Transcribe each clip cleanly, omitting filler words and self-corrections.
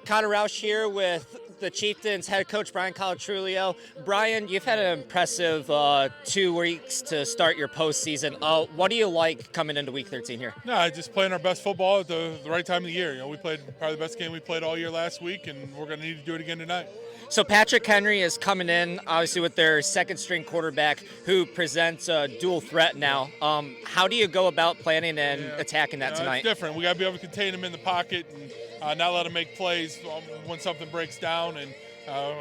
Connor Roush here with the Chieftains head coach Brian Colatrulio. Brian, you've had an impressive 2 weeks to start your postseason. What do you like coming into Week 13 here? No, just playing our best football at the right time of the year. We played probably the best game we played all year last week, and we're going to need to do it again tonight. So Patrick Henry is coming in, obviously with their second-string quarterback who presents a dual threat now. How do you go about planning and attacking that tonight? It's different. We got to be able to contain him in the pocket and not let him make plays when something breaks down. And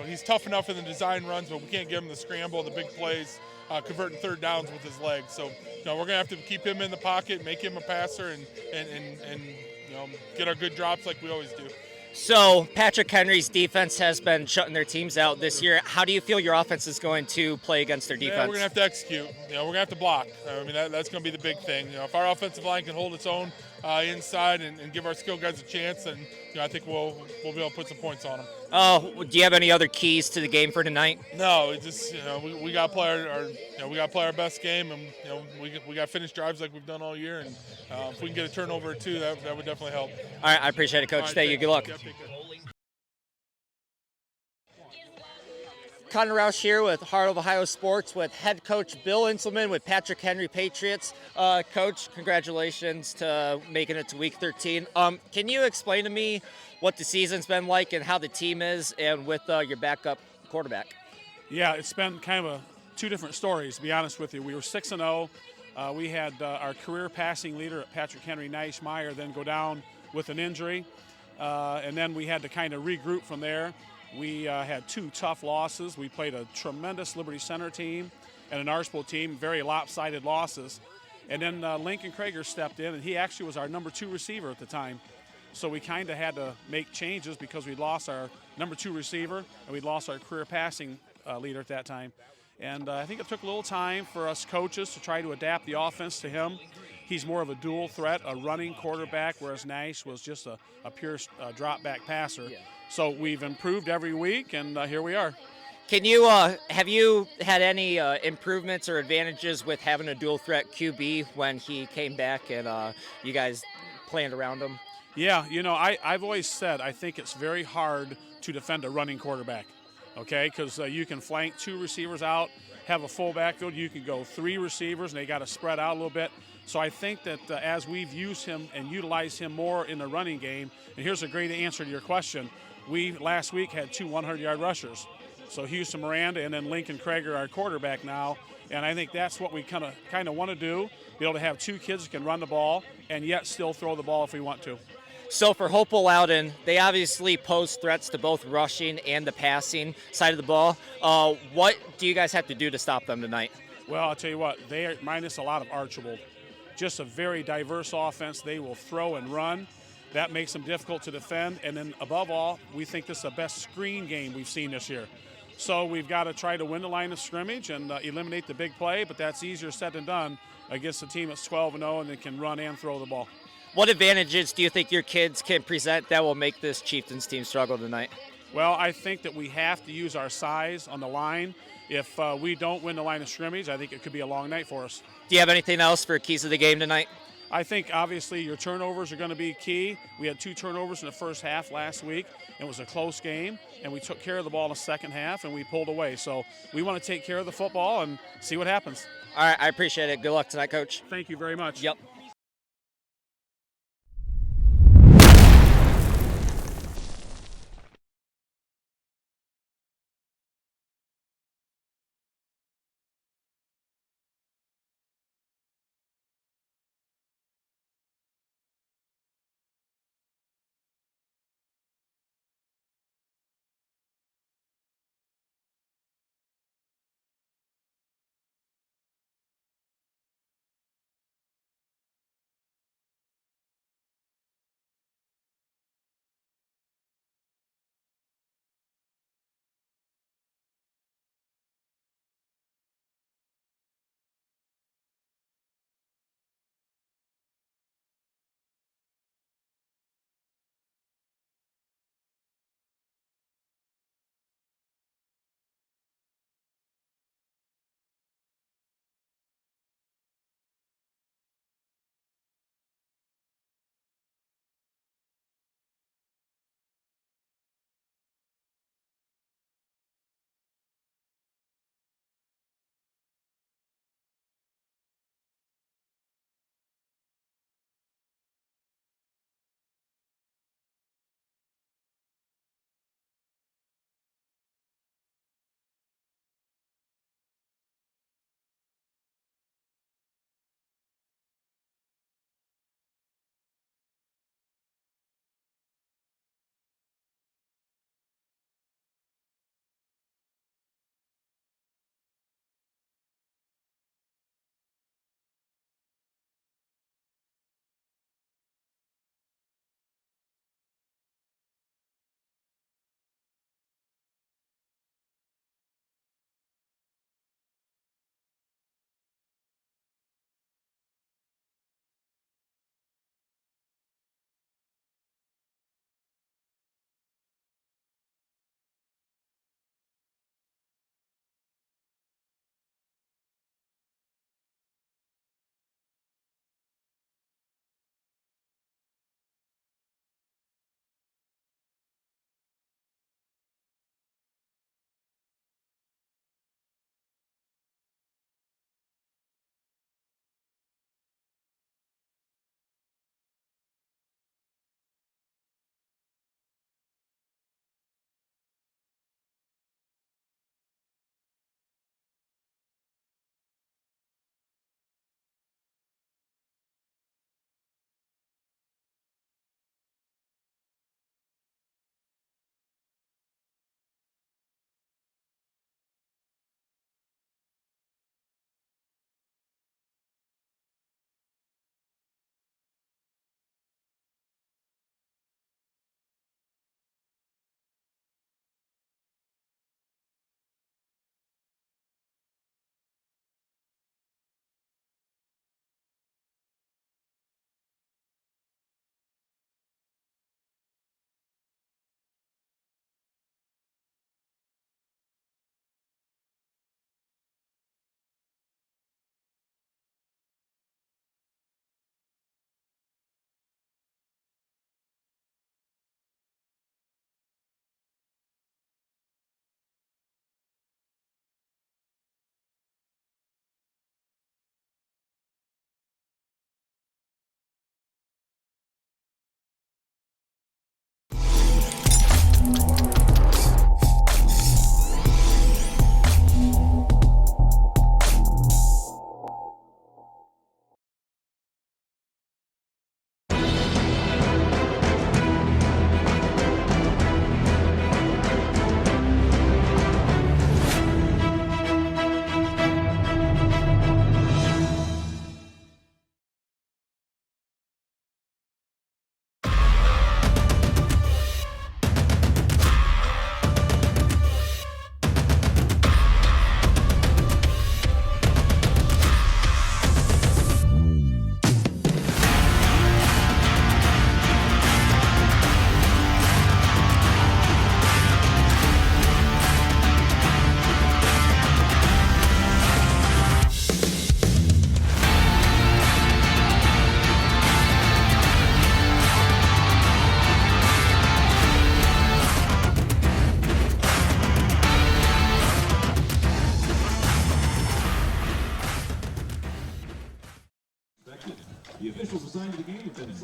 he's tough enough in the design runs, but we can't give him the scramble, the big plays, converting third downs with his legs. So we're going to have to keep him in the pocket, make him a passer, and get our good drops like we always do. So Patrick Henry's defense has been shutting their teams out this year. How do you feel your offense is going to play against their defense? Yeah, we're going to have to execute. We're going to have to block. That's going to be the big thing. If our offensive line can hold its own inside and give our skill guys a chance, then I think we'll be able to put some points on them. Do you have any other keys to the game for tonight? No, it just we got to play our best game, and we got to finish drives like we've done all year. And if we can get a turnover or two, that would definitely help. All right, I appreciate it, Coach. Right, Thank you. Good luck. Yep, Connor Roush here with Heart of Ohio Sports with head coach Bill Inselman with Patrick Henry Patriots. Coach, congratulations to making it to Week 13. Can you explain to me what the season's been like and how the team is and with your backup quarterback? Yeah, it's been kind of two different stories, to be honest with you. We were 6-0. We had our career passing leader at Patrick Henry, Meyer, then go down with an injury. And then we had to kind of regroup from there. We had 2 tough losses. We played a tremendous Liberty Center team and an Archbold team, very lopsided losses. And then Lincoln Krager stepped in, and he actually was our number 2 receiver at the time. So we kind of had to make changes because we lost our number 2 receiver and we lost our career passing leader at that time. And I think it took a little time for us coaches to try to adapt the offense to him. He's more of a dual threat, a running quarterback, whereas Nash was just a pure drop-back passer. Yeah. So we've improved every week, and here we are. Can you have you had any improvements or advantages with having a dual threat QB when he came back and you guys planned around him? Yeah, I've always said I think it's very hard to defend a running quarterback, okay? Because you can flank 2 receivers out, have a full backfield. You can go 3 receivers, and they got to spread out a little bit. So I think that as we've used him and utilized him more in the running game, and here's a great answer to your question, we last week had 2 100-yard rushers. So Houston Miranda and then Lincoln Krager, our quarterback now, and I think that's what we kind of want to do, be able to have 2 kids who can run the ball and yet still throw the ball if we want to. So for Hopewell-Loudon, they obviously pose threats to both rushing and the passing side of the ball. What do you guys have to do to stop them tonight? Well, I'll tell you what, they are minus a lot of Archibald. Just a very diverse offense. They will throw and run. That makes them difficult to defend. And then above all, we think this is the best screen game we've seen this year. So we've got to try to win the line of scrimmage and eliminate the big play, but that's easier said than done against a team that's 12-0 and that can run and throw the ball. What advantages do you think your kids can present that will make this Chieftains team struggle tonight? Well, I think that we have to use our size on the line. If we don't win the line of scrimmage, I think it could be a long night for us. Do you have anything else for keys of the game tonight? I think, obviously, your turnovers are going to be key. We had 2 turnovers in the first half last week. It was a close game, and we took care of the ball in the second half, and we pulled away. So we want to take care of the football and see what happens. All right, I appreciate it. Good luck tonight, Coach. Thank you very much. Yep.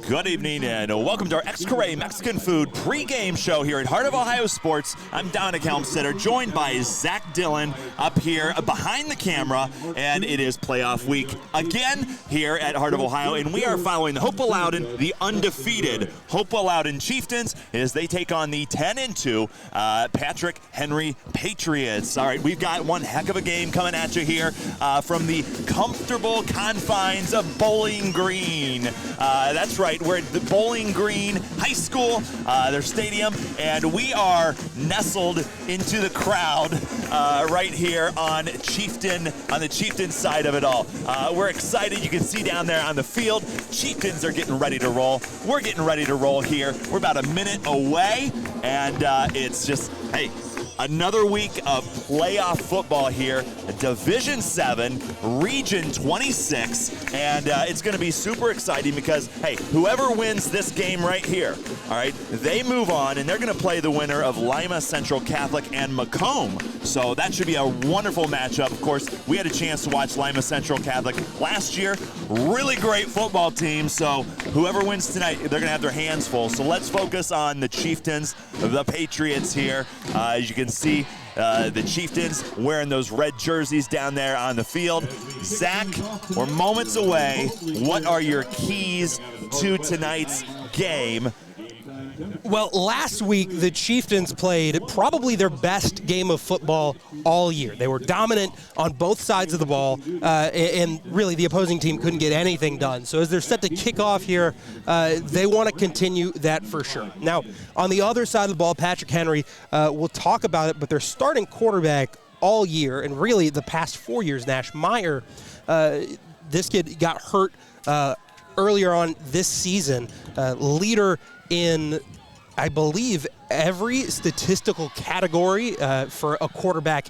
Good evening and welcome to our X-Corray Mexican Food pregame show here at Heart of Ohio Sports. I'm Dominic Helmstetter, joined by Zach Dillon up here behind the camera, and it is playoff week again here at Heart of Ohio, and we are following the Hopewell-Loudon, the undefeated Hopewell-Loudon Chieftains, as they take on the 10-2 Patrick Henry Patriots. All right, we've got one heck of a game coming at you here from the comfortable confines of Bowling Green. That's right, we're at the Bowling Green High School, their stadium, and we are nestled into the crowd right here on the Chieftain side of it all. We're excited. You can see down there on the field, Chieftains are getting ready to roll. We're getting ready to roll here. We're about a minute away, and it's just, hey, another week of playoff football here, Division 7, Region 26, and it's going to be super exciting because, hey, whoever wins this game right here, all right, they move on, and they're going to play the winner of Lima Central Catholic and Macomb. So that should be a wonderful matchup. Of course, we had a chance to watch Lima Central Catholic last year. Really great football team, so whoever wins tonight, they're going to have their hands full. So let's focus on the Chieftains, the Patriots here. As you can see, the Chieftains wearing those red jerseys down there on the field. Zach, we're moments away. What are your keys to tonight's game? Well, last week, the Chieftains played probably their best game of football all year. They were dominant on both sides of the ball, and really the opposing team couldn't get anything done. So as they're set to kick off here, they want to continue that for sure. Now, on the other side of the ball, Patrick Henry, we'll talk about it, but their starting quarterback all year, and really the past 4 years, Nash Meyer, this kid got hurt earlier on this season, leader in, I believe, every statistical category for a quarterback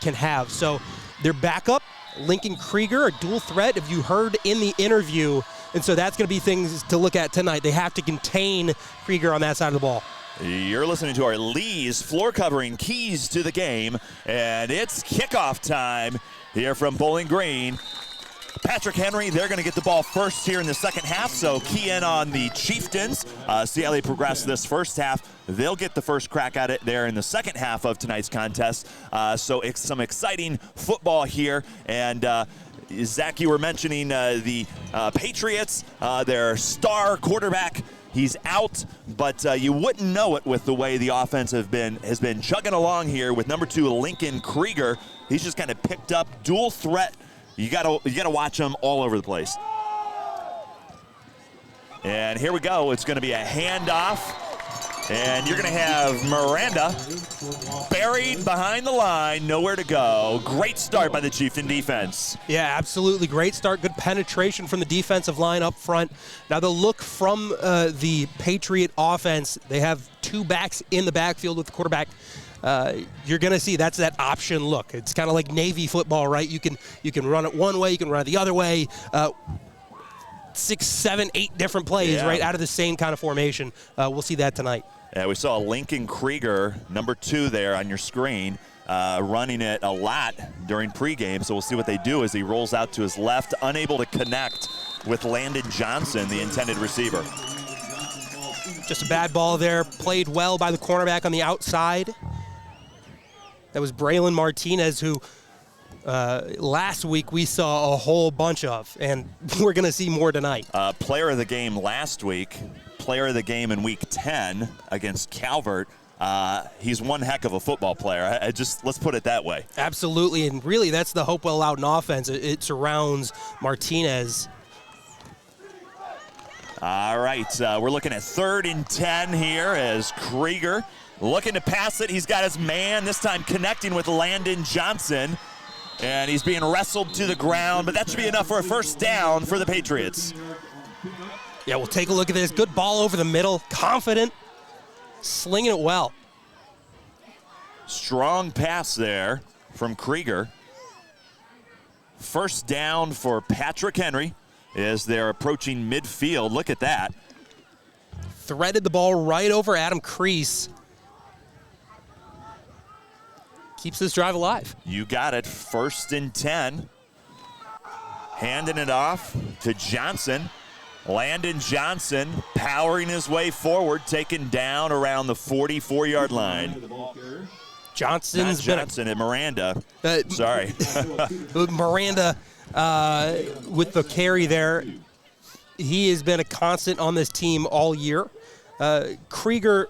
can have. So their backup, Lincoln Krieger, a dual threat, if you heard in the interview. And so that's going to be things to look at tonight. They have to contain Krieger on that side of the ball. You're listening to our Lee's floor covering keys to the game, and it's kickoff time here from Bowling Green. Patrick Henry, they're going to get the ball first here in the second half, so key in on the Chieftains. See how they progress this first half. They'll get the first crack at it there in the second half of tonight's contest. So it's some exciting football here. And Zach, you were mentioning the Patriots, their star quarterback. He's out, but you wouldn't know it with the way the offense has been chugging along here with number 2, Lincoln Krieger. He's just kind of picked up dual threat. You gotta watch them all over the place. And here we go. It's going to be a handoff. And you're going to have Miranda buried behind the line, nowhere to go. Great start by the Chieftain defense. Yeah, absolutely. Great start. Good penetration from the defensive line up front. Now the look from the Patriot offense, they have 2 backs in the backfield with the quarterback. You're going to see that's that option look. It's kind of like Navy football, right? You can run it one way, you can run it the other way. 6, 7, 8 different plays right out of the same kind of formation. We'll see that tonight. Yeah, we saw Lincoln Krieger, number 2 there on your screen, running it a lot during pregame. So we'll see what they do as he rolls out to his left, unable to connect with Landon Johnson, the intended receiver. Just a bad ball there. Played well by the cornerback on the outside. That was Braylon Martinez, who last week we saw a whole bunch of, and we're going to see more tonight. Player of the game last week, player of the game in week 10 against Calvert. He's one heck of a football player. Let's put it that way. Absolutely, and really that's the Hopewell-Loudon offense. It surrounds Martinez. All right, we're looking at 3rd and 10 here as Krieger looking to pass it. He's got his man, this time connecting with Landon Johnson. And he's being wrestled to the ground, but that should be enough for a first down for the Patriots. Yeah, we'll take a look at this. Good ball over the middle, confident, slinging it well. Strong pass there from Krieger. First down for Patrick Henry as they're approaching midfield. Look at that. Threaded the ball right over Adam Crease. Keeps this drive alive. You got it. 1st and 10. Handing it off to Johnson. Landon Johnson powering his way forward, taken down around the 44-yard line. Johnson's Johnson and Miranda. Sorry. Miranda with the carry there. He has been a constant on this team all year. Krieger,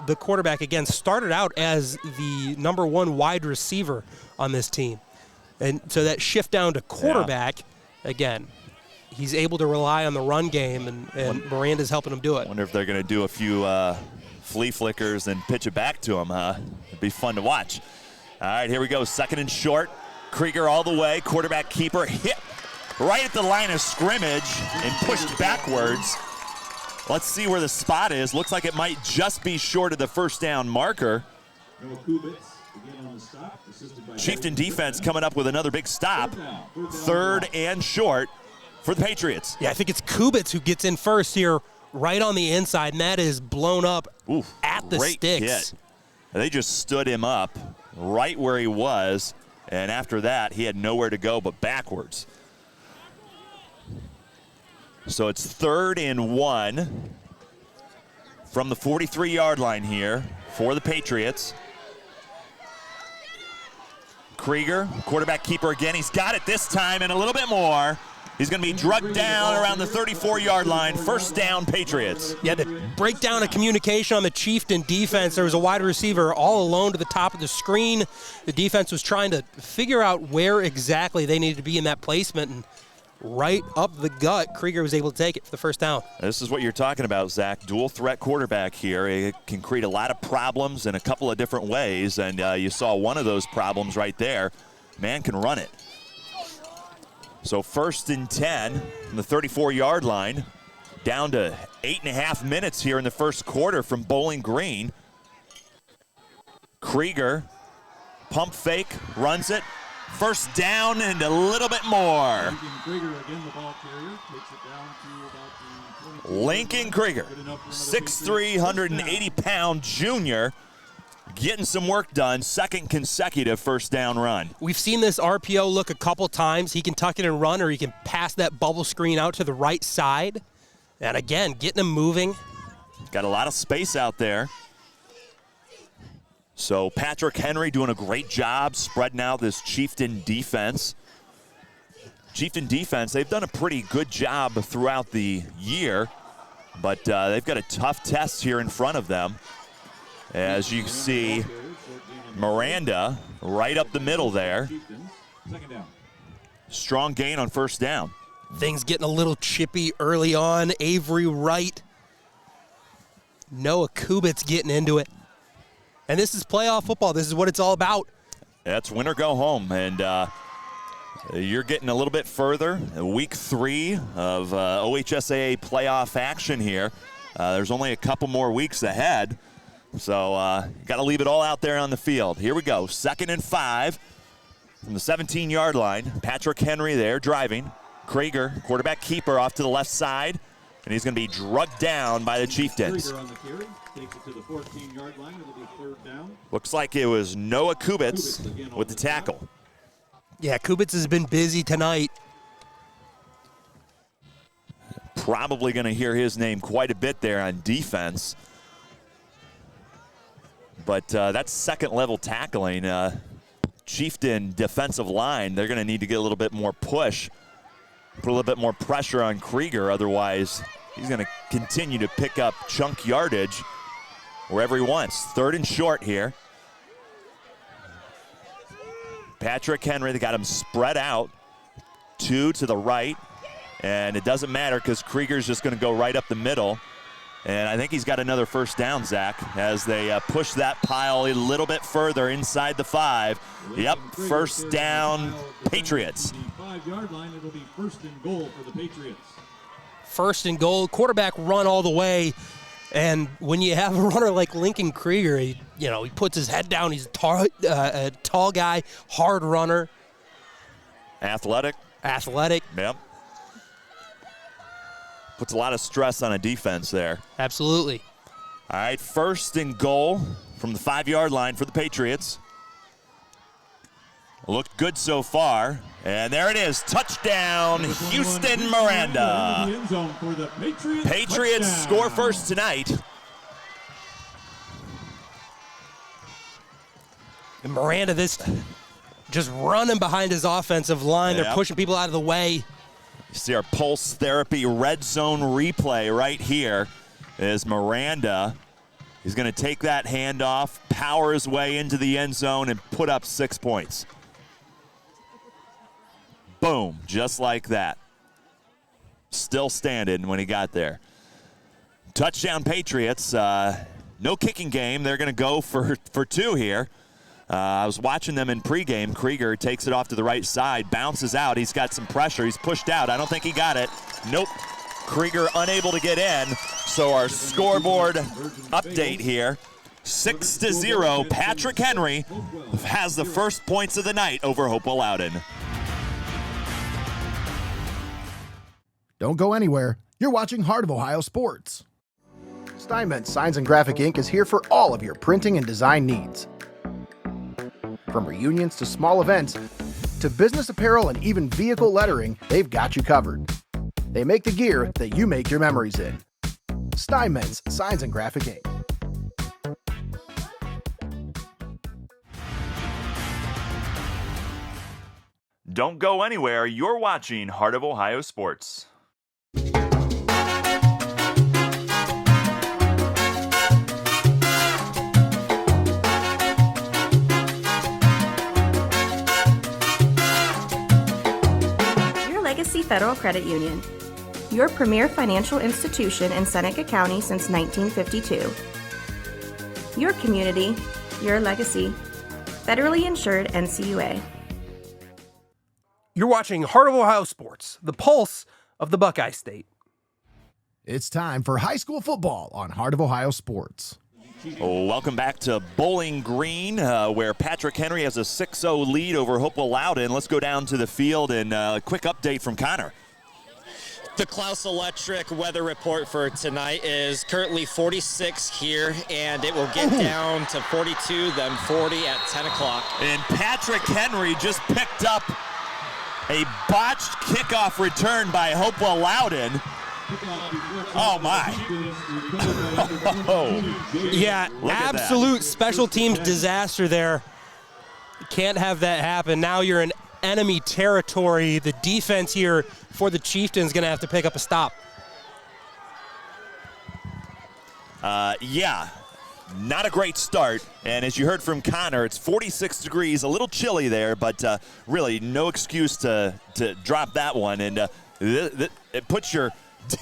the quarterback, again, started out as the number 1 wide receiver on this team. And so that shift down to quarterback, again, he's able to rely on the run game, and Miranda's helping him do it. Wonder if they're going to do a few flea flickers and pitch it back to him. It'd be fun to watch. All right, here we go. 2nd and short. Krieger all the way. Quarterback keeper hit right at the line of scrimmage and pushed backwards. Let's see where the spot is. Looks like it might just be short of the first down marker. Chieftain defense coming up with another big stop. 3rd and short for the Patriots. Yeah, I think it's Kubitz who gets in first here, right on the inside, and that is blown up at the sticks. Hit. They just stood him up right where he was, and after that, he had nowhere to go but backwards. So it's 3rd and 1 from the 43-yard line here for the Patriots. Krieger, quarterback keeper again. He's got it this time and a little bit more. He's going to be drugged down around the 34-yard line. First down, Patriots. Yeah, the breakdown of communication on the Chieftain defense. There was a wide receiver all alone to the top of the screen. The defense was trying to figure out where exactly they needed to be in that placement, and right up the gut, Krieger was able to take it for the first down. This is what you're talking about, Zach. Dual threat quarterback here. It can create a lot of problems in a couple of different ways, and you saw one of those problems right there. Man can run it. So 1st and 10 from the 34-yard line, down to 8.5 minutes here in the first quarter from Bowling Green. Krieger, pump fake, runs it. First down and a little bit more. Lincoln Krieger, 6'3", 180-pound junior, getting some work done. 2nd consecutive first down run. We've seen this RPO look a couple times. He can tuck it and run, or he can pass that bubble screen out to the right side. And again, getting him moving. Got a lot of space out there. So Patrick Henry doing a great job spreading out this Chieftain defense. Chieftain defense, they've done a pretty good job throughout the year, but they've got a tough test here in front of them. As you see, Miranda right up the middle there. Strong gain on first down. Things getting a little chippy early on. Avery Wright. Noah Kubitz getting into it. And this is playoff football. This is what it's all about. That's win or go home. And you're getting a little bit further. Week 3 of OHSAA playoff action here. There's only a couple more weeks ahead. So got to leave it all out there on the field. Here we go. 2nd and 5 from the 17-yard line. Patrick Henry there driving. Krieger, quarterback keeper, off to the left side. And he's going to be drugged down by the Chieftains. Takes it to the 14-yard line. It'll be 3rd down. Looks like it was Noah Kubitz with the tackle. Yeah, Kubitz has been busy tonight. Probably going to hear his name quite a bit there on defense. But that's 2nd-level tackling. Chieftain defensive line, they're going to need to get a little bit more push, put a little bit more pressure on Krieger. Otherwise, he's going to continue to pick up chunk yardage wherever he wants. 3rd and short here. Patrick Henry, they got him spread out. 2 to the right. And it doesn't matter because Krieger's just going to go right up the middle. And I think he's got another first down, Zach, as they push that pile a little bit further inside the 5. Yep, first down, Patriots. 5-yard line, it'll be 1st and goal for the Patriots. 1st and goal, quarterback run all the way. And when you have a runner like Lincoln Krieger, he puts his head down. He's a tall guy, hard runner. Athletic. Yep. Puts a lot of stress on a defense there. Absolutely. All right, 1st and goal from the 5-yard line for the Patriots. Looked good so far. And there it is, touchdown, Houston Miranda. Patriots score first tonight. And Miranda, this just running behind his offensive line. Yep. They're pushing people out of the way. You see our Pulse Therapy red zone replay right here as Miranda is going to take that handoff, power his way into the end zone, and put up 6 points. Boom, just like that. Still standing when he got there. Touchdown Patriots. No kicking game. They're going to go for 2 here. I was watching them in pregame. Krieger takes it off to the right side, bounces out. He's got some pressure. He's pushed out. I don't think he got it. Nope. Krieger unable to get in. So our scoreboard update here. 6-0. Patrick Henry has the first points of the night over Hopewell-Loudon. Don't go anywhere. You're watching Heart of Ohio Sports. Steinmetz Signs and Graphic Inc. is here for all of your printing and design needs. From reunions to small events, to business apparel and even vehicle lettering, they've got you covered. They make the gear that you make your memories in. Steinmetz Signs and Graphic Inc. Don't go anywhere. You're watching Heart of Ohio Sports. Legacy Federal Credit Union, your premier financial institution in Seneca County since 1952. Your community, your legacy. Federally insured NCUA. You're watching Heart of Ohio Sports, the pulse of the Buckeye State. It's time for high school football on Heart of Ohio Sports. Welcome back to Bowling Green, where Patrick Henry has a 6-0 lead over Hopewell-Loudon. Let's go down to the field and a quick update from Connor. The Klaus Electric weather report for tonight is currently 46 here, and it will get down to 42, then 40 at 10 o'clock. And Patrick Henry just picked up a botched kickoff return by Hopewell-Loudon. Oh, my. Yeah, absolute special teams disaster there. Can't have that happen. Now you're in enemy territory. The defense here for the Chieftains going to have to pick up a stop. Yeah, not a great start. And as you heard from Connor, it's 46 degrees, a little chilly there, but really no excuse to drop that one. And it puts your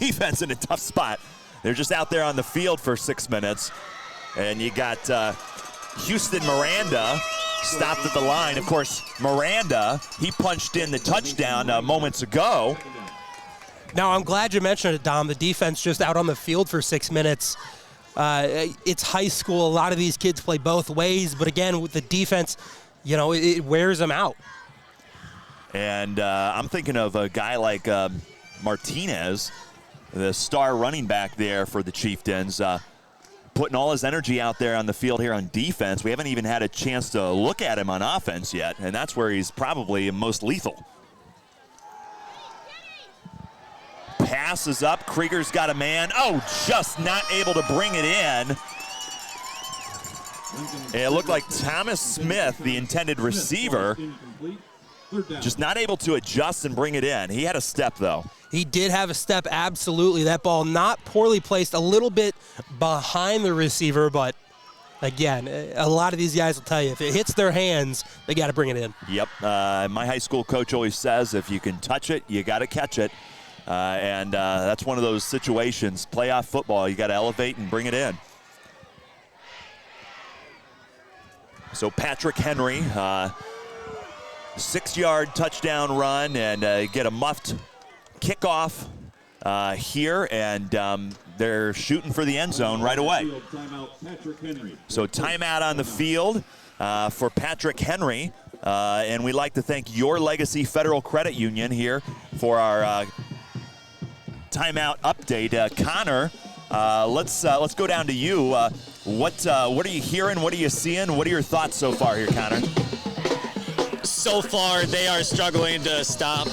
defense in a tough spot. They're just out there on the field for 6 minutes. And you got Houston Miranda stopped at the line. Of course, Miranda, he punched in the touchdown moments ago. Now, I'm glad you mentioned it, Dom. The defense just out on the field for 6 minutes. It's high school. A lot of these kids play both ways. But again, with the defense, you know, it wears them out. And I'm thinking of a guy like Martinez, the star running back there for the Chieftains, putting all his energy out there on the field here on defense. We haven't even had a chance to look at him on offense yet, and that's where he's probably most lethal. Pass is up. Krieger's got a man. Oh, just not able to bring it in. It looked like Thomas Smith, the intended receiver, just not able to adjust and bring it in. He had a step, though. He did have a step, absolutely. That ball not poorly placed, a little bit behind the receiver, but again, a lot of these guys will tell you, if it hits their hands, they got to bring it in. Yep. My high school coach always says, if you can touch it, you got to catch it. And that's one of those situations. Playoff football, you got to elevate and bring it in. So Patrick Henry, 6-yard touchdown run, and get a muffed kickoff here, and they're shooting for the end zone right away. So timeout on the field for Patrick Henry, and we'd like to thank Your Legacy Federal Credit Union here for our timeout update. Connor, let's go down to you. What are you hearing? What are you seeing? What are your thoughts so far here, Connor? So so far they are struggling to stop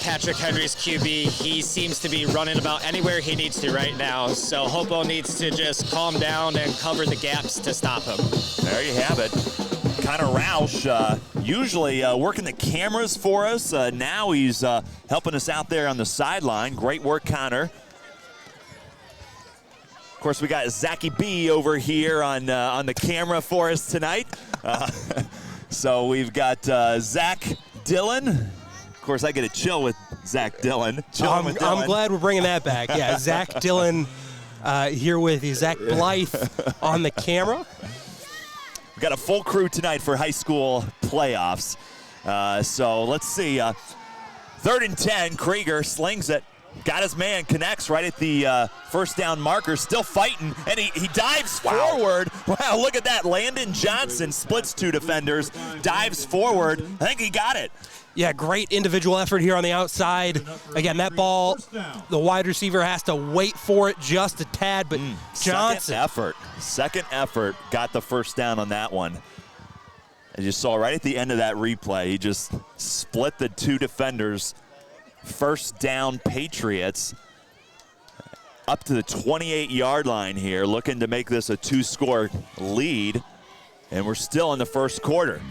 Patrick Henry's QB. He seems to be running about anywhere he needs to right now. So Hopewell needs to just calm down and cover the gaps to stop him. There you have it. Connor Roush, usually working the cameras for us. Now he's helping us out there on the sideline. Great work, Connor. Of course, we got Zachy B over here on the camera for us tonight. So we've got Zach Dillon. Of course, I get to chill with Zach Dillon. I'm glad we're bringing that back. Yeah, Zach Dillon here with you. Zach Blythe on the camera. We've got a full crew tonight for high school playoffs. So let's see. 3rd and 10, Krieger slings it. Got his man, connects right at the first down marker, still fighting, and he dives forward. Wow, look at that. Landon Johnson splits 2 defenders, dives forward. I think he got it. Yeah, great individual effort here on the outside. Again, that ball, the wide receiver has to wait for it just a tad, but Johnson. Second effort got the first down on that one. As you saw right at the end of that replay, he just split the 2 defenders. First down, Patriots up to the 28-yard line here, looking to make this a 2-score lead, and we're still in the first quarter.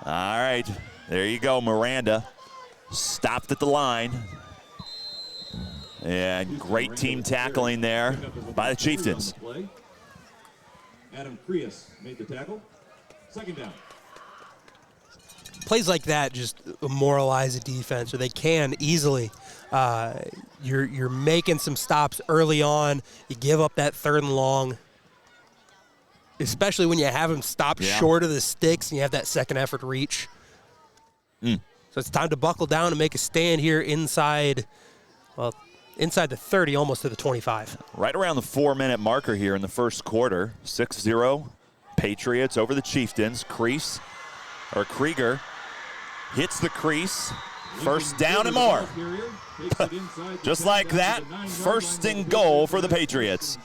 All right, there you go, Miranda. Stopped at the line. And great team tackling there by the Chieftains. Adam Creus made the tackle. 2nd down. Plays like that just demoralize a defense, or they can easily. You're making some stops early on. You give up that 3rd and long, especially when you have them stop short of the sticks and you have that second effort reach. So it's time to buckle down and make a stand here inside the 30, almost to the 25. Right around the 4-minute marker here in the first quarter. 6-0 Patriots over the Chieftains. Krieger hits the crease. First down and more. Just like that, 1st and goal for the Patriots.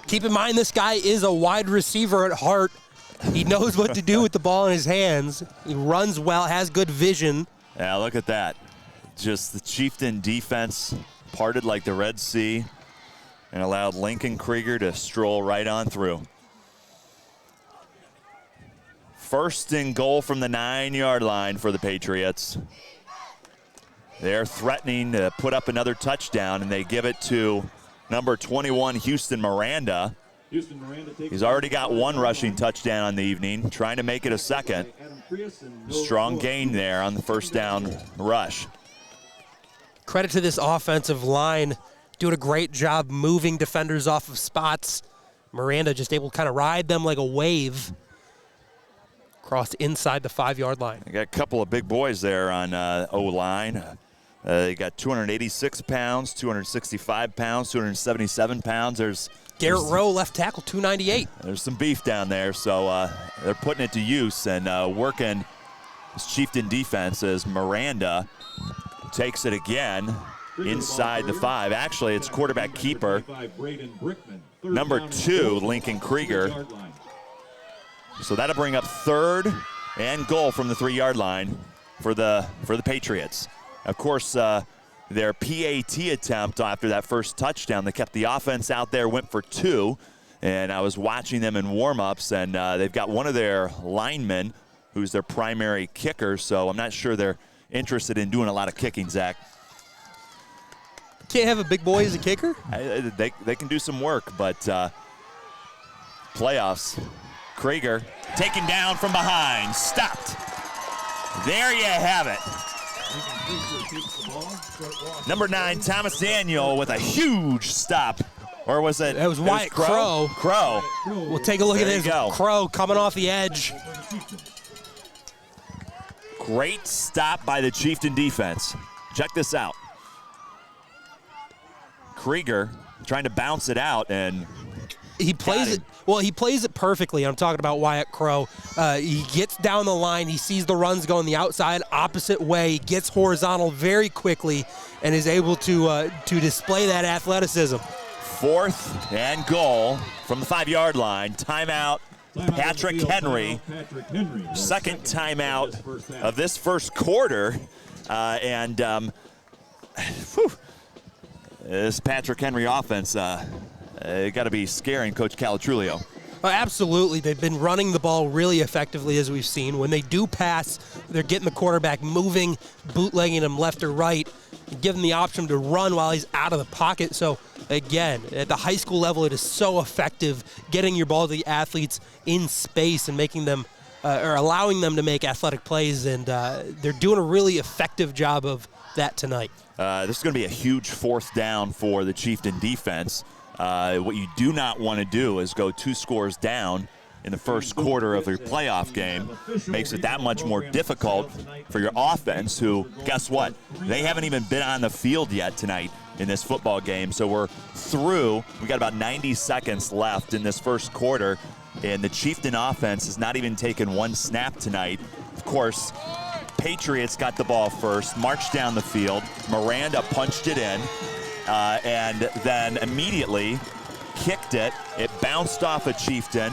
Keep in mind, this guy is a wide receiver at heart. He knows what to do with the ball in his hands. He runs well, has good vision. Yeah, look at that. Just the Chieftain defense parted like the Red Sea and allowed Lincoln Krieger to stroll right on through. 1st and goal from the 9-yard line for the Patriots. They're threatening to put up another touchdown, and they give it to number 21, Houston Miranda. He's already got 1 rushing touchdown on the evening, trying to make it a 2nd. Strong gain there on the first down rush. Credit to this offensive line, doing a great job moving defenders off of spots. Miranda just able to kind of ride them like a wave. Crossed inside the 5-yard line. They got a couple of big boys there on O-line. They got 286 pounds, 265 pounds, 277 pounds. There's Garrett Rowe, left tackle, 298. There's some beef down there, so they're putting it to use and working this Chieftain defense as Miranda takes it again inside the 5. Actually, it's quarterback keeper, number 2, Lincoln Krieger. So that'll bring up 3rd and goal from the 3-yard line for the Patriots. Of course, their PAT attempt after that first touchdown, they kept the offense out there, went for 2, and I was watching them in warm-ups, and they've got one of their linemen who's their primary kicker, so I'm not sure they're interested in doing a lot of kicking, Zach. Can't have a big boy as a kicker? They can do some work, but playoffs. Krieger taken down from behind, stopped. There you have it. Number 9, Thomas Daniel with a huge stop. Or was it? That was Wyatt Crow. Crow. We'll take a look at this. Crow coming off the edge. Great stop by the Chieftain defense. Check this out. Krieger trying to bounce it out, and he plays it. Well, he plays it perfectly. I'm talking about Wyatt Crow. He gets down the line. He sees the runs going the outside, opposite way. He gets horizontal very quickly and is able to display that athleticism. 4th and goal from the 5-yard line. Timeout Patrick Henry. Second timeout of this first quarter. This Patrick Henry offense got to be scaring Coach Calatrulio. Oh, absolutely. They've been running the ball really effectively, as we've seen. When they do pass, they're getting the quarterback moving, bootlegging him left or right, giving the option to run while he's out of the pocket. So, again, at the high school level, it is so effective getting your ball to the athletes in space and making them or allowing them to make athletic plays, and they're doing a really effective job of that tonight. This is going to be a huge fourth down for the Chieftain defense. What you do not want to do is go 2 scores down in the first quarter of your playoff game. Makes it that much more difficult for your offense, who, guess what? They haven't even been on the field yet tonight in this football game. So we're through. We got about 90 seconds left in this first quarter, and the Chieftain offense has not even taken 1 snap tonight. Of course, Patriots got the ball first, marched down the field. Miranda punched it in. And then immediately kicked it. It bounced off a Chieftain.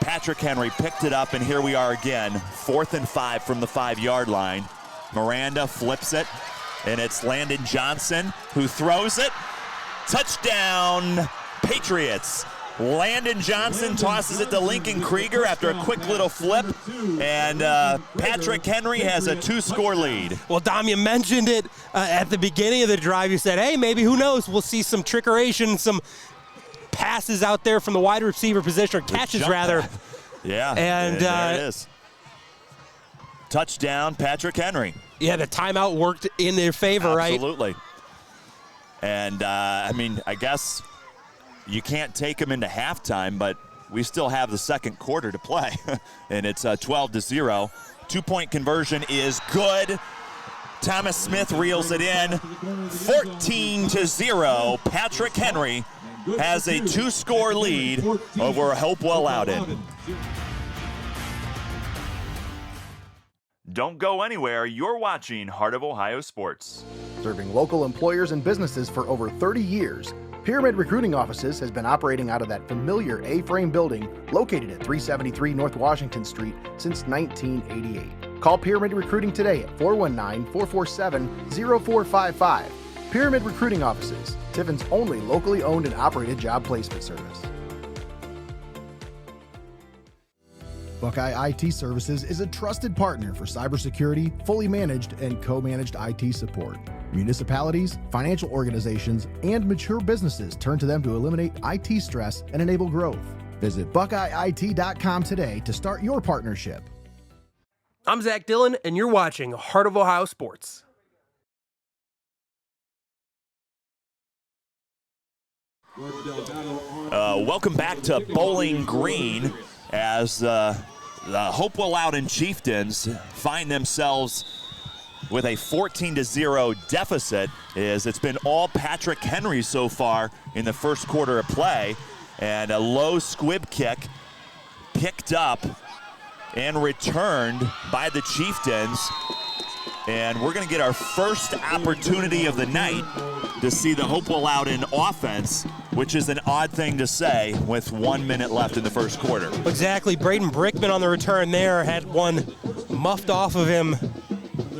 Patrick Henry picked it up, and here we are again, 4th and 5 from the 5-yard line. Miranda flips it, and it's Landon Johnson who throws it. Touchdown, Patriots. Landon Johnson tosses it to Lincoln Krieger after a quick little flip, and Patrick Henry has a 2-score lead. Well, Dom, you mentioned it at the beginning of the drive. You said, hey, maybe, who knows, we'll see some trickeration, some passes out there from the wide receiver position, or catches rather. Yeah, and there it is. Touchdown, Patrick Henry. Yeah, the timeout worked in their favor, right? Absolutely. And, I guess you can't take them into halftime, but we still have the second quarter to play, and it's 12-0. 2-point conversion is good. Thomas Smith reels it in. 14-0. Patrick Henry has a 2-score lead over Hopewell-Loudon. Don't go anywhere. You're watching Heart of Ohio Sports. Serving local employers and businesses for over 30 years, Pyramid Recruiting Offices has been operating out of that familiar A-frame building located at 373 North Washington Street since 1988. Call Pyramid Recruiting today at 419-447-0455. Pyramid Recruiting Offices, Tiffin's only locally owned and operated job placement service. Buckeye IT Services is a trusted partner for cybersecurity, fully managed and co-managed IT support. Municipalities, financial organizations, and mature businesses turn to them to eliminate IT stress and enable growth. Visit BuckeyeIT.com today to start your partnership. I'm Zach Dillon, and you're watching Heart of Ohio Sports. Welcome back to Bowling Green as the Hopewell-Loudon Chieftains find themselves with a 14-0 deficit. It's been all Patrick Henry so far in the first quarter of play, and a low squib kick picked up and returned by the Chieftains. And we're going to get our first opportunity of the night to see the Hopewell-Loudon offense, which is an odd thing to say with 1 minute left in the first quarter. Exactly. Braden Brickman on the return there had one muffed off of him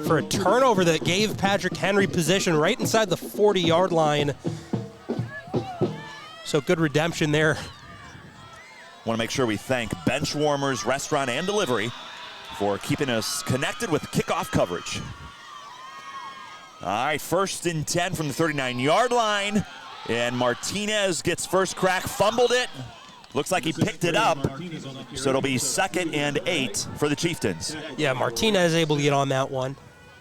for a turnover that gave Patrick Henry position right inside the 40-yard line. So good redemption there. Want to make sure we thank Benchwarmers Restaurant and Delivery for keeping us connected with kickoff coverage. All right, 1st and 10 from the 39-yard line, and Martinez gets first crack, fumbled it. Looks like he picked it up, so it'll be 2nd and 8 for the Chieftains. Yeah, Martinez able to get on that one.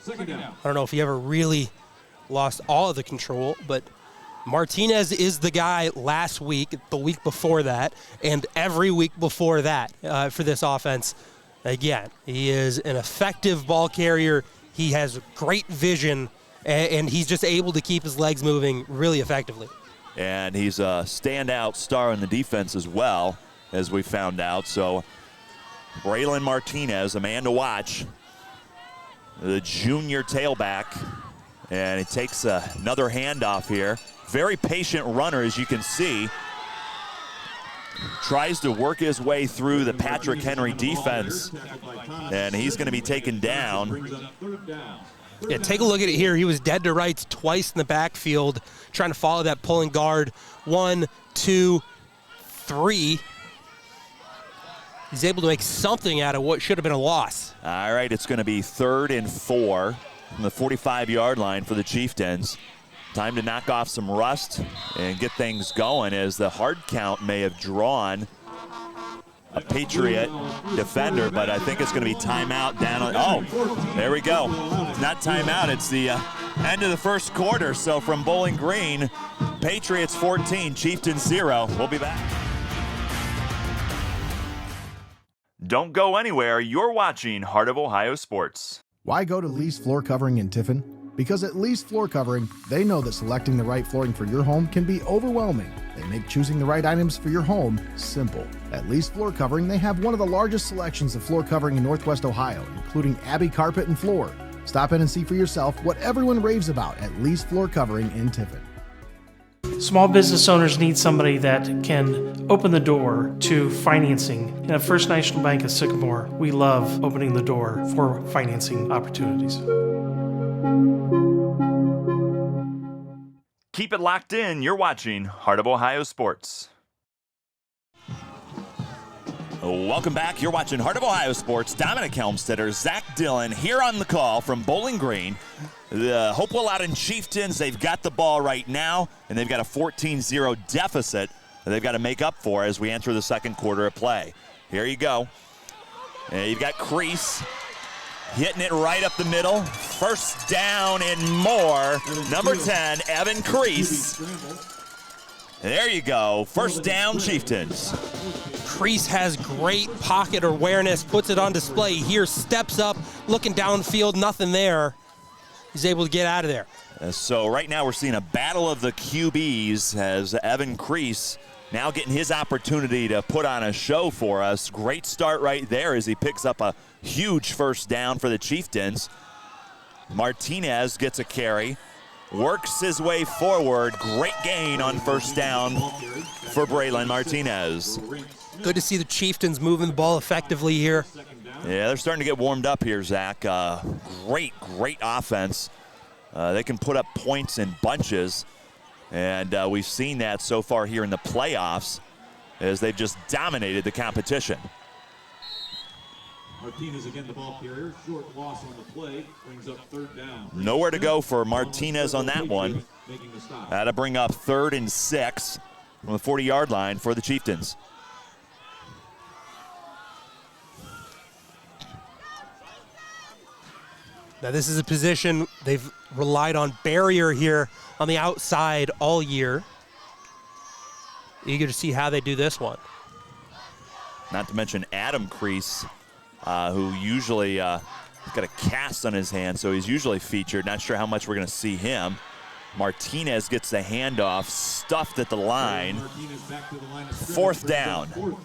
I don't know if he ever really lost all of the control, but Martinez is the guy last week, the week before that, and every week before that for this offense. Again, he is an effective ball carrier. He has great vision, and he's just able to keep his legs moving really effectively. And he's a standout star in the defense as well, as we found out. So Braylon Martinez, a man to watch, the junior tailback, and he takes another handoff here. Very patient runner, as you can see. tries to work his way through the Patrick Henry defense, and he's going to be taken down. Yeah, take a look at it here. He was dead to rights twice in the backfield, trying to follow that pulling guard. 1, 2, 3. He's able to make something out of what should have been a loss. All right, it's going to be 3rd and 4 from the 45-yard line for the Chieftains. Time to knock off some rust and get things going, as the hard count may have drawn a Patriot defender, but I think it's going to be timeout down on, oh, there we go. It's not timeout, it's the end of the first quarter. So from Bowling Green, Patriots 14, Chieftains 0. We'll be back. Don't go anywhere. You're watching Heart of Ohio Sports. Why go to Lee's Floor Covering in Tiffin? Because at Lee's Floor Covering, they know that selecting the right flooring for your home can be overwhelming. They make choosing the right items for your home simple. At Lee's Floor Covering, they have one of the largest selections of floor covering in Northwest Ohio, including Abbey Carpet and Floor. Stop in and see for yourself what everyone raves about at Lee's Floor Covering in Tiffin. Small business owners need somebody that can open the door to financing. And at First National Bank of Sycamore, we love opening the door for financing opportunities. Keep it locked in. You're watching Heart of Ohio Sports. Welcome back. You're watching Heart of Ohio Sports. Dominic Helmstetter, Zach Dillon here on the call from Bowling Green. The Hopewell-Loudon Chieftains, they've got the ball right now, and they've got a 14-0 deficit that they've got to make up for as we enter the second quarter of play. Here you go. And you've got Crease hitting it right up the middle. First down and more. Number 10, Evan Crease. There you go. First down, Chieftains. Crease has great pocket awareness, puts it on display here, steps up, looking downfield, nothing there. He's able to get out of there. So right now we're seeing a battle of the QBs as Evan Crease now getting his opportunity to put on a show for us. Great start right there as he picks up a huge first down for the Chieftains. Martinez gets a carry, works his way forward. Great gain on first down for Braylon Martinez. Good to see the Chieftains moving the ball effectively here. Yeah, they're starting to get warmed up here, Zach. Great offense. They can put up points in bunches, and we've seen that so far here in the playoffs as they've just dominated the competition. Martinez again, the ball carrier. Short loss on the play, brings up 3rd down. Nowhere to go for Martinez on that one. That'll bring up 3rd and 6 from the 40-yard line for the Chieftains. Now this is a position they've relied on barrier here on the outside all year. Eager to see how they do this one. Not to mention Adam Crease, who usually has got a cast on his hand, so he's usually featured. Not sure how much we're going to see him. Martinez gets the handoff, stuffed at the line. 4th down.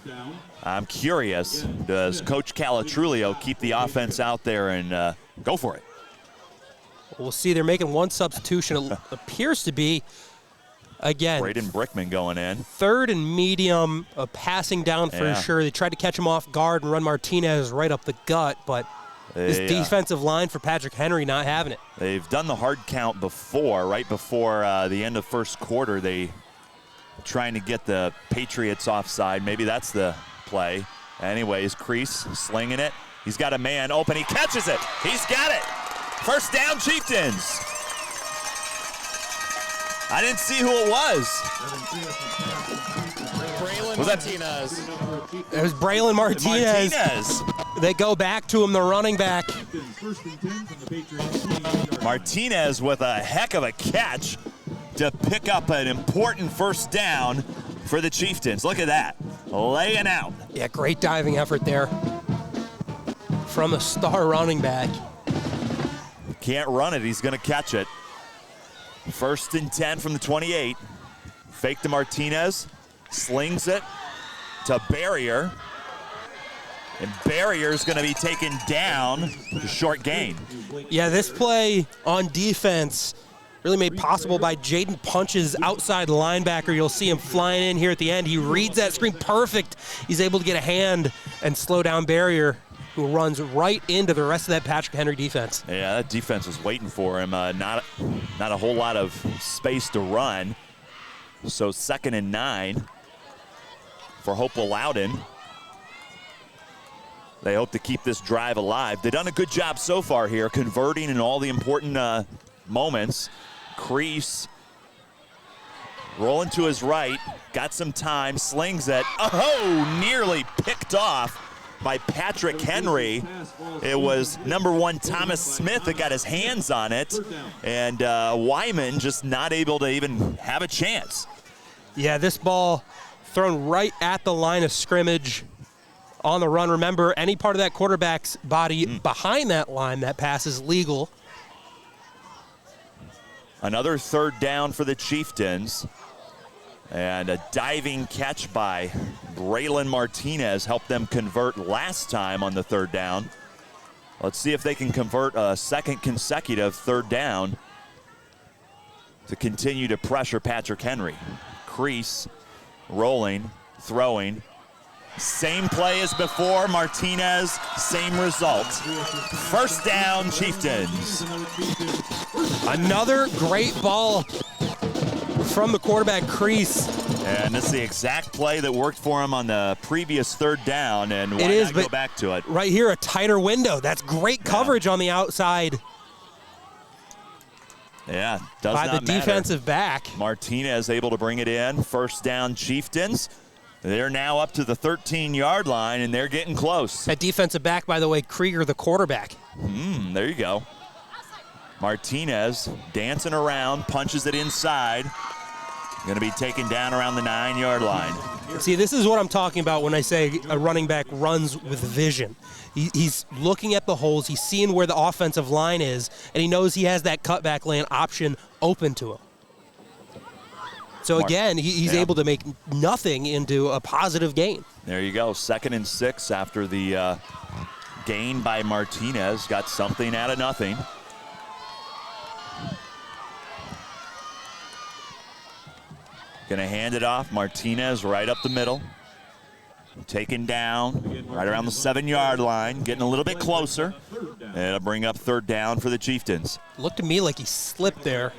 I'm curious, does Coach Calatrulio keep the offense out there and go for it? We'll see. They're making one substitution. It appears to be, again, Braden Brickman going in. 3rd and medium, a passing down for sure. They tried to catch him off guard and run Martinez right up the gut, but this defensive line for Patrick Henry not having it. They've done the hard count before, right before the end of first quarter. They trying to get the Patriots offside. Maybe that's the play. Anyways, Crease slinging it. He's got a man open. He catches it. He's got it. First down, Chieftains. I didn't see who it was. Braylon Martinez. It was Braylon Martinez. They go back to him, the running back. Martinez with a heck of a catch to pick up an important first down for the Chieftains. Look at that, laying out. Yeah, great diving effort there from a star running back. Can't run it, he's gonna catch it. 1st and 10 from the 28. Fake to Martinez, slings it to Barrier. And Barrier's gonna be taken down to short gain. Yeah, this play on defense really made possible by Jaden Punch's outside linebacker. You'll see him flying in here at the end. He reads that screen perfect. He's able to get a hand and slow down Barrier, who runs right into the rest of that Patrick Henry defense. Yeah, that defense was waiting for him. Not a whole lot of space to run. So 2nd and 9 for Hopewell-Loudon. They hope to keep this drive alive. They've done a good job so far here, converting in all the important moments. Crease rolling to his right, got some time, slings it. Oh, nearly picked off by Patrick Henry. It was number 1 Thomas Smith that got his hands on it, and Wyman just not able to even have a chance. Yeah, this ball thrown right at the line of scrimmage on the run. Remember, any part of that quarterback's body behind that line, that pass is legal. Another 3rd down for the Chieftains. And a diving catch by Braylon Martinez helped them convert last time on the 3rd down. Let's see if they can convert a 2nd consecutive 3rd down to continue to pressure Patrick Henry. Crease, rolling, throwing. Same play as before, Martinez, same result. 1st down, Chieftains. Another great ball from the quarterback, Crease. And this is the exact play that worked for him on the previous 3rd down, and why not go back to it? Right here, a tighter window. That's great coverage on the outside. Yeah, does by not the matter. Defensive back. Martinez able to bring it in. 1st down, Chieftains. They're now up to the 13-yard line, and they're getting close. That defensive back, by the way, Krieger, the quarterback. There you go. Martinez dancing around, punches it inside. Going to be taken down around the 9-yard line. See, this is what I'm talking about when I say a running back runs with vision. He's looking at the holes, he's seeing where the offensive line is, and he knows he has that cutback lane option open to him. So again, he's able to make nothing into a positive gain. There you go, 2nd and 6 after the gain by Martinez. Got something out of nothing. Gonna hand it off, Martinez right up the middle. Taken down right around the 7-yard line, getting a little bit closer. And it'll bring up 3rd down for the Chieftains. Looked to me like he slipped there.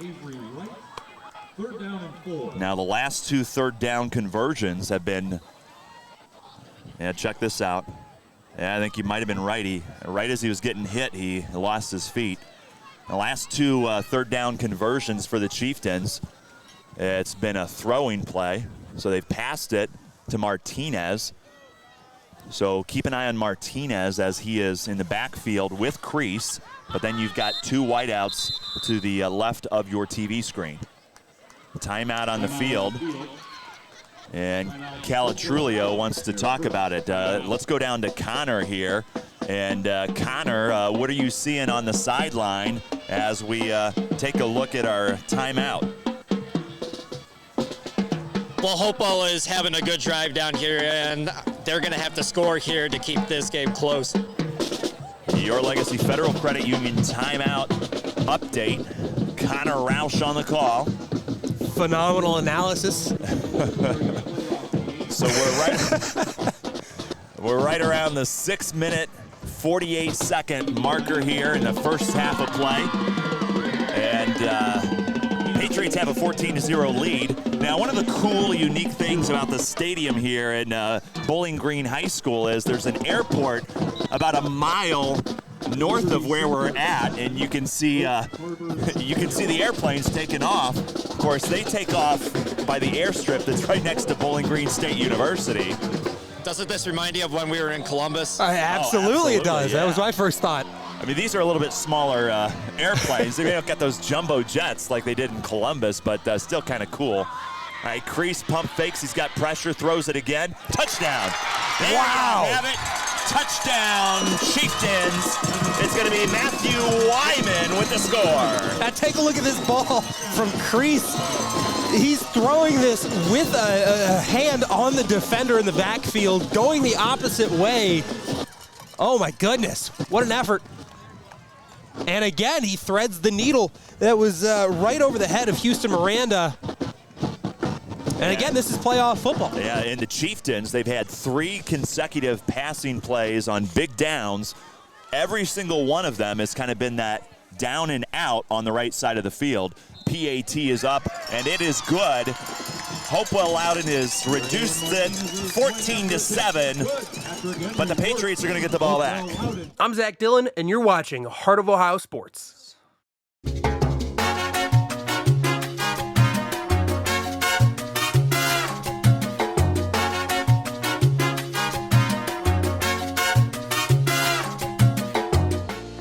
Now the last 2 3rd down conversions have been, check this out. Yeah, I think he might have been right. Right as he was getting hit, he lost his feet. The last 2 3rd down conversions for the Chieftains, it's been a throwing play. So they've passed it to Martinez. So keep an eye on Martinez as he is in the backfield with Crease, but then you've got 2 wideouts to the left of your TV screen. Timeout on the field, and Calatrulio wants to talk about it. Let's go down to Connor here. And Connor, what are you seeing on the sideline as we take a look at our timeout? Well, Hopewell is having a good drive down here, and they're going to have to score here to keep this game close. Your Legacy Federal Credit Union timeout update. Connor Roush on the call. Phenomenal analysis. So we're right around the 6-minute, 48-second marker here in the first half of play. And Patriots have a 14-0 lead. Now, one of the cool, unique things about the stadium here in Bowling Green High School is there's an airport about a mile north of where we're at, and you can see the airplanes taking off. Of course, they take off by the airstrip that's right next to Bowling Green State University. Doesn't this remind you of when we were in Columbus? Absolutely, it does. Yeah. That was my first thought. I mean, these are a little bit smaller airplanes. They don't got those jumbo jets like they did in Columbus, but still kind of cool. All right, Crease pump fakes. He's got pressure, throws it again. Touchdown. There you have it. Touchdown, Chieftains. It's going to be Matthew Wyman with the score. Now take a look at this ball from Crease. He's throwing this with a hand on the defender in the backfield, going the opposite way. Oh, my goodness. What an effort. And And again, he threads the needle. That was right over the head of Houston Miranda. And again, this is playoff football. Yeah, in the Chieftains, they've had 3 consecutive passing plays on big downs. Every single one of them has kind of been that down and out on the right side of the field. PAT is up, and it is good. Hopewell-Loudon has reduced it 14-7, but the Patriots are going to get the ball back. I'm Zach Dillon, and you're watching Heart of Ohio Sports.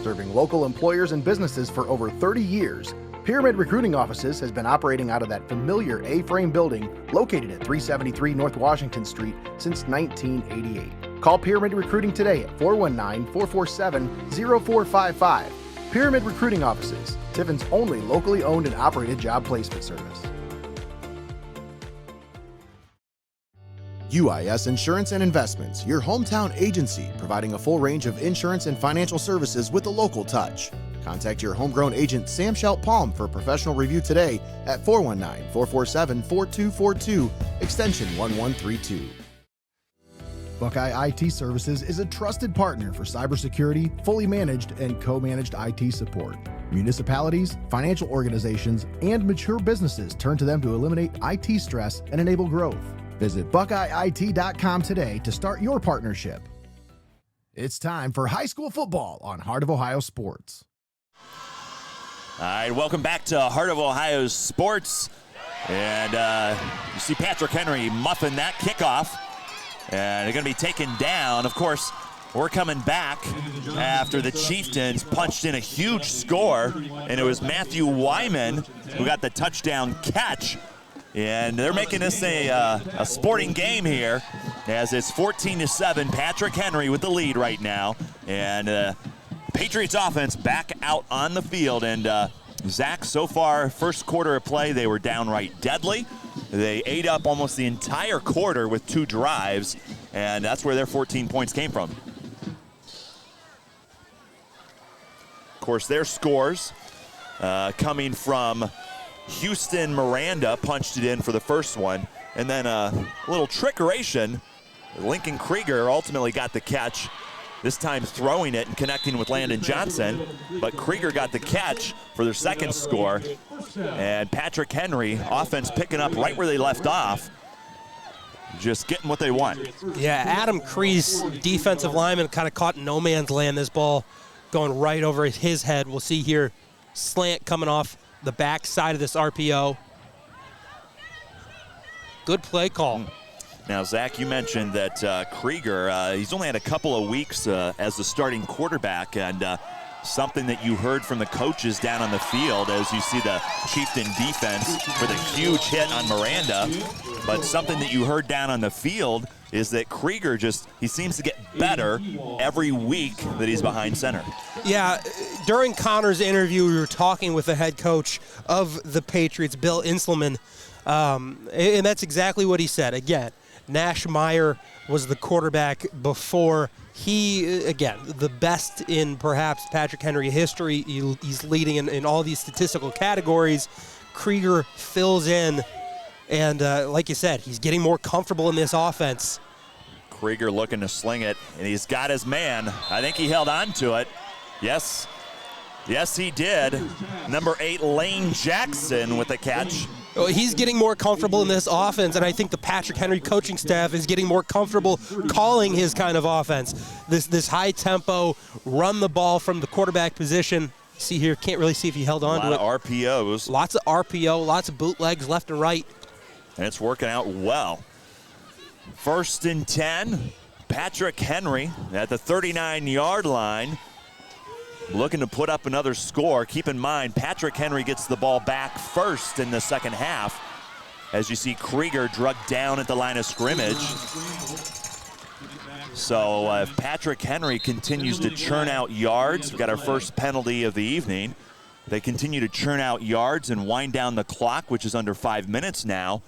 Serving local employers and businesses for over 30 years, Pyramid Recruiting Offices has been operating out of that familiar A-frame building located at 373 North Washington Street since 1988. Call Pyramid Recruiting today at 419-447-0455. Pyramid Recruiting Offices, Tiffin's only locally owned and operated job placement service. UIS Insurance and Investments, your hometown agency, providing a full range of insurance and financial services with a local touch. Contact your homegrown agent, Sam Schelt-Palm, for a professional review today at 419-447-4242, extension 1132. Buckeye IT Services is a trusted partner for cybersecurity, fully managed and co-managed IT support. Municipalities, financial organizations, and mature businesses turn to them to eliminate IT stress and enable growth. Visit BuckeyeIT.com today to start your partnership. It's time for high school football on Heart of Ohio Sports. All right, welcome back to Heart of Ohio Sports. And you see Patrick Henry muffing that kickoff. And they're going to be taken down. Of course, we're coming back after the Chieftains punched in a huge score. And it was Matthew Wyman who got the touchdown catch. And they're making this a sporting game here, as it's 14-7. Patrick Henry with the lead right now. And Patriots offense back out on the field. And Zach, so far, first quarter of play, they were downright deadly. They ate up almost the entire quarter with 2 drives, and that's where their 14 points came from. Of course, their scores coming from Houston Miranda, punched it in for the first one, and then a little trickeration. Lincoln Krieger ultimately got the catch, this time throwing it and connecting with Landon Johnson, but Krieger got the catch for their second score. And Patrick Henry, offense picking up right where they left off, just getting what they want. Yeah, Adam Kreese, defensive lineman, kind of caught in no man's land. This ball going right over his head. We'll see here, slant coming off the back side of this RPO. Good play call. Now, Zach, you mentioned that Krieger, he's only had a couple of weeks as the starting quarterback, and something that you heard from the coaches down on the field as you see the Chieftain defense with a huge hit on Miranda, but something that you heard down on the field is that Krieger he seems to get better every week that he's behind center. Yeah, during Connor's interview, we were talking with the head coach of the Patriots, Bill Inselman, and that's exactly what he said. Again, Nash Meyer was the quarterback before. He, again, the best in perhaps Patrick Henry history. He's leading in all these statistical categories. Krieger fills in, and like you said, he's getting more comfortable in this offense. Krieger looking to sling it, and he's got his man. I think he held on to it. Yes, he did. Number 8, Lane Jackson with the catch. He's getting more comfortable in this offense, and I think the Patrick Henry coaching staff is getting more comfortable calling his kind of offense. This high tempo, run the ball from the quarterback position. See here, can't really see if he held on to it. A lot of RPOs. Lots of RPO, lots of bootlegs left and right. And it's working out well. 1st and 10, Patrick Henry at the 39-yard line, looking to put up another score. Keep in mind, Patrick Henry gets the ball back first in the second half, as you see Krieger drugged down at the line of scrimmage. So if Patrick Henry continues to churn out yards, we've got our first penalty of the evening. They continue to churn out yards and wind down the clock, which is under 5 minutes now.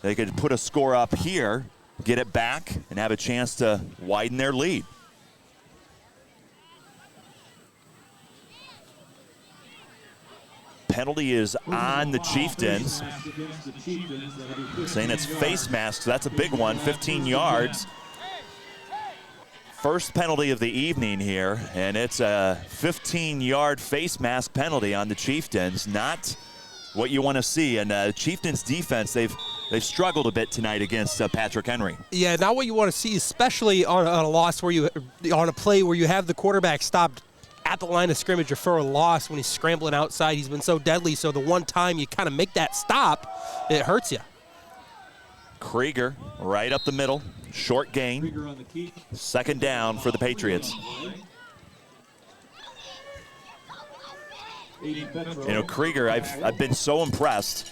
They could put a score up here, get it back, and have a chance to widen their lead. penalty is on the Chieftains. Saying it's face masks. That's a big one, 15 yards. First penalty of the evening here, and it's a 15-yard face mask penalty on the Chieftains. Not what you want to see. And Chieftains defense, they've struggled a bit tonight against Patrick Henry. Yeah, not what you want to see, especially on a loss where on a play where you have the quarterback stopped at the line of scrimmage or for a loss when he's scrambling outside. He's been so deadly, so the one time you kind of make that stop, it hurts you. Krieger right up the middle, short gain, second down for the Patriots. You know, Krieger, I've been so impressed.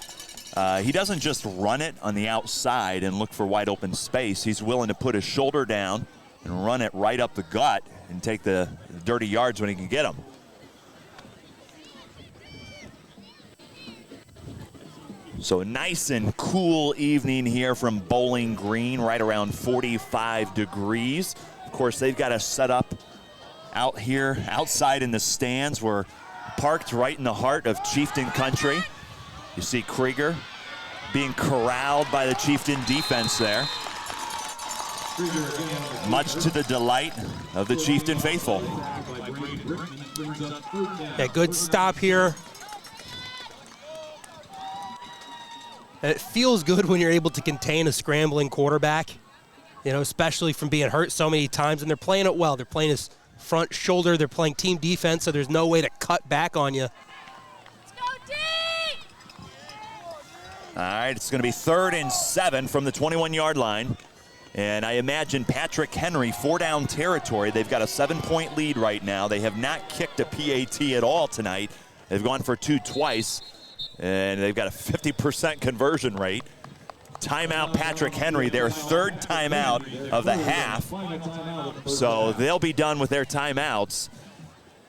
He doesn't just run it on the outside and look for wide open space. He's willing to put his shoulder down and run it right up the gut and take the dirty yards when he can get them. So a nice and cool evening here from Bowling Green, right around 45 degrees. Of course, they've got us set up out here outside in the stands. We're parked right in the heart of Chieftain country. You see Krieger being corralled by the Chieftain defense there. Much to the delight of the Chieftain faithful. Yeah, good stop here. And it feels good when you're able to contain a scrambling quarterback, you know, especially from being hurt so many times. And they're playing it well. They're playing his front shoulder. They're playing team defense, so there's no way to cut back on you. All right, it's going to be 3rd and 7 from the 21-yard line. And I imagine Patrick Henry, 4-down territory. They've got a 7-point lead right now. They have not kicked a PAT at all tonight. They've gone for 2 twice. And they've got a 50% conversion rate. Timeout Patrick Henry, their 3rd timeout of the half. So they'll be done with their timeouts.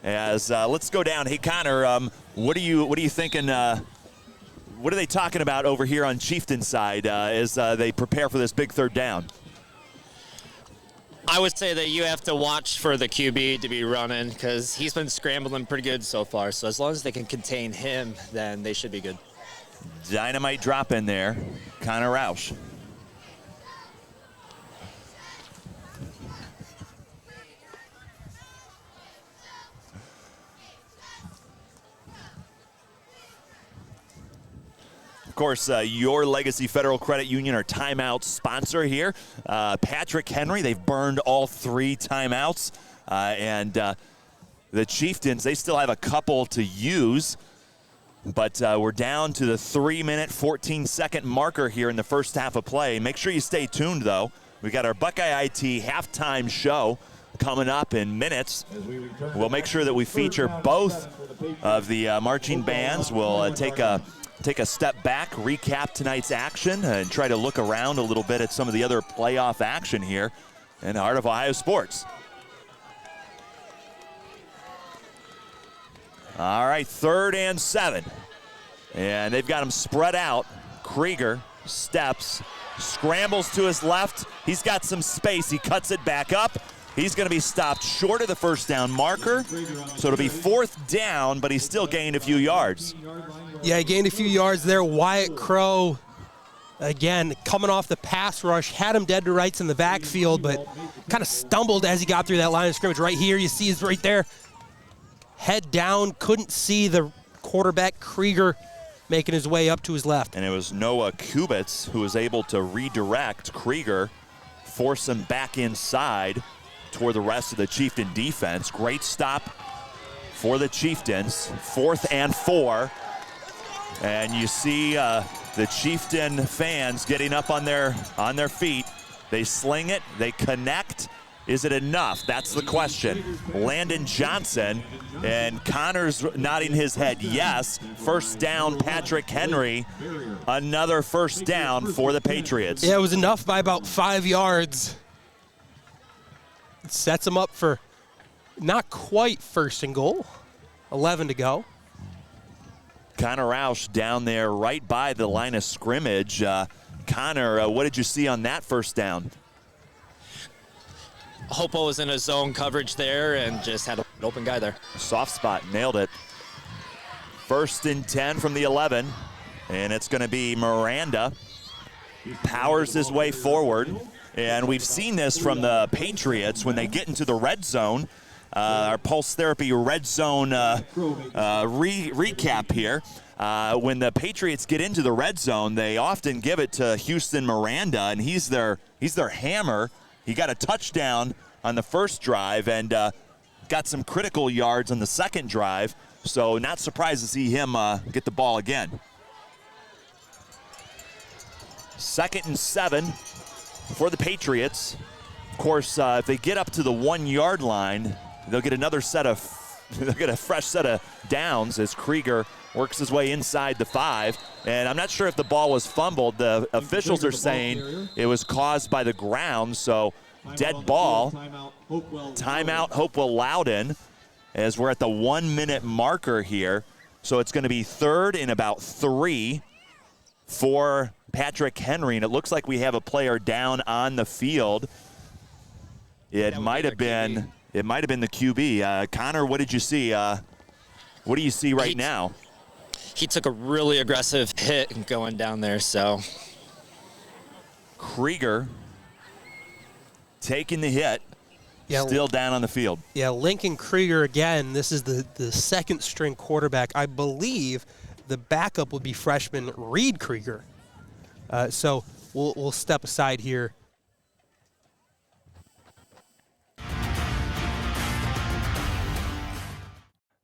As let's go down. Hey Connor, what are you thinking? What are they talking about over here on Chieftain side as they prepare for this big 3rd down? I would say that you have to watch for the QB to be running because he's been scrambling pretty good so far. So as long as they can contain him, then they should be good. Dynamite drop in there, Connor Roush. Of course, your Legacy Federal Credit Union, our timeout sponsor here. Patrick Henry, they've burned all 3 timeouts. And the Chieftains, they still have a couple to use. But we're down to the 3-minute, 14-second marker here in the first half of play. Make sure you stay tuned, though. We got our Buckeye IT halftime show coming up in minutes. We'll make sure that we feature both of the marching bands. We'll take a step back, recap tonight's action, and try to look around a little bit at some of the other playoff action here in the heart of Ohio sports. All right, 3rd and 7. And they've got him spread out. Krieger steps, scrambles to his left. He's got some space. He cuts it back up. He's going to be stopped short of the 1st down marker. So it'll be 4th down, but he still gained a few yards. Yeah, he gained a few yards there. Wyatt Crow, again, coming off the pass rush, had him dead to rights in the backfield, but kind of stumbled as he got through that line of scrimmage. Right here, you see is right there. Head down, couldn't see the quarterback, Krieger, making his way up to his left. And it was Noah Kubitz who was able to redirect Krieger, force him back inside toward the rest of the Chieftain defense. Great stop for the Chieftains. 4th and 4. And you see the Chieftain fans getting up on their feet. They sling it, they connect. Is it enough? That's the question. Landon Johnson, and Connor's nodding his head yes. 1st down, Patrick Henry. Another 1st down for the Patriots. Yeah, it was enough by about 5 yards. It sets them up for not quite 1st and goal. 11 to go. Connor Roush down there right by the line of scrimmage. Connor, what did you see on that 1st down? Hopewell was in a zone coverage there and just had an open guy there. Soft spot, nailed it. 1st and 10 from the 11, and it's going to be Miranda. Powers his way forward, and we've seen this from the Patriots when they get into the red zone. Our Pulse Therapy red zone recap here. When the Patriots get into the red zone, they often give it to Houston Miranda, and he's their hammer. He got a touchdown on the first drive and got some critical yards on the second drive, so not surprised to see him get the ball again. 2nd and 7 for the Patriots. Of course, if they get up to the 1-yard line, they'll get a fresh set of downs as Krieger works his way inside the 5. And I'm not sure if the ball was fumbled. The officials are saying it was caused by the ground, so dead ball. Timeout Hopewell-Loudon, as we're at the 1-minute marker here. So it's going to be 3rd and about 3 for Patrick Henry, and it looks like we have a player down on the field. It might have been the QB. Connor, what did you see? What do you see right now? He took a really aggressive hit going down there, so. Krieger taking the hit, still down on the field. Yeah, Lincoln Krieger again. This is the 2nd string quarterback. I believe the backup would be freshman Reed Krieger. So we'll step aside here.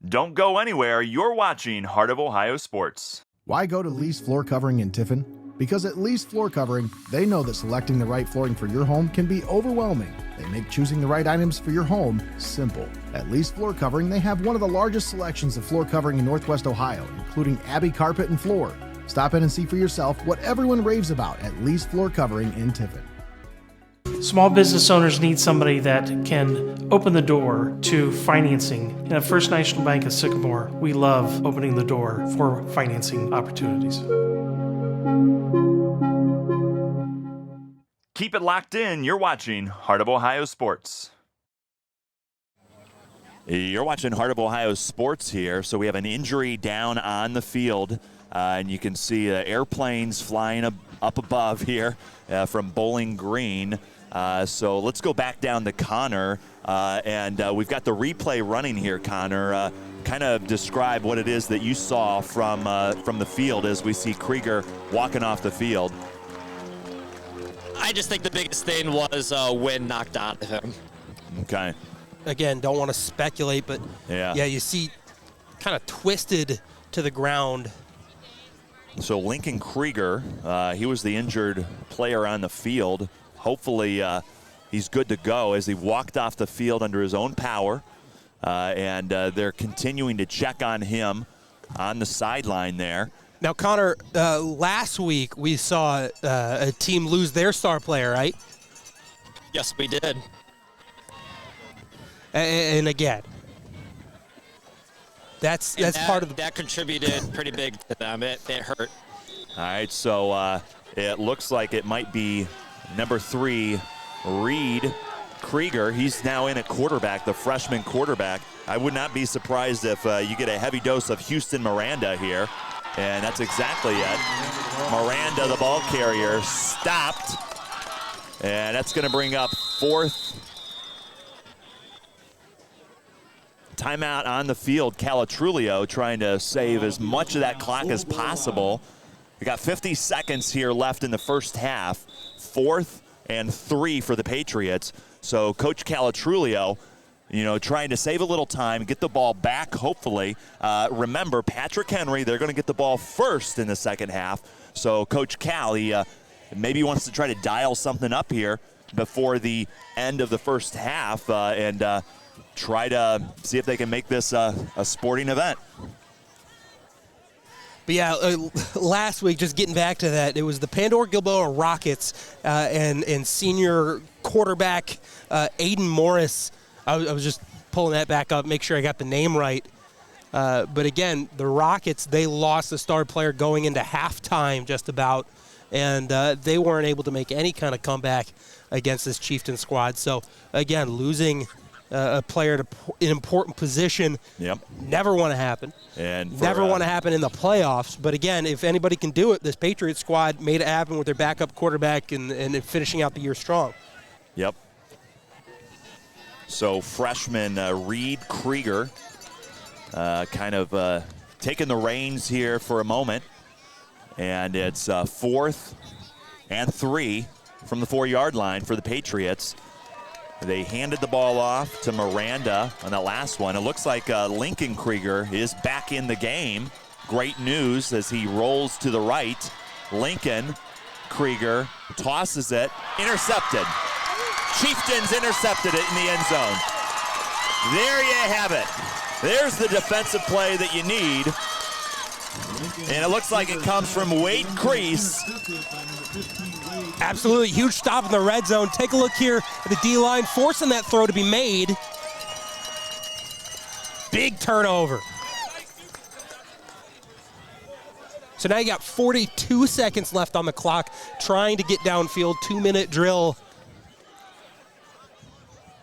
Don't go anywhere. You're watching Heart of Ohio Sports. Why go to Lee's Floor Covering in Tiffin? Because at Lee's Floor Covering, they know that selecting the right flooring for your home can be overwhelming. They make choosing the right items for your home simple. At Lee's Floor Covering, they have one of the largest selections of floor covering in Northwest Ohio, including Abbey Carpet and Floor. Stop in and see for yourself what everyone raves about at Lee's Floor Covering in Tiffin. Small business owners need somebody that can open the door to financing. And at First National Bank of Sycamore, we love opening the door for financing opportunities. Keep it locked in. You're watching Heart of Ohio Sports. You're watching Heart of Ohio Sports here. So we have an injury down on the field. And you can see airplanes flying up above here from Bowling Green. So let's go back down to Connor. And we've got the replay running here, Connor. Kind of describe what it is that you saw from the field as we see Krieger walking off the field. I just think the biggest thing was wind knocked out of him. Okay. Again, don't want to speculate, but yeah, you see kind of twisted to the ground. So Lincoln Krieger, he was the injured player on the field. Hopefully he's good to go as he walked off the field under his own power. And they're continuing to check on him on the sideline there. Now, Connor, last week we saw a team lose their star player, right? Yes, we did. And again, that's part of the... That contributed pretty big to them. It hurt. All right, so it looks like it might be number 3, Reed Krieger. He's now in at quarterback, the freshman quarterback. I would not be surprised if you get a heavy dose of Houston Miranda here. And that's exactly it. Miranda, the ball carrier, stopped. And that's going to bring up 4th timeout on the field. Calatrulio trying to save as much of that clock as possible. We got 50 seconds here left in the first half. 4th and 3 for the Patriots. So Coach Calatrulio, trying to save a little time, get the ball back, hopefully. Remember, Patrick Henry, they're going to get the ball first in the second half. So Coach Cal, he maybe wants to try to dial something up here before the end of the first half and try to see if they can make this a sporting event. But yeah, last week, just getting back to that, it was the Pandora Gilboa Rockets and senior quarterback Aiden Morris. I was just pulling that back up, make sure I got the name right. But again, the Rockets, they lost the star player going into halftime just about, and they weren't able to make any kind of comeback against this Chieftain squad. So again, losing a player at an important position. Yep. Never want to happen. And never want to happen in the playoffs. But again, if anybody can do it, this Patriots squad made it happen with their backup quarterback and finishing out the year strong. Yep. So freshman Reed Krieger kind of taking the reins here for a moment. And it's 4th and 3 from the 4-yard line for the Patriots. They handed the ball off to Miranda on the last one. It looks like Lincoln Krieger is back in the game. Great news as he rolls to the right. Lincoln Krieger tosses it, intercepted. Chieftains intercepted it in the end zone. There you have it. There's the defensive play that you need. And it looks like it comes from Wade Crease. Absolutely huge stop in the red zone. Take a look here at the D-line, forcing that throw to be made. Big turnover. So now you got 42 seconds left on the clock, trying to get downfield, 2-minute drill.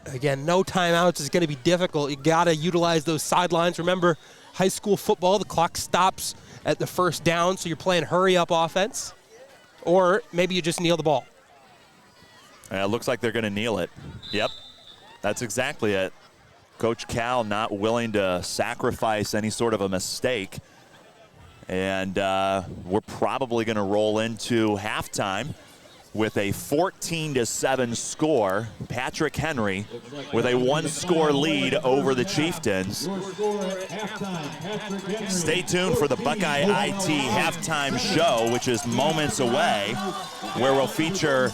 Again, no timeouts is going to be difficult. You got to utilize those sidelines. Remember, high school football, the clock stops at the first down, so you're playing hurry-up offense. Or maybe you just kneel the ball. It looks like they're going to kneel it. Yep, that's exactly it. Coach Cal not willing to sacrifice any sort of a mistake. And we're probably going to roll into halftime with a 14-7 score. Patrick Henry with a 1-score lead over the Chieftains. Stay tuned for the Buckeye IT halftime show, which is moments away, where we'll feature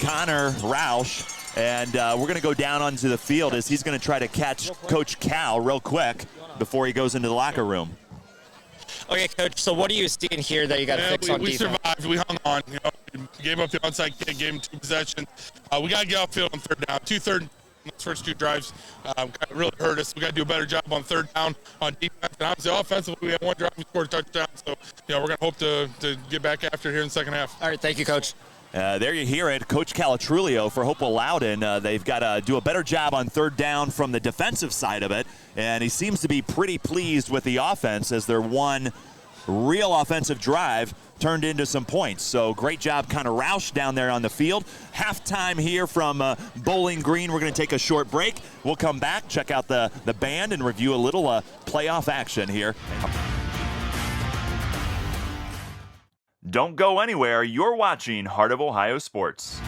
Connor Roush. And we're going to go down onto the field as he's going to try to catch Coach Cal real quick before he goes into the locker room. Okay, Coach, so what are you seeing here that you got to fix on defense? We survived. We hung on. We gave up the onside kick, gave them 2 possessions. We got to get outfield on 3rd down. 2 third, those first 2 drives kind of really hurt us. We got to do a better job on 3rd down on defense. And obviously, offensively, we had 1 drive, we scored a touchdown. So, we're going to hope to get back after here in the second half. All right, thank you, Coach. There you hear it, Coach Calatrulio for Hopewell-Loudon. They've got to do a better job on 3rd down from the defensive side of it, and he seems to be pretty pleased with the offense as their one real offensive drive turned into some points. So great job, Connor Roush, down there on the field. Halftime here from Bowling Green. We're going to take a short break. We'll come back, check out the band, and review a little playoff action here. Don't go anywhere. You're watching Heart of Ohio Sports.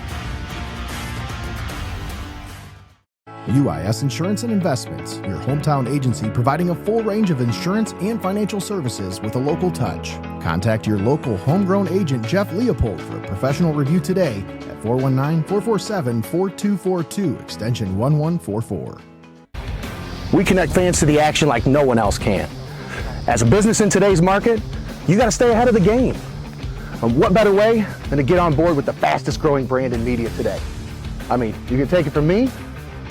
UIS Insurance and Investments, your hometown agency providing a full range of insurance and financial services with a local touch. Contact your local homegrown agent, Jeff Leopold, for a professional review today at 419-447-4242, extension 1144. We connect fans to the action like no one else can. As a business in today's market, you got to stay ahead of the game. And what better way than to get on board with the fastest growing brand in media today? I mean, you can take it from me,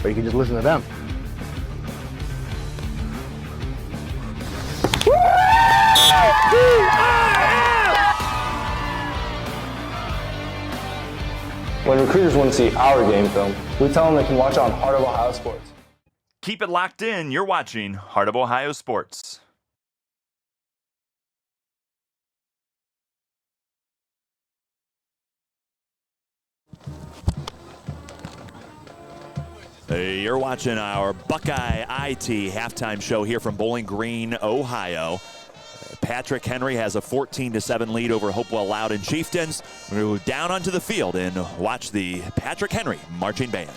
or you can just listen to them. When recruiters want to see our game film, we tell them they can watch it on Heart of Ohio Sports. Keep it locked in. You're watching Heart of Ohio Sports. You're watching our Buckeye IT halftime show here from Bowling Green, Ohio. Patrick Henry has a 14-7 lead over Hopewell-Loudon Chieftains. We're going to go down onto the field and watch the Patrick Henry marching band.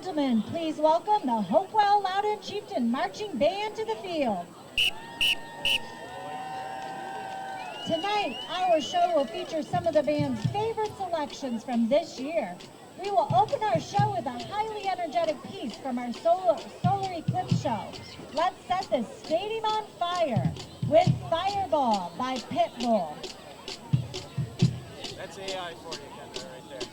gentlemen, please welcome the Hopewell-Loudon Chieftain Marching Band to the field. Tonight, our show will feature some of the band's favorite selections from this year. We will open our show with a highly energetic piece from our solar eclipse show. Let's set the stadium on fire with Fireball by Pitbull. That's AI for you, Kendra, right there.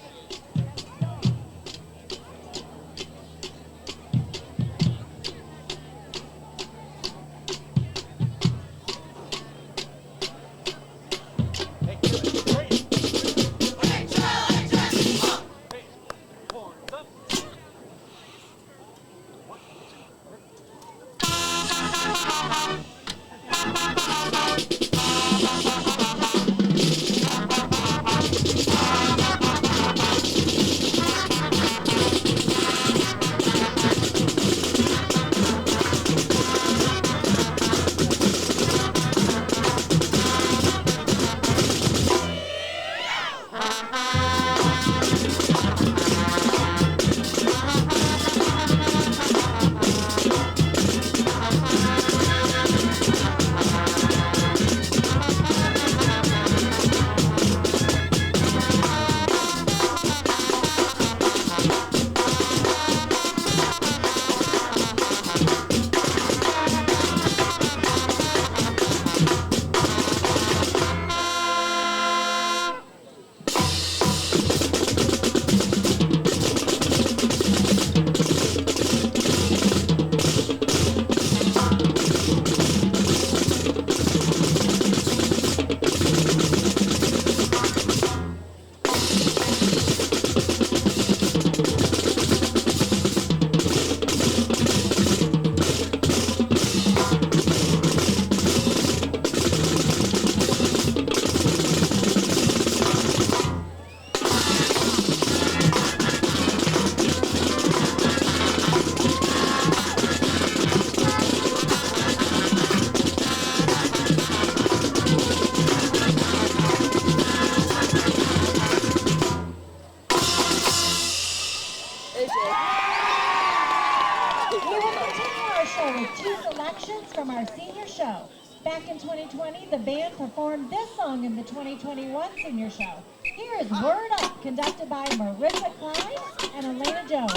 From our senior show. Back in 2020, the band performed this song in the 2021 senior show. Here is Word Up, conducted by Marissa Klein and Elena Jones.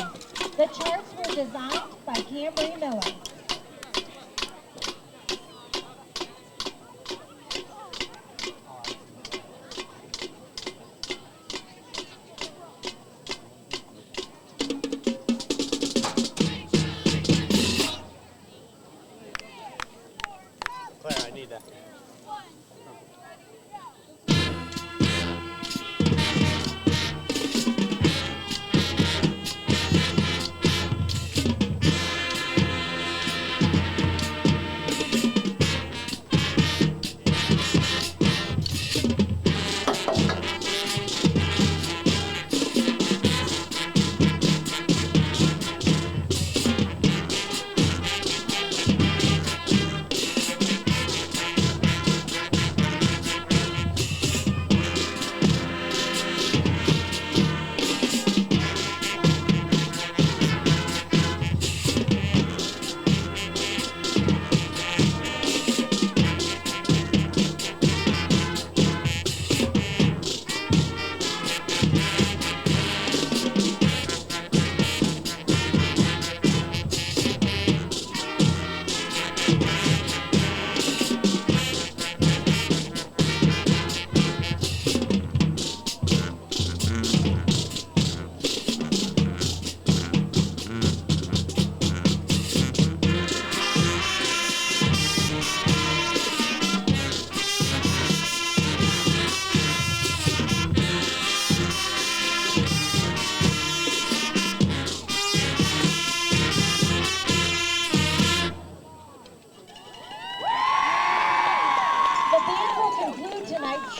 The charts were designed by Cambry Miller. Claire, I need that.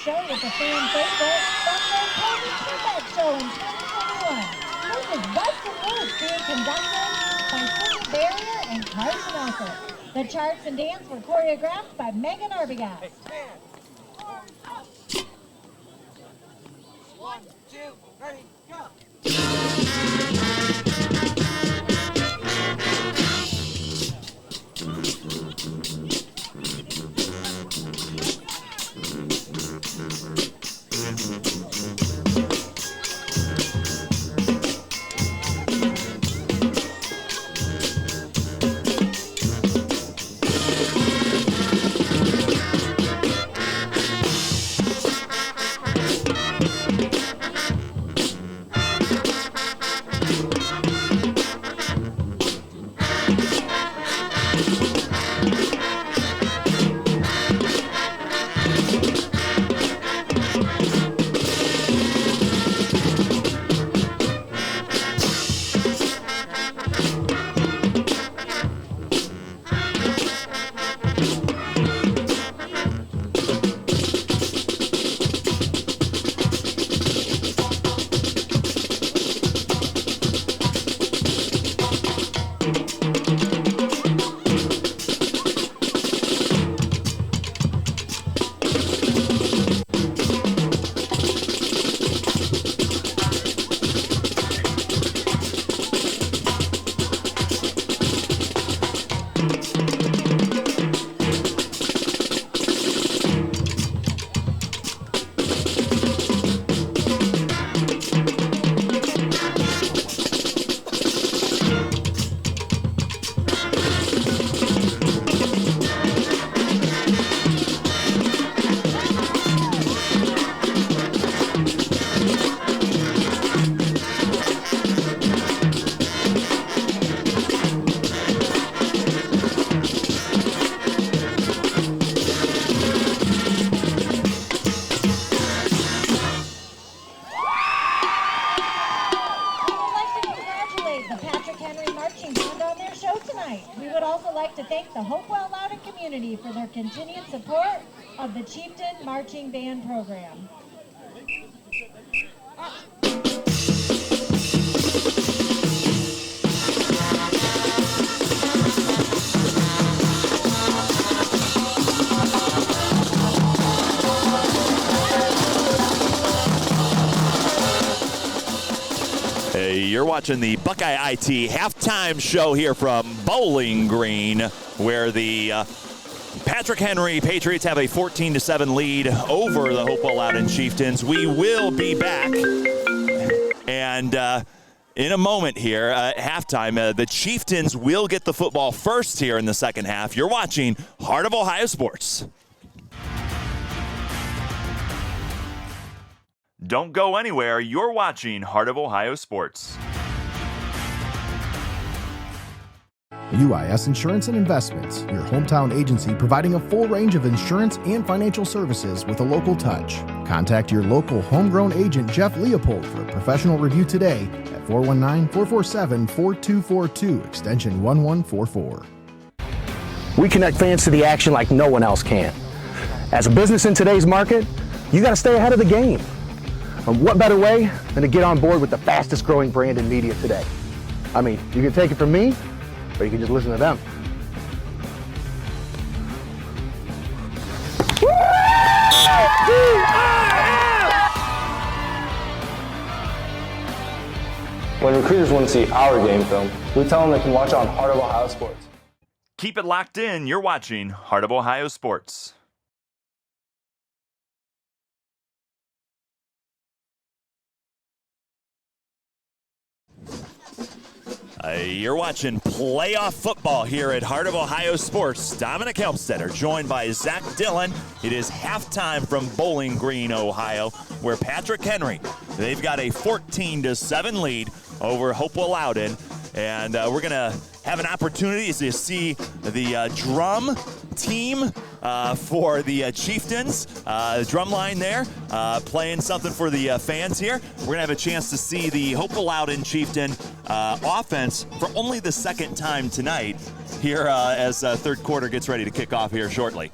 Show with the fan favorite Thunder County Comeback Show in 2021. This is Western Roots being conducted by Cindy Barrier and Carson Alford. The charts and dance were choreographed by Megan Arbogast. One, two, ready, go! to thank the Hopewell-Loudon community for their continued support of the Chieftain Marching Band program. You're watching the Buckeye IT halftime show here from Bowling Green, where the Patrick Henry Patriots have a 14-7 lead over the Hopewell-Loudon Chieftains. We will be back, and in a moment here at halftime, the Chieftains will get the football first here in the second half. You're watching Heart of Ohio Sports. Don't go anywhere. You're watching Heart of Ohio Sports. UIS Insurance and Investments, your hometown agency providing a full range of insurance and financial services with a local touch. Contact your local homegrown agent, Jeff Leopold, for a professional review today at 419-447-4242, extension 1144. We connect fans to the action like no one else can. As a business in today's market, you got to stay ahead of the game. And what better way than to get on board with the fastest growing brand in media today? I mean, you can take it from me, or you can just listen to them. When recruiters want to see our game film, we tell them they can watch it on Heart of Ohio Sports. Keep it locked in. You're watching Heart of Ohio Sports. You're watching playoff football here at Heart of Ohio Sports. Dominic Helmstetter joined by Zach Dillon. It is halftime from Bowling Green, Ohio, where Patrick Henry, they've got a 14-7 lead over Hopewell-Loudon. And we're going to have an opportunity to see the drum team for the Chieftains. Drum line there, playing something for the fans here. We're going to have a chance to see the Hopewell-Loudon Chieftain offense for only the second time tonight here as third quarter gets ready to kick off here shortly.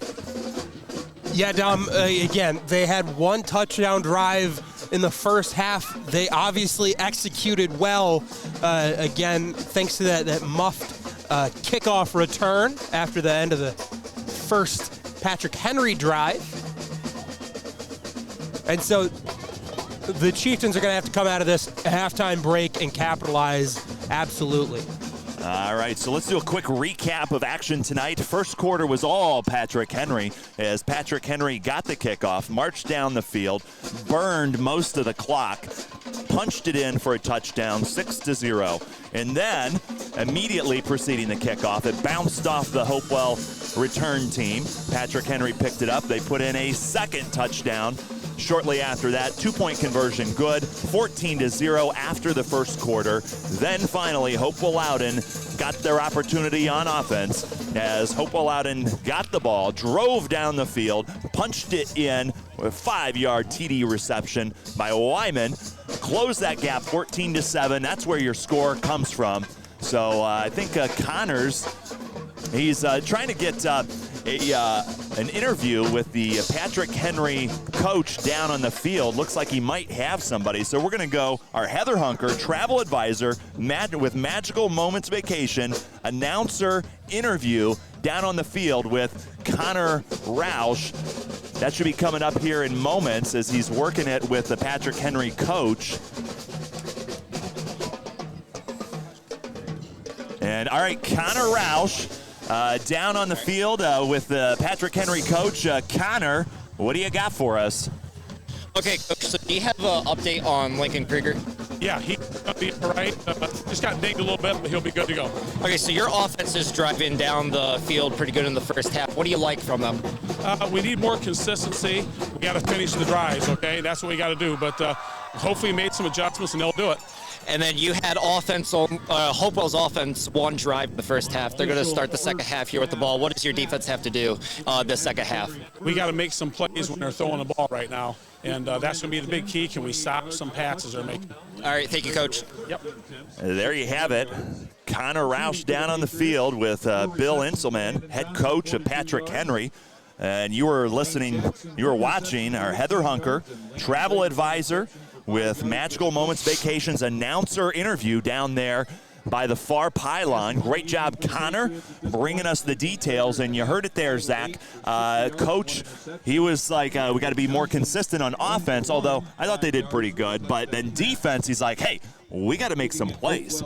Yeah, Dom, again, they had one touchdown drive in the first half. They obviously executed well, again, thanks to that muffed kickoff return after the end of the first Patrick Henry drive. And so the Chieftains are going to have to come out of this halftime break and capitalize absolutely. All right, so let's do a quick recap of action tonight. First quarter was all Patrick Henry as Patrick Henry got the kickoff, marched down the field, burned most of the clock, punched it in for a touchdown, 6-0. And then, immediately preceding the kickoff, it bounced off the Hopewell return team. Patrick Henry picked it up. They put in a second touchdown. Shortly after that, 2-point conversion good, 14-0 after the first quarter. Then finally, Hopewell-Loudon got their opportunity on offense as Hopewell-Loudon got the ball, drove down the field, punched it in with a 5-yard TD reception by Wyman. Close that gap 14-7. That's where your score comes from. So I think Connors, he's trying to get an interview with the Patrick Henry coach down on the field. Looks like he might have somebody. So we're going to go our Heather Hunker, travel advisor, with Magical Moments Vacation, announcer interview down on the field with Connor Roush. That should be coming up here in moments as he's working it with the Patrick Henry coach. And all right, Connor Roush down on the field with the Patrick Henry coach. Connor, what do you got for us? Okay, Coach, so do you have an update on Lincoln Krieger? Yeah, he's going to be all right. Just got dinged a little bit, but he'll be good to go. Okay, so your offense is driving down the field pretty good in the first half. What do you like from them? We need more consistency. We got to finish the drives, okay? That's what we got to do. But hopefully made some adjustments, and they'll do it. And then you had Hopewell's offense one drive in the first half. They're going to start the second half here with the ball. What does your defense have to do the second half? We got to make some plays when they're throwing the ball right now, and that's going to be the big key. Can we stop some passes they're making? All right, thank you, Coach. Yep. There you have it. Connor Roush down on the field with Bill Inselman, head coach of Patrick Henry. And you were watching our Heather Hunker, travel advisor, with Magical Moments Vacations announcer interview down there by the far pylon. Great job, Connor, bringing us the details. And you heard it there, Zach. Coach, he was like, we got to be more consistent on offense, although I thought they did pretty good. But then defense, he's like, hey, we got to make some plays.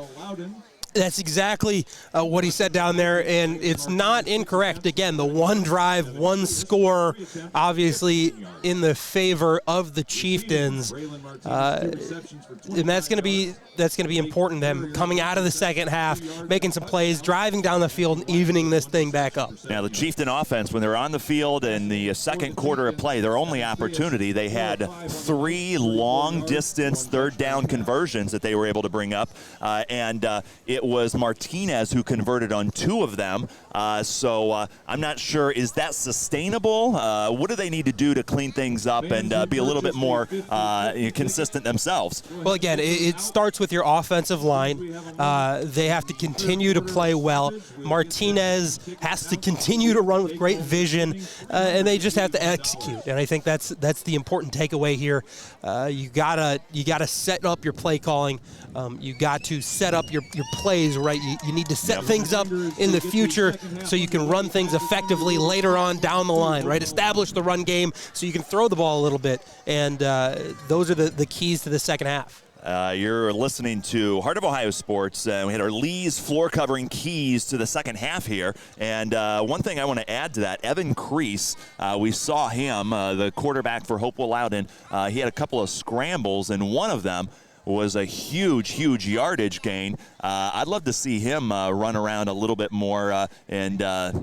That's exactly what he said down there, and it's not incorrect. Again, the one drive, one score, obviously in the favor of the Chieftains, and that's going to be important. Them coming out of the second half, making some plays, driving down the field, and evening this thing back up. Now, the Chieftain offense, when they're on the field in the second quarter of play, their only opportunity, they had 3 long-distance third-down conversions that they were able to bring up, and it was Martinez who converted on 2 of them. So I'm not sure, is that sustainable? What do they need to do to clean things up and be a little bit more consistent themselves? Well, again, it starts with your offensive line. They have to continue to play well. Martinez has to continue to run with great vision, and they just have to execute. And I think that's the important takeaway here. You gotta set up your play calling. You got to set up your plays right. You need to set things up in the future so you can run things effectively later on down the line, right? Establish the run game so you can throw the ball a little bit. And those are the keys to the second half. You're listening to Heart of Ohio Sports. We had our Lee's floor covering keys to the second half here. And one thing I want to add to that, Evan Crease, we saw him, the quarterback for Hopewell-Loudon. He had a couple of scrambles, and one of them was a huge yardage gain. I'd love to see him run around a little bit more and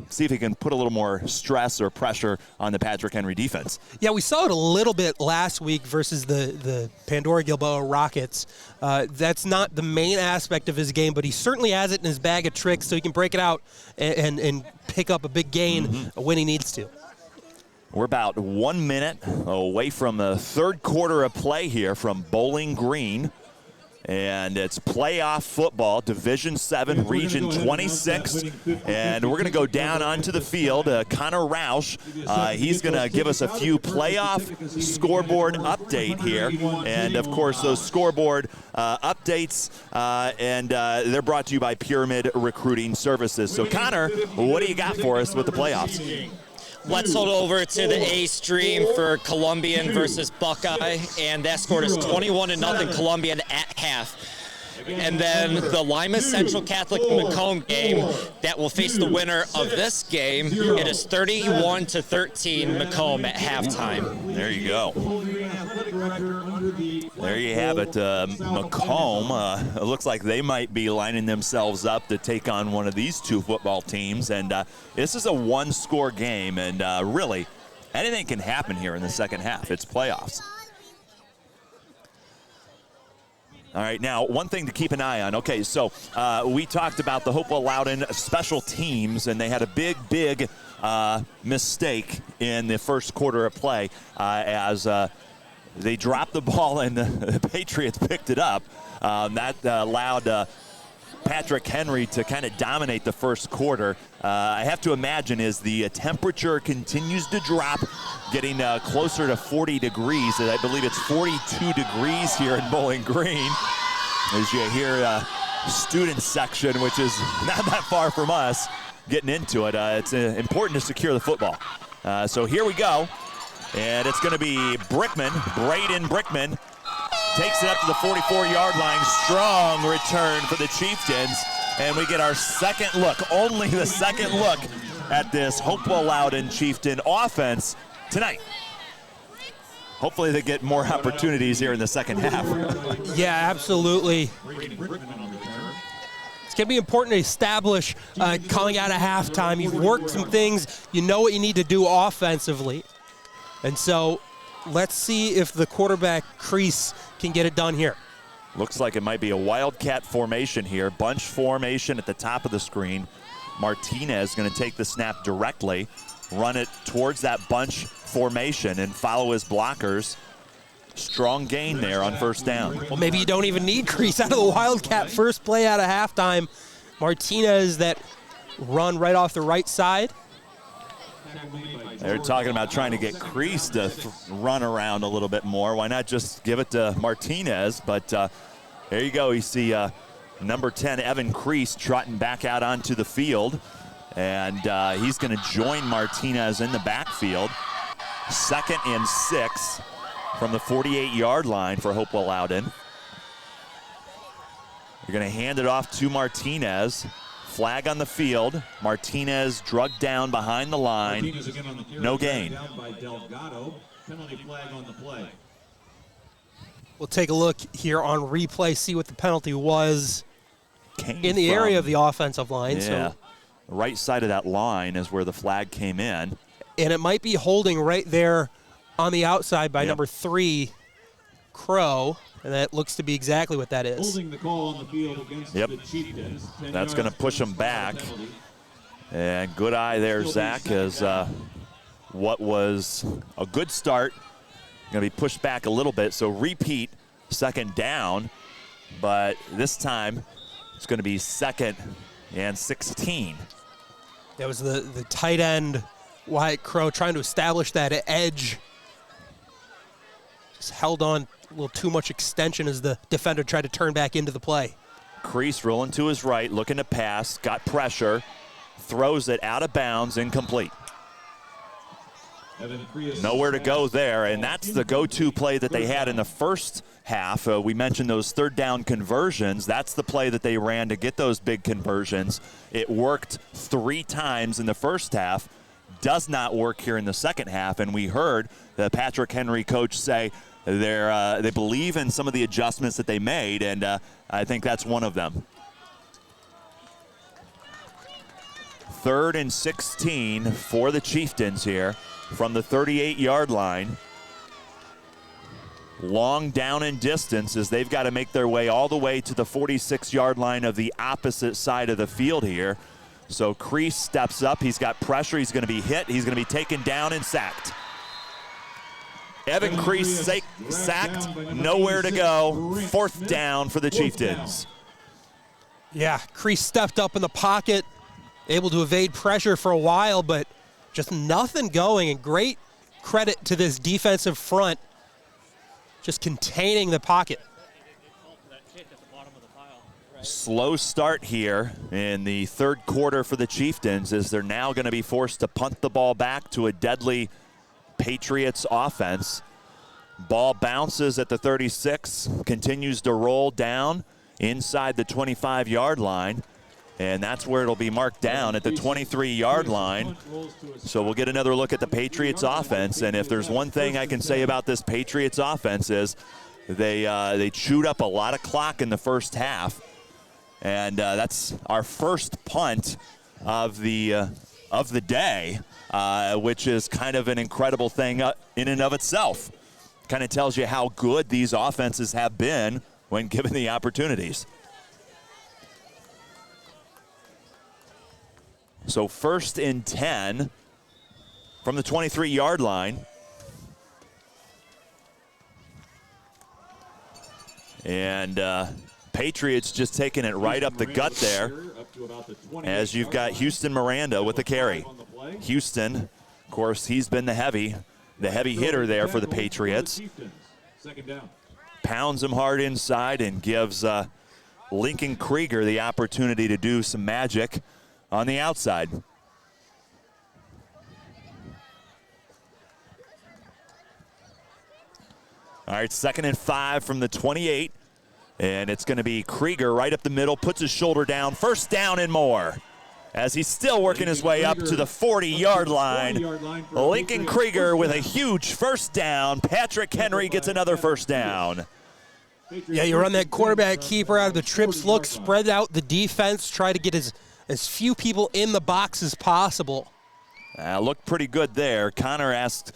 see if he can put a little more stress or pressure on the Patrick Henry defense. Yeah, we saw it a little bit last week versus the Pandora Gilboa Rockets. That's not the main aspect of his game, but he certainly has it in his bag of tricks so he can break it out and pick up a big gain when he needs to. We're about 1 minute away from the third quarter of play here from Bowling Green. And it's playoff football, Division 7, Region 26. And we're going to go down onto the field. Connor Roush, he's going to give us a few playoff scoreboard update here. And, of course, those scoreboard updates, and they're brought to you by Pyramid Recruiting Services. So, Connor, what do you got for us with the playoffs? Let's hold over to the A stream for Columbian versus Buckeye, and that score is 21-0 Columbian at half. And then the Lima Central Catholic Macomb game that will face the winner of this game. It is 31-13 Macomb at halftime. There you go. There you have it. Macomb, it looks like they might be lining themselves up to take on one of these 2 football teams. And this is a 1-score game, and really, anything can happen here in the second half. It's playoffs. All right, now, one thing to keep an eye on. Okay, so we talked about the Hopewell-Loudon special teams, and they had a big mistake in the first quarter of play as they dropped the ball and the Patriots picked it up. That allowed Patrick Henry to kind of dominate the first quarter. I have to imagine as the temperature continues to drop, getting closer to 40 degrees. I believe it's 42 degrees here in Bowling Green. As you hear student section, which is not that far from us, getting into it. It's important to secure the football. So here we go. And it's going to be Braden Brickman. Takes it up to the 44-yard line. Strong return for the Chieftains. And we get our second look, only the second look at this Hopewell-Loudon Chieftain offense tonight. Hopefully they get more opportunities here in the second half. Yeah, absolutely. It's going to be important to establish coming out of halftime. You've worked some things. You know what you need to do offensively. And so let's see if the quarterback Crease can get it done here. Looks like it might be a wildcat formation here. Bunch formation at the top of the screen. Martinez going to take the snap directly, run it towards that bunch formation and follow his blockers. Strong gain there on first down. Well, maybe you don't even need Crease out of the wildcat. First play out of halftime. Martinez, that run right off the right side. They're talking about trying to get Crease to run around a little bit more. Why not just give it to Martinez? But there you go. You see number 10, Evan Crease, trotting back out onto the field. And he's going to join Martinez in the backfield. 2nd and 6 from the 48-yard line for Hopewell-Loudon. You're going to hand it off to Martinez. Flag on the field. Martinez drugged down behind the line. No gain. We'll take a look here on replay, see what the penalty was in the area of the offensive line. Yeah, so, right side of that line is where the flag came in. And it might be holding right there on the outside by number 3, Crow. And that looks to be exactly what that is. Holding the call on the field against the Chieftains. That's going to push him back. And good eye there, Zach, as what was a good start going to be pushed back a little bit. So repeat, 2nd down. But this time it's going to be 2nd and 16. That was the tight end, Wyatt Crow, trying to establish that edge. Just held on a little too much extension as the defender tried to turn back into the play. Crease rolling to his right, looking to pass, got pressure, throws it out of bounds, incomplete. Nowhere to go there, and that's the go-to play that they had in the first half. We mentioned those 3rd down conversions. That's the play that they ran to get those big conversions. It worked 3 times in the first half. Does not work here in the second half, and we heard the Patrick Henry coach say they believe in some of the adjustments that they made, and I think that's one of them. 3rd and 16 for the Chieftains here from the 38-yard line. Long down and distance as they've got to make their way all the way to the 46-yard line of the opposite side of the field here. So Crease steps up. He's got pressure. He's going to be hit. He's going to be taken down and sacked. Evan Crease sacked. Nowhere to go. 4th down for the Chieftains. Yeah, Crease stepped up in the pocket, able to evade pressure for a while, but just nothing going. And great credit to this defensive front, just containing the pocket. Slow start here in the 3rd quarter for the Chieftains as they're now going to be forced to punt the ball back to a deadly Patriots offense. Ball bounces at the 36, continues to roll down inside the 25-yard line, and that's where it'll be marked down at the 23-yard line. So we'll get another look at the Patriots offense, and if there's one thing I can say about this Patriots offense is they chewed up a lot of clock in the first half, and that's our first punt of the day, which is kind of an incredible thing in and of itself. Kind of tells you how good these offenses have been when given the opportunities. So 1st and 10 from the 23-yard line. And Patriots just taking it right up the gut there, as you've got Houston Miranda with the carry. Houston, of course, he's been the heavy hitter there for the Patriots. Pounds him hard inside and gives Lincoln Krieger the opportunity to do some magic on the outside. All right, 2nd and 5 from the 28. And it's going to be Krieger right up the middle, puts his shoulder down, 1st down and more. As he's still working his way up to the 40-yard line. Lincoln Krieger with a huge 1st down. Patrick Henry gets another 1st down. Yeah, you run that quarterback keeper out of the trips look, spread out the defense, try to get as few people in the box as possible. Looked pretty good there. Connor asked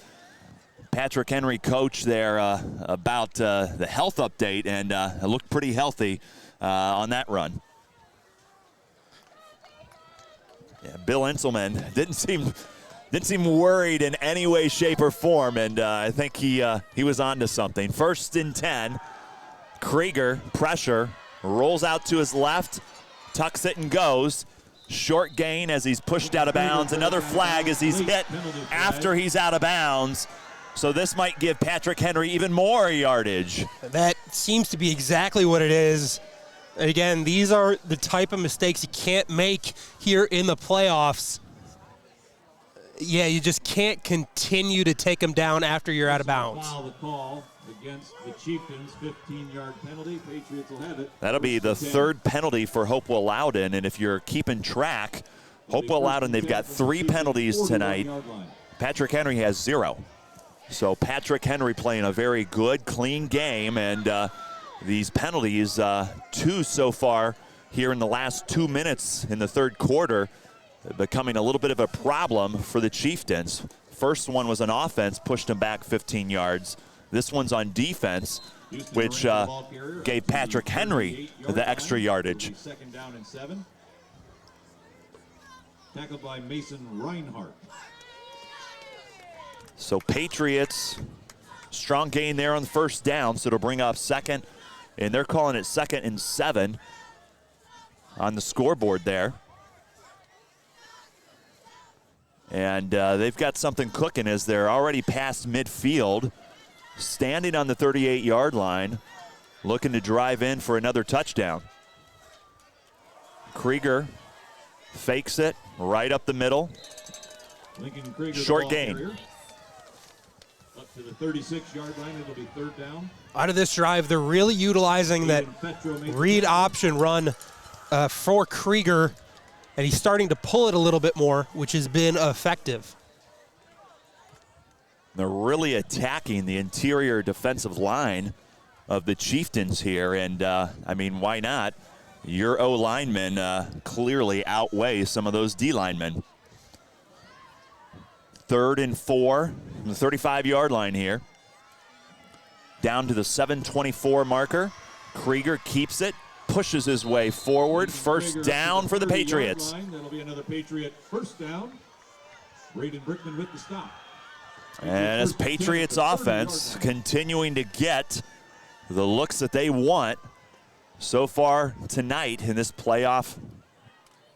Patrick Henry, coach there, about the health update, and it looked pretty healthy on that run. Yeah, Bill Inselman didn't seem worried in any way, shape, or form, and I think he was onto something. 1st and 10. Krieger, pressure, rolls out to his left, tucks it and goes. Short gain as he's pushed out of bounds. Another flag as he's hit after he's out of bounds. So this might give Patrick Henry even more yardage. That seems to be exactly what it is. Again, these are the type of mistakes you can't make here in the playoffs. Yeah, you just can't continue to take them down after you're out of bounds. The call against the Chieftains, 15-yard penalty. Patriots will have it. That'll be the 3rd penalty for Hopewell-Loudon, and if you're keeping track, Hopewell-Loudon, they've got 3 penalties tonight. Patrick Henry has 0. So Patrick Henry playing a very good, clean game, and these penalties, 2 so far here in the last 2 minutes in the 3rd quarter, becoming a little bit of a problem for the Chieftains. First one was on offense, pushed them back 15 yards. This one's on defense, which gave Patrick Henry the extra yardage. 2nd down and 7. Tackled by Mason Reinhardt. So Patriots, strong gain there on the 1st down, so it'll bring up 2nd, and they're calling it 2nd and 7 on the scoreboard there. And they've got something cooking as they're already past midfield, standing on the 38-yard line, looking to drive in for another touchdown. Krieger fakes it right up the middle. Lincoln Krieger, short gain. Up to the 36-yard line, it'll be 3rd down. Out of this drive, they're really utilizing that read option run for Krieger, and he's starting to pull it a little bit more, which has been effective. They're really attacking the interior defensive line of the Chieftains here, and I mean, why not? Your O linemen clearly outweigh some of those D linemen. 3rd and 4 from the 35-yard line here. Down to the 7:24 marker. Krieger keeps it, pushes his way forward. 1st down for the Patriots. That'll be another Patriot 1st down. Braden Brickman with the stop. And as Patriots offense continuing to get the looks that they want so far tonight in this playoff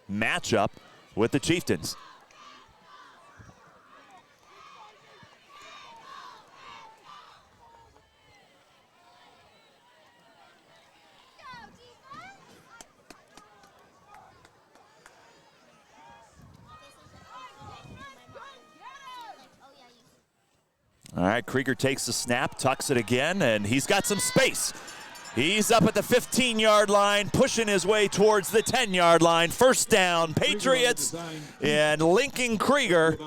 matchup with the Chieftains. All right, Krieger takes the snap, tucks it again, and he's got some space. He's up at the 15-yard line, pushing his way towards the 10-yard line. 1st down, Patriots, and Lincoln Krieger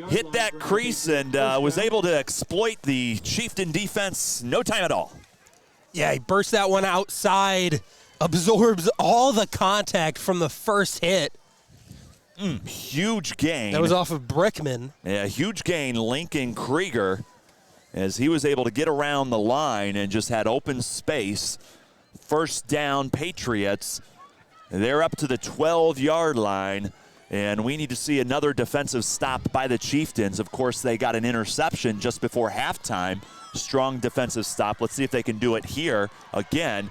hit that crease and was able to exploit the Chieftain defense no time at all. Yeah, he burst that one outside, absorbs all the contact from the first hit. Huge gain. That was off of Brickman. Yeah, huge gain, Lincoln Krieger, as he was able to get around the line and just had open space first down Patriots. They're up to the 12-yard line, and we need to see another defensive stop by the Chieftains. Of course, they got an interception just before halftime. Strong defensive stop. Let's see if they can do it here again.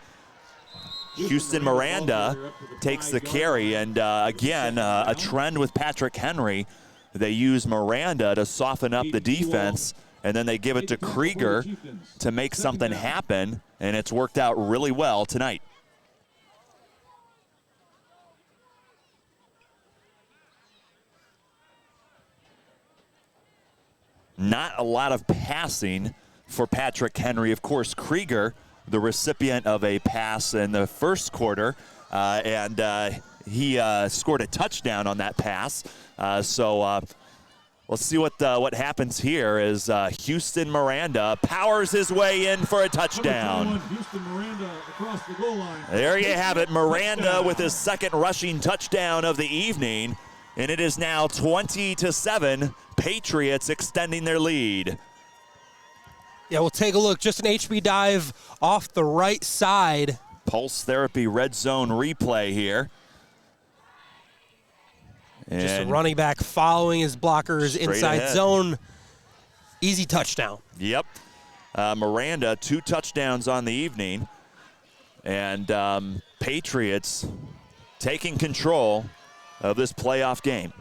Houston Miranda takes the carry, and again, a trend with Patrick Henry. They use Miranda to soften up the defense, and then they give it to Krieger to make something happen, and it's worked out really well tonight. Not a lot of passing for Patrick Henry. Of course, Krieger, the recipient of a pass in the first quarter, and he scored a touchdown on that pass. So let's see what happens here as Houston Miranda powers his way in for a touchdown. Houston Miranda across the goal line. There you have it, Miranda with his second rushing touchdown of the evening, and it is now 20-7. Patriots extending their lead. Yeah, we'll take a look. Just an HB dive off the right side. Pulse Therapy red zone replay here. Just a running back following his blockers inside ahead. zone. Easy touchdown. Yep. Miranda, 2 touchdowns on the evening. And Patriots taking control of this playoff game.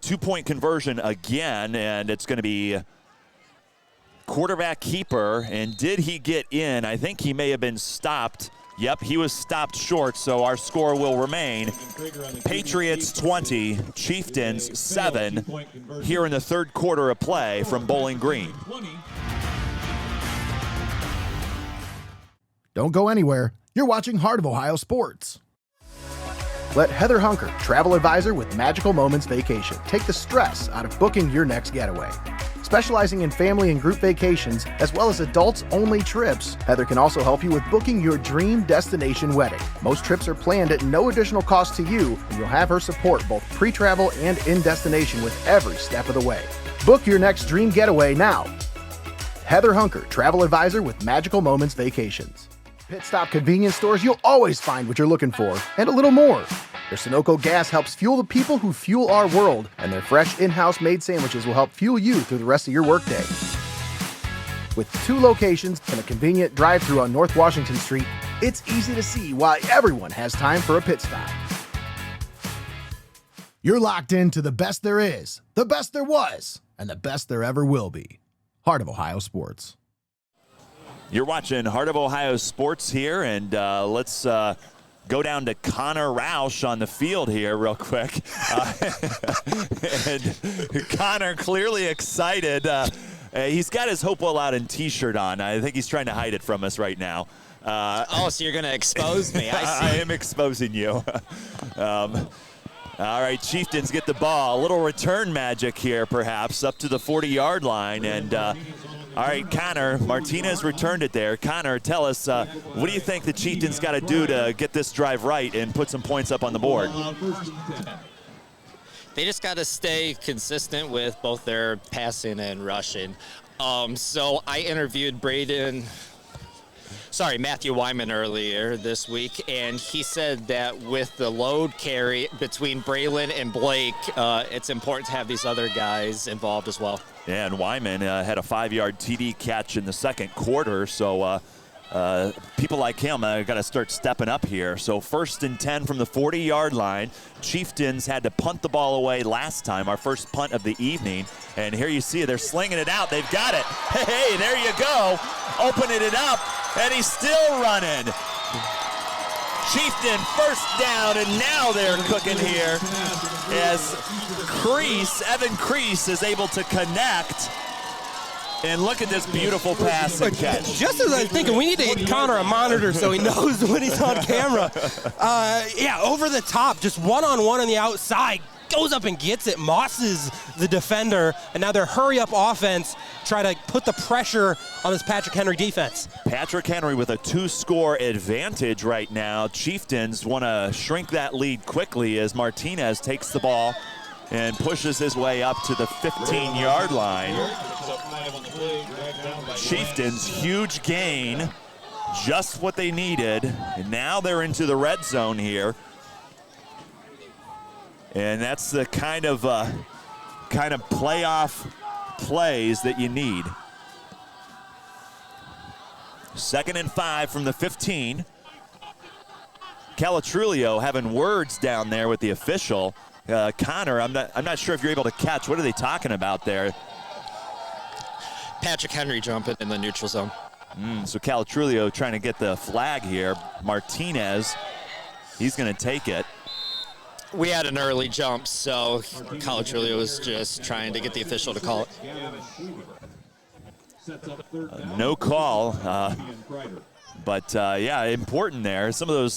Two-point conversion again, and it's going to be quarterback keeper. And did he get in? I think he may have been stopped. Yep, he was stopped short, so our score will remain Patriots 20, Chieftains 7 here in the third quarter of play from Bowling Green. Don't go anywhere. You're watching Heart of Ohio Sports. Let Heather Hunker, travel advisor with Magical Moments Vacation, take the stress out of booking your next getaway. Specializing in family and group vacations, as well as adults-only trips, Heather can also help you with booking your dream destination wedding. Most trips are planned at no additional cost to you, and you'll have her support both pre-travel and in-destination with every step of the way. Book your next dream getaway now. Heather Hunker, travel advisor with Magical Moments Vacations. Pit Stop convenience stores, you'll always find what you're looking for, and a little more. Their Sunoco gas helps fuel the people who fuel our world, and their fresh in-house made sandwiches will help fuel you through the rest of your workday. With 2 locations and a convenient drive-thru on North Washington Street, it's easy to see why everyone has time for a pit stop. You're locked into the best there is, the best there was, and the best there ever will be. Heart of Ohio Sports. You're watching Heart of Ohio Sports here, and let's go down to Connor Roush on the field here real quick. And Connor clearly excited. He's got his Hopewell-Loudon t-shirt on. I think he's trying to hide it from us right now. So you're going to expose me. I see. I am exposing you. All right, Chieftains get the ball. A little return magic here, perhaps, up to the 40-yard line. And all right, Connor, Martinez returned it there. Connor, tell us, what do you think the Chieftains got to do to get this drive right and put some points up on the board? They just got to stay consistent with both their passing and rushing. So I interviewed Matthew Wyman earlier this week, and he said that with the load carry between Braylon and Blake, it's important to have these other guys involved as well. Yeah, and Wyman had a 5-yard TD catch in the second quarter, so people like him got to start stepping up here. So 1st and 10 from the 40-yard line. Chieftains had to punt the ball away last time, our first punt of the evening. And here you see they're slinging it out. They've got it. Hey, there you go. Opening it up, and he's still running. Chieftain first down, and now they're cooking here as Evan Crease is able to connect. And look at this beautiful pass and catch. Just as I was thinking, we need to get Connor a monitor so he knows when he's on camera. Yeah, over the top, just one-on-one on the outside. Goes up and gets it, mosses the defender, and now their hurry-up offense try to put the pressure on this Patrick Henry defense. Patrick Henry with a 2-score advantage right now. Chieftains want to shrink that lead quickly as Martinez takes the ball and pushes his way up to the 15-yard line. Chieftains, huge gain, just what they needed. And now they're into the red zone here. And that's the kind of playoff plays that you need. 2nd and 5 from the 15. Calatrulio having words down there with the official. Connor, I'm not sure if you're able to catch. What are they talking about there? Patrick Henry jumping in the neutral zone. So Calatrulio trying to get the flag here. Martinez, he's going to take it. We had an early jump, so Calatrulio was just trying to get the official to call it. No call, but yeah, important there. Some of those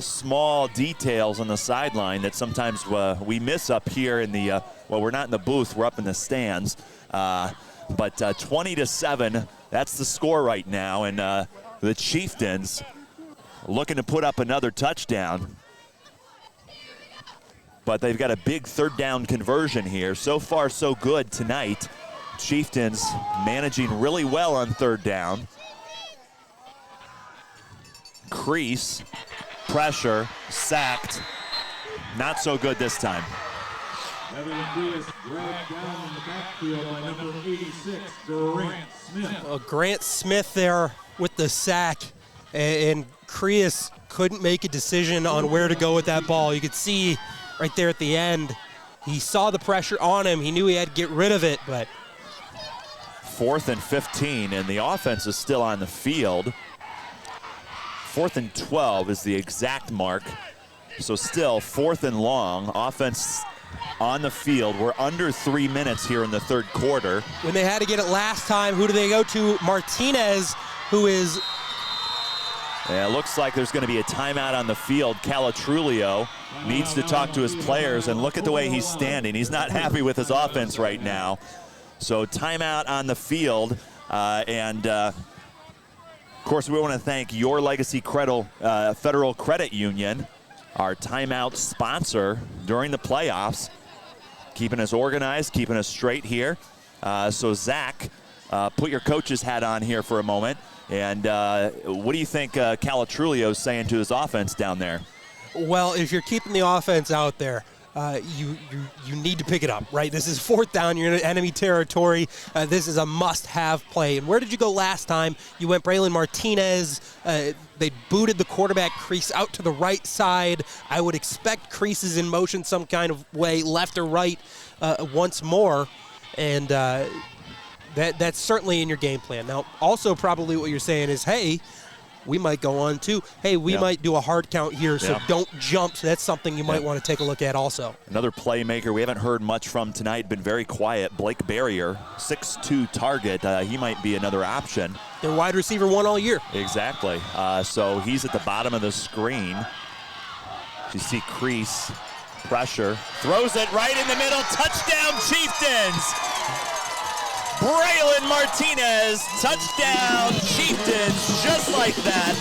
small details on the sideline that sometimes we miss up here in the, well, we're not in the booth, we're up in the stands. But 20-7, that's the score right now, and the Chieftains looking to put up another touchdown. But they've got a big 3rd down conversion here. So far, so good tonight. Chieftains managing really well on 3rd down. Crease, pressure, sacked. Not so good this time. Well, Grant Smith there with the sack, and Crease couldn't make a decision on where to go with that ball. You could see right there at the end, he saw the pressure on him. He knew he had to get rid of it, but 4th and 15, and the offense is still on the field. 4th and 12 is the exact mark. So still 4th and long, offense on the field. We're under 3 minutes here in the 3rd quarter. When they had to get it last time, who do they go to? Martinez, who is... Yeah, it looks like there's going to be a timeout on the field. Calatrulio needs to talk to his players, and look at the way he's standing. He's not happy with his offense right now. So timeout on the field, and of course we want to thank Your Legacy Federal Credit Union, our timeout sponsor during the playoffs, keeping us organized, keeping us straight here. So Zach, put your coach's hat on here for a moment, and what do you think Calatrulio is saying to his offense down there? Well, if you're keeping the offense out there, you need to pick it up, right? This is 4th down. You're in enemy territory. This is a must-have play. And where did you go last time? You went Braylon Martinez. They booted the quarterback Crease out to the right side. I would expect Crease is in motion some kind of way, left or right, once more. And that's certainly in your game plan. Now, also probably what you're saying is, hey, we might go on to, hey, we might do a hard count here, so don't jump. So that's something you might want to take a look at also. Another playmaker we haven't heard much from tonight, been very quiet, Blake Barrier, 6'2" target. He might be another option. They're wide receiver 1 all year. Exactly. So he's at the bottom of the screen. You see Crease, pressure, throws it right in the middle, touchdown Chieftains! Braylon Martinez, touchdown Chieftains, just like that.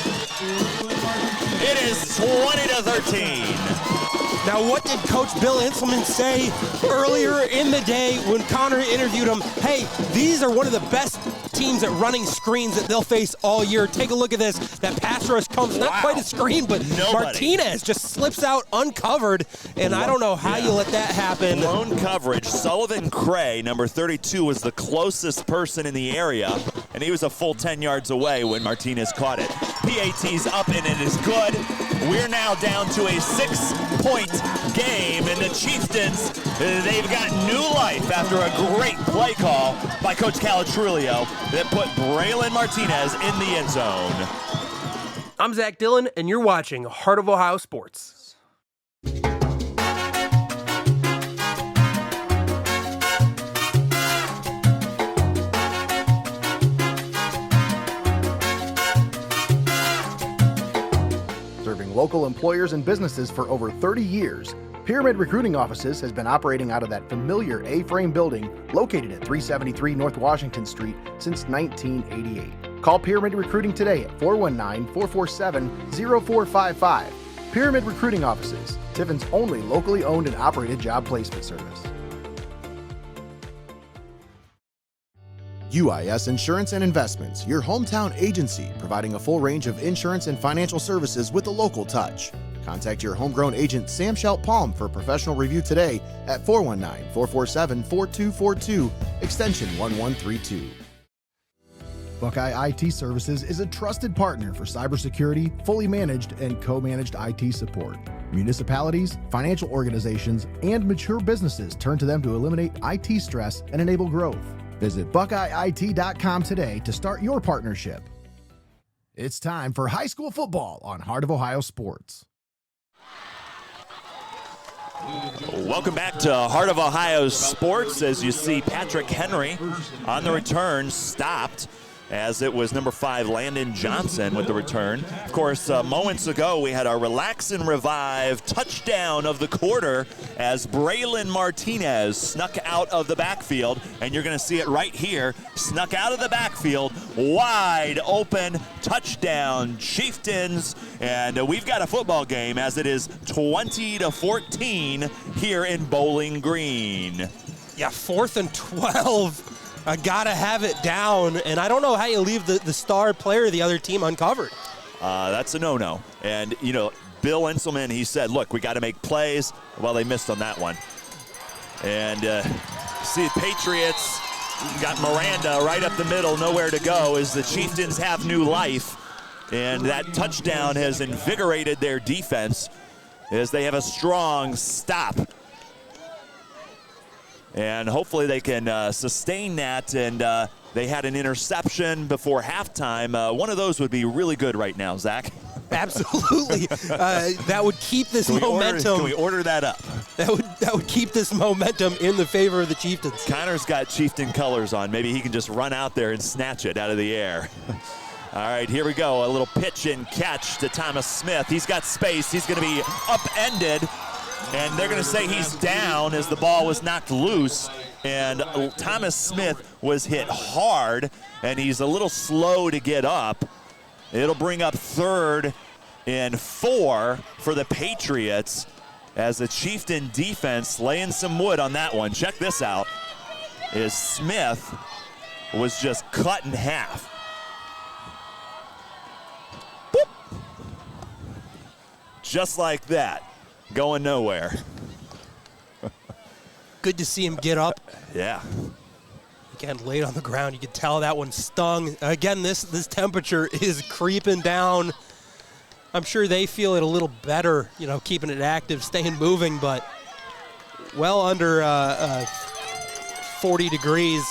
It is 20-13. Now, what did Coach Bill Inselman say earlier in the day when Connor interviewed him? Hey, these are one of the best teams at running screens that they'll face all year. Take a look at this. That pass rush comes, not quite a screen, but Martinez just slips out uncovered, and I don't know how you let that happen. Blown coverage. Sullivan Cray, number 32, was the closest person in the area, and he was a full 10 yards away when Martinez caught it. PAT's up, and it is good. We're now down to a 6-point game, and the Chieftains, they've got new life after a great play call by Coach Calatrulio that put Braylon Martinez in the end zone. I'm Zach Dillon, and you're watching Heart of Ohio Sports. Serving local employers and businesses for over 30 years, Pyramid Recruiting Offices has been operating out of that familiar A-frame building located at 373 North Washington Street since 1988. Call Pyramid Recruiting today at 419-447-0455. Pyramid Recruiting Offices, Tiffin's only locally owned and operated job placement service. UIS Insurance and Investments, your hometown agency providing a full range of insurance and financial services with a local touch. Contact your homegrown agent Sam Schelt-Palm for a professional review today at 419-447-4242, extension 1132. Buckeye IT Services is a trusted partner for cybersecurity, fully managed and co-managed IT support. Municipalities, financial organizations, and mature businesses turn to them to eliminate IT stress and enable growth. Visit BuckeyeIT.com today to start your partnership. It's time for high school football on Heart of Ohio Sports. Welcome back to Heart of Ohio Sports. As you see, Patrick Henry on the return stopped, as it was number 5, Landon Johnson, with the return. Of course, moments ago, we had our relax and revive touchdown of the quarter as Braylon Martinez snuck out of the backfield, and you're going to see it right here, snuck out of the backfield, wide open, touchdown, Chieftains, and we've got a football game as it is 20-14 here in Bowling Green. Yeah, 4th and 12. I gotta have it down, and I don't know how you leave the star player of the other team uncovered. That's a no-no. And, you know, Bill Inselman, he said, look, we got to make plays. Well, they missed on that one. And see, Patriots got Miranda right up the middle, nowhere to go, as the Chieftains have new life. And that touchdown has invigorated their defense as they have a strong stop. And hopefully they can sustain that. And they had an interception before halftime. One of those would be really good right now, Zach. Absolutely. That would keep this momentum. Can we order that up? That would keep this momentum in the favor of the Chieftains. Connor's got Chieftain colors on. Maybe he can just run out there and snatch it out of the air. All right, here we go. A little pitch and catch to Thomas Smith. He's got space. He's going to be upended. And they're going to say he's down as the ball was knocked loose. And Thomas Smith was hit hard, and he's a little slow to get up. It'll bring up 3rd and 4 for the Patriots as the Chieftain defense laying some wood on that one. Check this out. As Smith was just cut in half. Boop. Just like that. Going nowhere. Good to see him get up. Yeah. Again, laid on the ground. You can tell that one stung. Again, this temperature is creeping down. I'm sure they feel it a little better, you know, keeping it active, staying moving, but well under 40 degrees.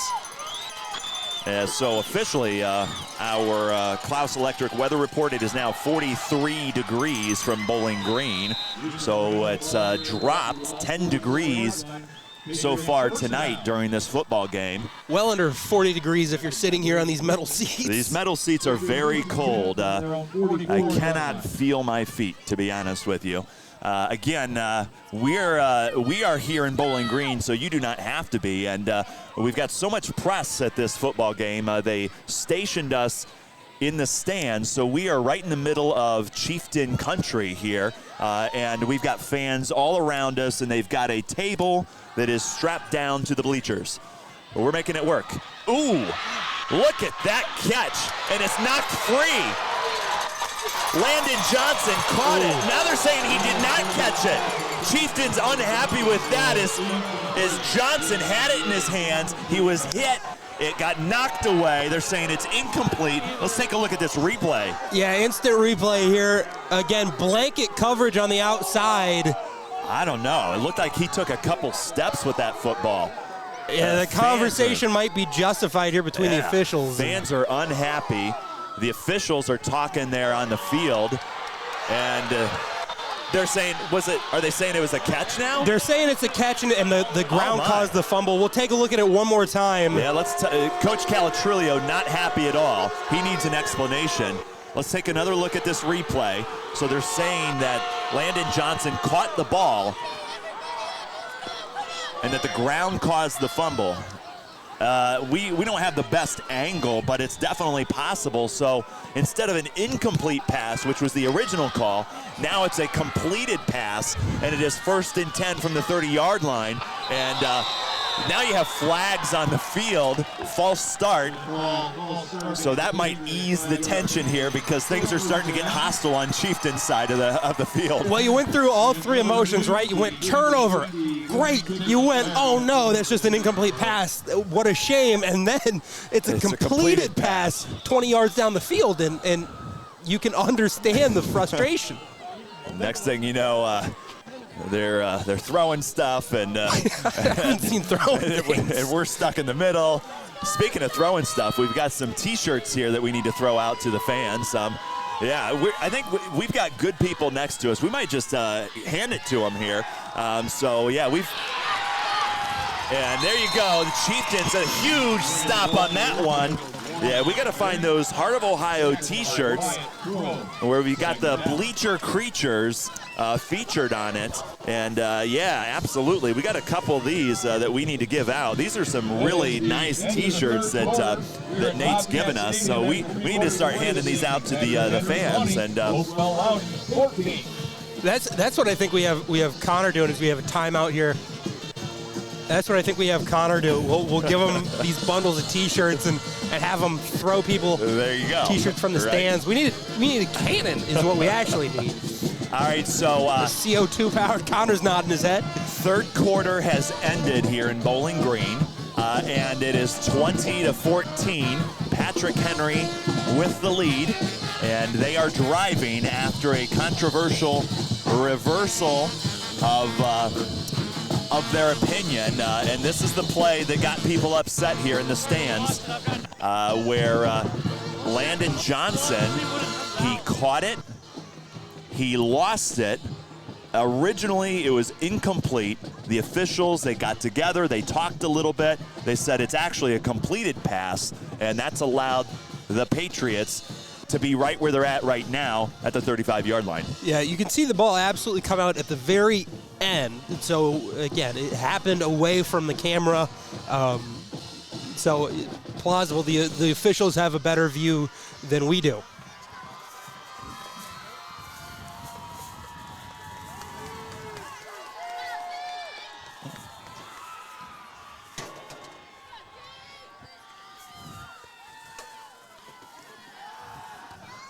So officially, our Klaus Electric weather report, it is now 43 degrees from Bowling Green. So it's dropped 10 degrees so far tonight during this football game. Well under 40 degrees if you're sitting here on these metal seats. These metal seats are very cold. I cannot feel my feet, to be honest with you. Again, we are here in Bowling Green, so you do not have to be. And we've got so much press at this football game. They stationed us in the stands, so we are right in the middle of Chieftain country here. And we've got fans all around us, and they've got a table that is strapped down to the bleachers. But we're making it work. Ooh, look at that catch, and it's knocked free. Landon Johnson caught it. Now they're saying he did not catch it. Chieftain's unhappy with that as Johnson had it in his hands. He was hit. It got knocked away. They're saying it's incomplete. Let's take a look at this replay. Yeah, instant replay here. Again, blanket coverage on the outside. I don't know. It looked like he took a couple steps with that football. Yeah, the conversation might be justified here between the officials. Fans are unhappy. The officials are talking there on the field, and they're saying, are they saying it was a catch now? They're saying it's a catch, and the ground caused the fumble. We'll take a look at it one more time. Yeah, Coach Calatrillo not happy at all. He needs an explanation. Let's take another look at this replay. So they're saying that Landon Johnson caught the ball and that the ground caused the fumble. we don't have the best angle, but it's definitely possible. So instead of an incomplete pass, which was the original call, now it's a completed pass, and it is 1st and 10 from the 30-yard line. And now you have flags on the field, false start. So that might ease the tension here because things are starting to get hostile on Chieftain's side of the field. Well, you went through all 3 emotions, right? You went turnover, great. You went, oh no, that's just an incomplete pass. What a shame. And then it's a completed pass 20 yards down the field, and you can understand the frustration. Next thing you know, they're throwing stuff, and I haven't seen throwing and we're stuck in the middle. Speaking of throwing stuff, we've got some T-shirts here that we need to throw out to the fans. Yeah, I think we've got good people next to us. We might just hand it to them here. So yeah, and there you go. The Chieftains, a huge stop on that one. Yeah, we got to find those Heart of Ohio T-shirts where we got the Bleacher Creatures featured on it. And yeah, absolutely. We got a couple of these that we need to give out. These are some really nice T-shirts that Nate's given us. So we need to start handing these out to the fans. And that's what I think we have Connor doing, is we have a timeout here. That's what I think we have Connor do. We'll give them these bundles of T-shirts and have them throw people there you go. T-shirts from the stands. We need a cannon is what we actually need. All right, so the CO2 powered. Connor's nodding his head. Third quarter has ended here in Bowling Green, and it is 20-14. Patrick Henry with the lead, and they are driving after a controversial reversal of their opinion, and this is the play that got people upset here in the stands, where Landon Johnson, he caught it, he lost it. Originally, it was incomplete. The officials, they got together, they talked a little bit. They said it's actually a completed pass, and that's allowed the Patriots to be right where they're at right now at the 35-yard line. Yeah, you can see the ball absolutely come out at the very end. So, again, it happened away from the camera. So, plausible. The officials have a better view than we do.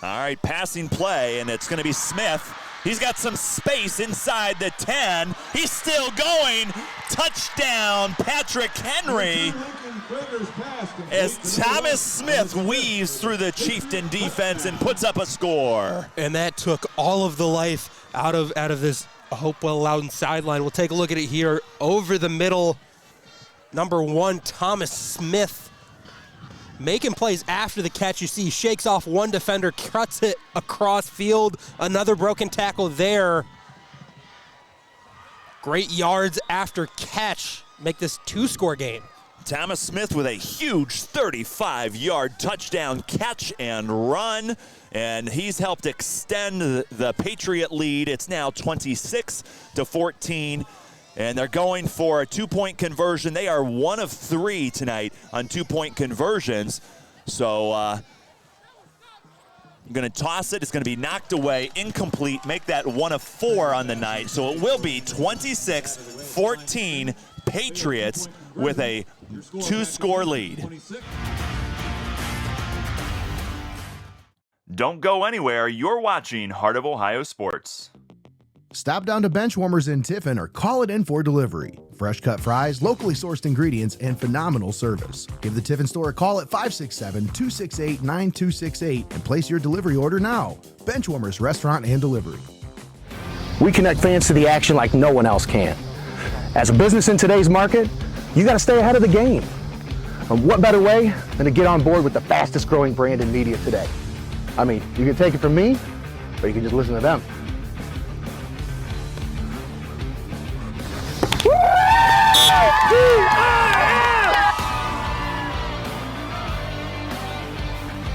All right, passing play, and it's going to be Smith. He's got some space inside the 10. He's still going. Touchdown, Patrick Henry. As Thomas Smith weaves through the Chieftain defense and puts up a score. And that took all of the life out of this Hopewell-Loudon sideline. We'll take a look at it here. Over the middle, number 1, Thomas Smith, making plays after the catch. You see he shakes off one defender, cuts it across field. Another broken tackle there. Great yards after catch. Make this 2-score game. Thomas Smith with a huge 35-yard touchdown catch and run. And he's helped extend the Patriot lead. It's now 26-14. And they're going for a 2-point conversion. They are 1 of 3 tonight on 2-point conversions. So I'm going to toss it. It's going to be knocked away, incomplete, make that 1 of 4 on the night. So it will be 26-14 Patriots with a 2-score lead. Don't go anywhere. You're watching Heart of Ohio Sports. Stop down to Benchwarmers in Tiffin or call it in for delivery. Fresh cut fries, locally sourced ingredients, and phenomenal service. Give the Tiffin store a call at 567-268-9268 and place your delivery order now. Benchwarmers Restaurant and Delivery. We connect fans to the action like no one else can. As a business in today's market, you got to stay ahead of the game. And what better way than to get on board with the fastest growing brand in media today? I mean, you can take it from me, or you can just listen to them.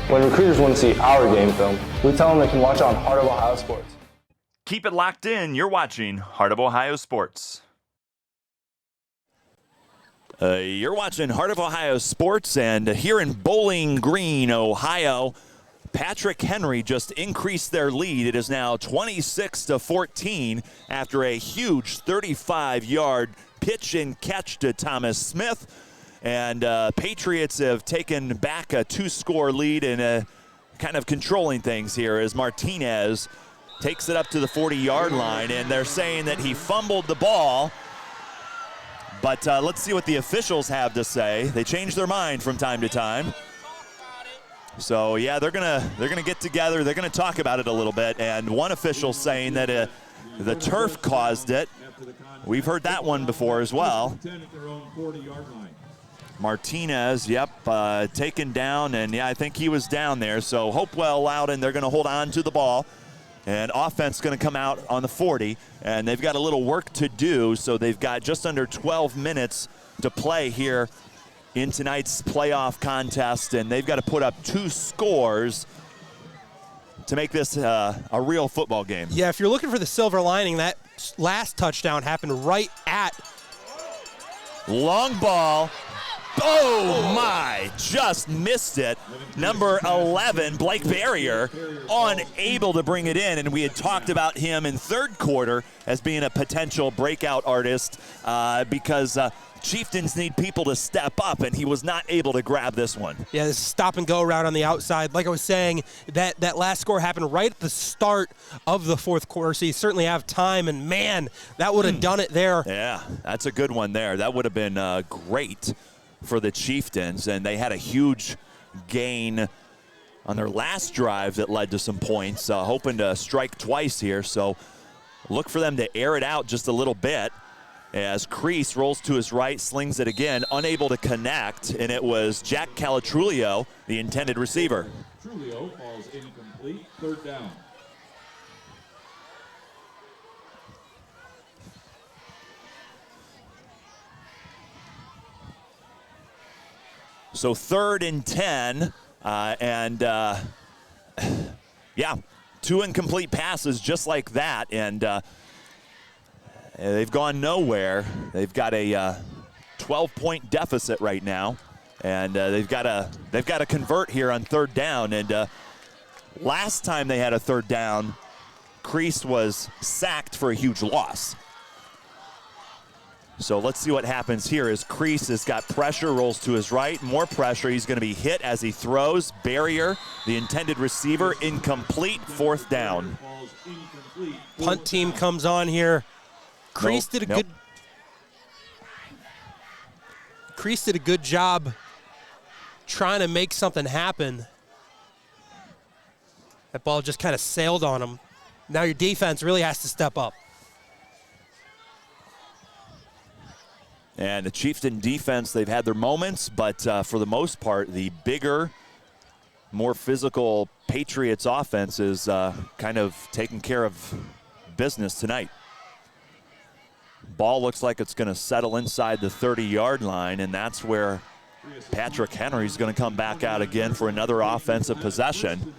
When recruiters want to see our game film, we tell them they can watch it on Heart of Ohio Sports. Keep it locked in. You're watching Heart of Ohio Sports. You're watching Heart of Ohio Sports, and here in Bowling Green, Ohio, Patrick Henry just increased their lead. It is now 26-14 after a huge 35-yard pitch and catch to Thomas Smith. And Patriots have taken back a 2-score lead and kind of controlling things here as Martinez takes it up to the 40-yard line, and they're saying that he fumbled the ball. But let's see what the officials have to say. They change their mind from time to time. So yeah, they're gonna get together. They're gonna talk about it a little bit. And one official saying that the turf caused it. We've heard that one before as well. Martinez, taken down, and yeah, I think he was down there. So Hopewell-Loudon, they're gonna hold on to the ball. And offense going to come out on the 40, and they've got a little work to do, so they've got just under 12 minutes to play here in tonight's playoff contest, and they've got to put up 2 scores to make this a real football game. Yeah, if you're looking for the silver lining, that last touchdown happened right at. Long ball. Oh my, just missed it. Number 11, Blake Barrier, unable to bring it in. And we had talked about him in third quarter as being a potential breakout artist because Chieftains need people to step up, and he was not able to grab this one. Yeah, this stop and go route on the outside. Like I was saying, that last score happened right at the start of the fourth quarter, so you certainly have time, and man, that would have done it there. Yeah, that's a good one there. That would have been great for the Chieftains, and they had a huge gain on their last drive that led to some points, hoping to strike twice here. So look for them to air it out just a little bit as Crease rolls to his right, slings it again, unable to connect, and it was Jack Calatrulio, the intended receiver. Trulio falls incomplete, third down. So 3rd and 10, yeah, 2 incomplete passes just like that, and they've gone nowhere. They've got a 12-point deficit right now, and they've got to convert here on 3rd down. And last time they had a 3rd down, Crease was sacked for a huge loss. So let's see what happens here as Crease has got pressure, rolls to his right, more pressure. He's going to be hit as he throws. Barrier, the intended receiver, incomplete, 4th down. Punt team comes on here. Crease did a good job trying to make something happen. That ball just kind of sailed on him. Now your defense really has to step up. And the Chieftain defense, they've had their moments, but for the most part, the bigger, more physical Patriots offense is kind of taking care of business tonight. Ball looks like it's going to settle inside the 30-yard line, and that's where Patrick Henry's going to come back out again for another offensive possession.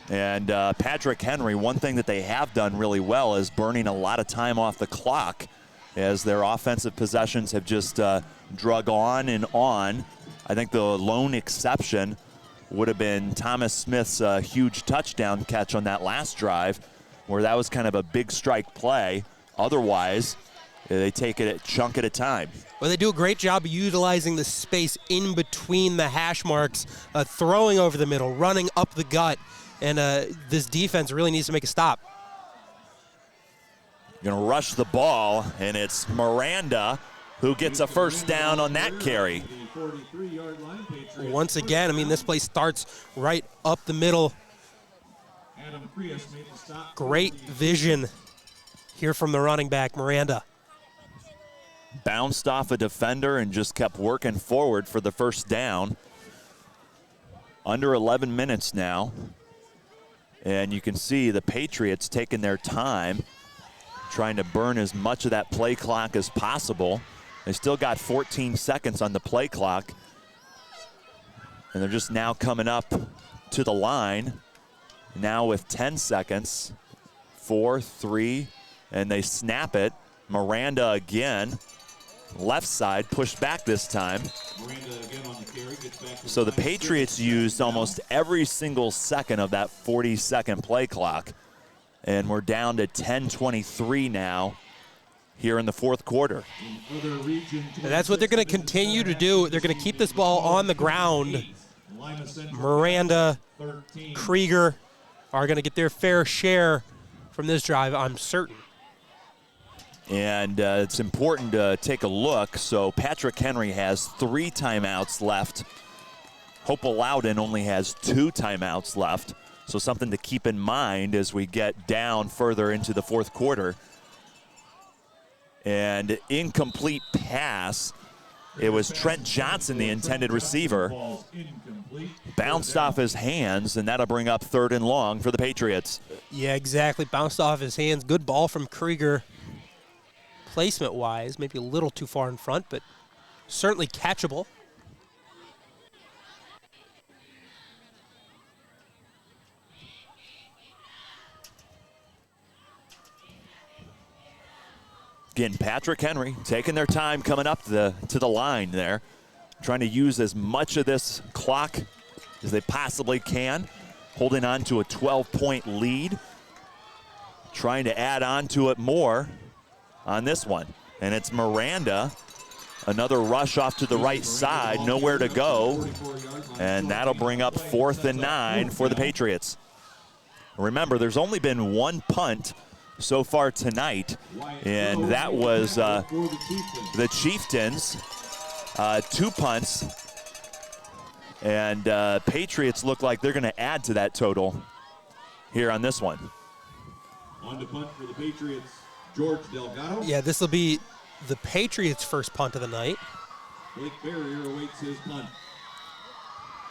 And Patrick Henry, one thing that they have done really well is burning a lot of time off the clock as their offensive possessions have just drug on and on. I think the lone exception would have been Thomas Smith's huge touchdown catch on that last drive, where that was kind of a big strike play. Otherwise, they take it a chunk at a time. Well, they do a great job of utilizing the space in between the hash marks, throwing over the middle, running up the gut, and this defense really needs to make a stop. Going to rush the ball, and it's Miranda who gets a 1st down on that carry. Once again, I mean, this play starts right up the middle. Great vision here from the running back, Miranda. Bounced off a defender and just kept working forward for the 1st down. Under 11 minutes now. And you can see the Patriots taking their time, trying to burn as much of that play clock as possible. They still got 14 seconds on the play clock. And they're just now coming up to the line. Now with 10 seconds. 4, 3, and they snap it. Miranda again. left side, pushed back this time. So the Patriots used almost every single second of that 40-second play clock. And we're down to 10:23 now here in the fourth quarter. And that's what they're going to continue to do. They're going to keep this ball on the ground. Miranda, Krieger are going to get their fair share from this drive, I'm certain. And it's important to take a look. So Patrick Henry has 3 timeouts left. Hopewell-Loudon only has 2 timeouts left. So something to keep in mind as we get down further into the fourth quarter. And incomplete pass. It was Trent Johnson, the intended receiver. Bounced off his hands, and that'll bring up 3rd and long for the Patriots. Yeah, exactly. Bounced off his hands. Good ball from Krieger. Placement-wise, maybe a little too far in front, but certainly catchable. Again, Patrick Henry taking their time coming up to the line there, trying to use as much of this clock as they possibly can, holding on to a 12-point lead, trying to add on to it more on this one. And it's Miranda, another rush off to the right side, nowhere to go, and that'll bring up 4th and 9 for the Patriots. Remember, there's only been 1 punt so far tonight, and that was the Chieftains. 2 punts, and Patriots look like they're going to add to that total here on this one. On to punt for the Patriots, George Delgado. Yeah, this will be the Patriots' first punt of the night. Blake Barrier awaits his punt.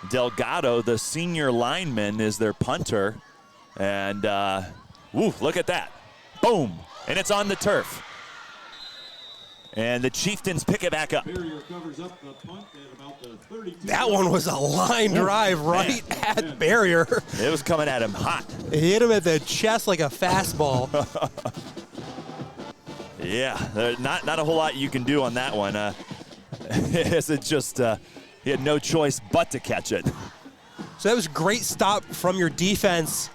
Delgado, the senior lineman, is their punter, and look at that. Boom, and it's on the turf. And the Chieftains pick it back up. Barrier covers up the punt at about the 32. That one was a line drive right at Barrier. It was coming at him hot. It hit him at the chest like a fastball. Yeah, not a whole lot you can do on that one. It's just he had no choice but to catch it. So that was a great stop from your defense.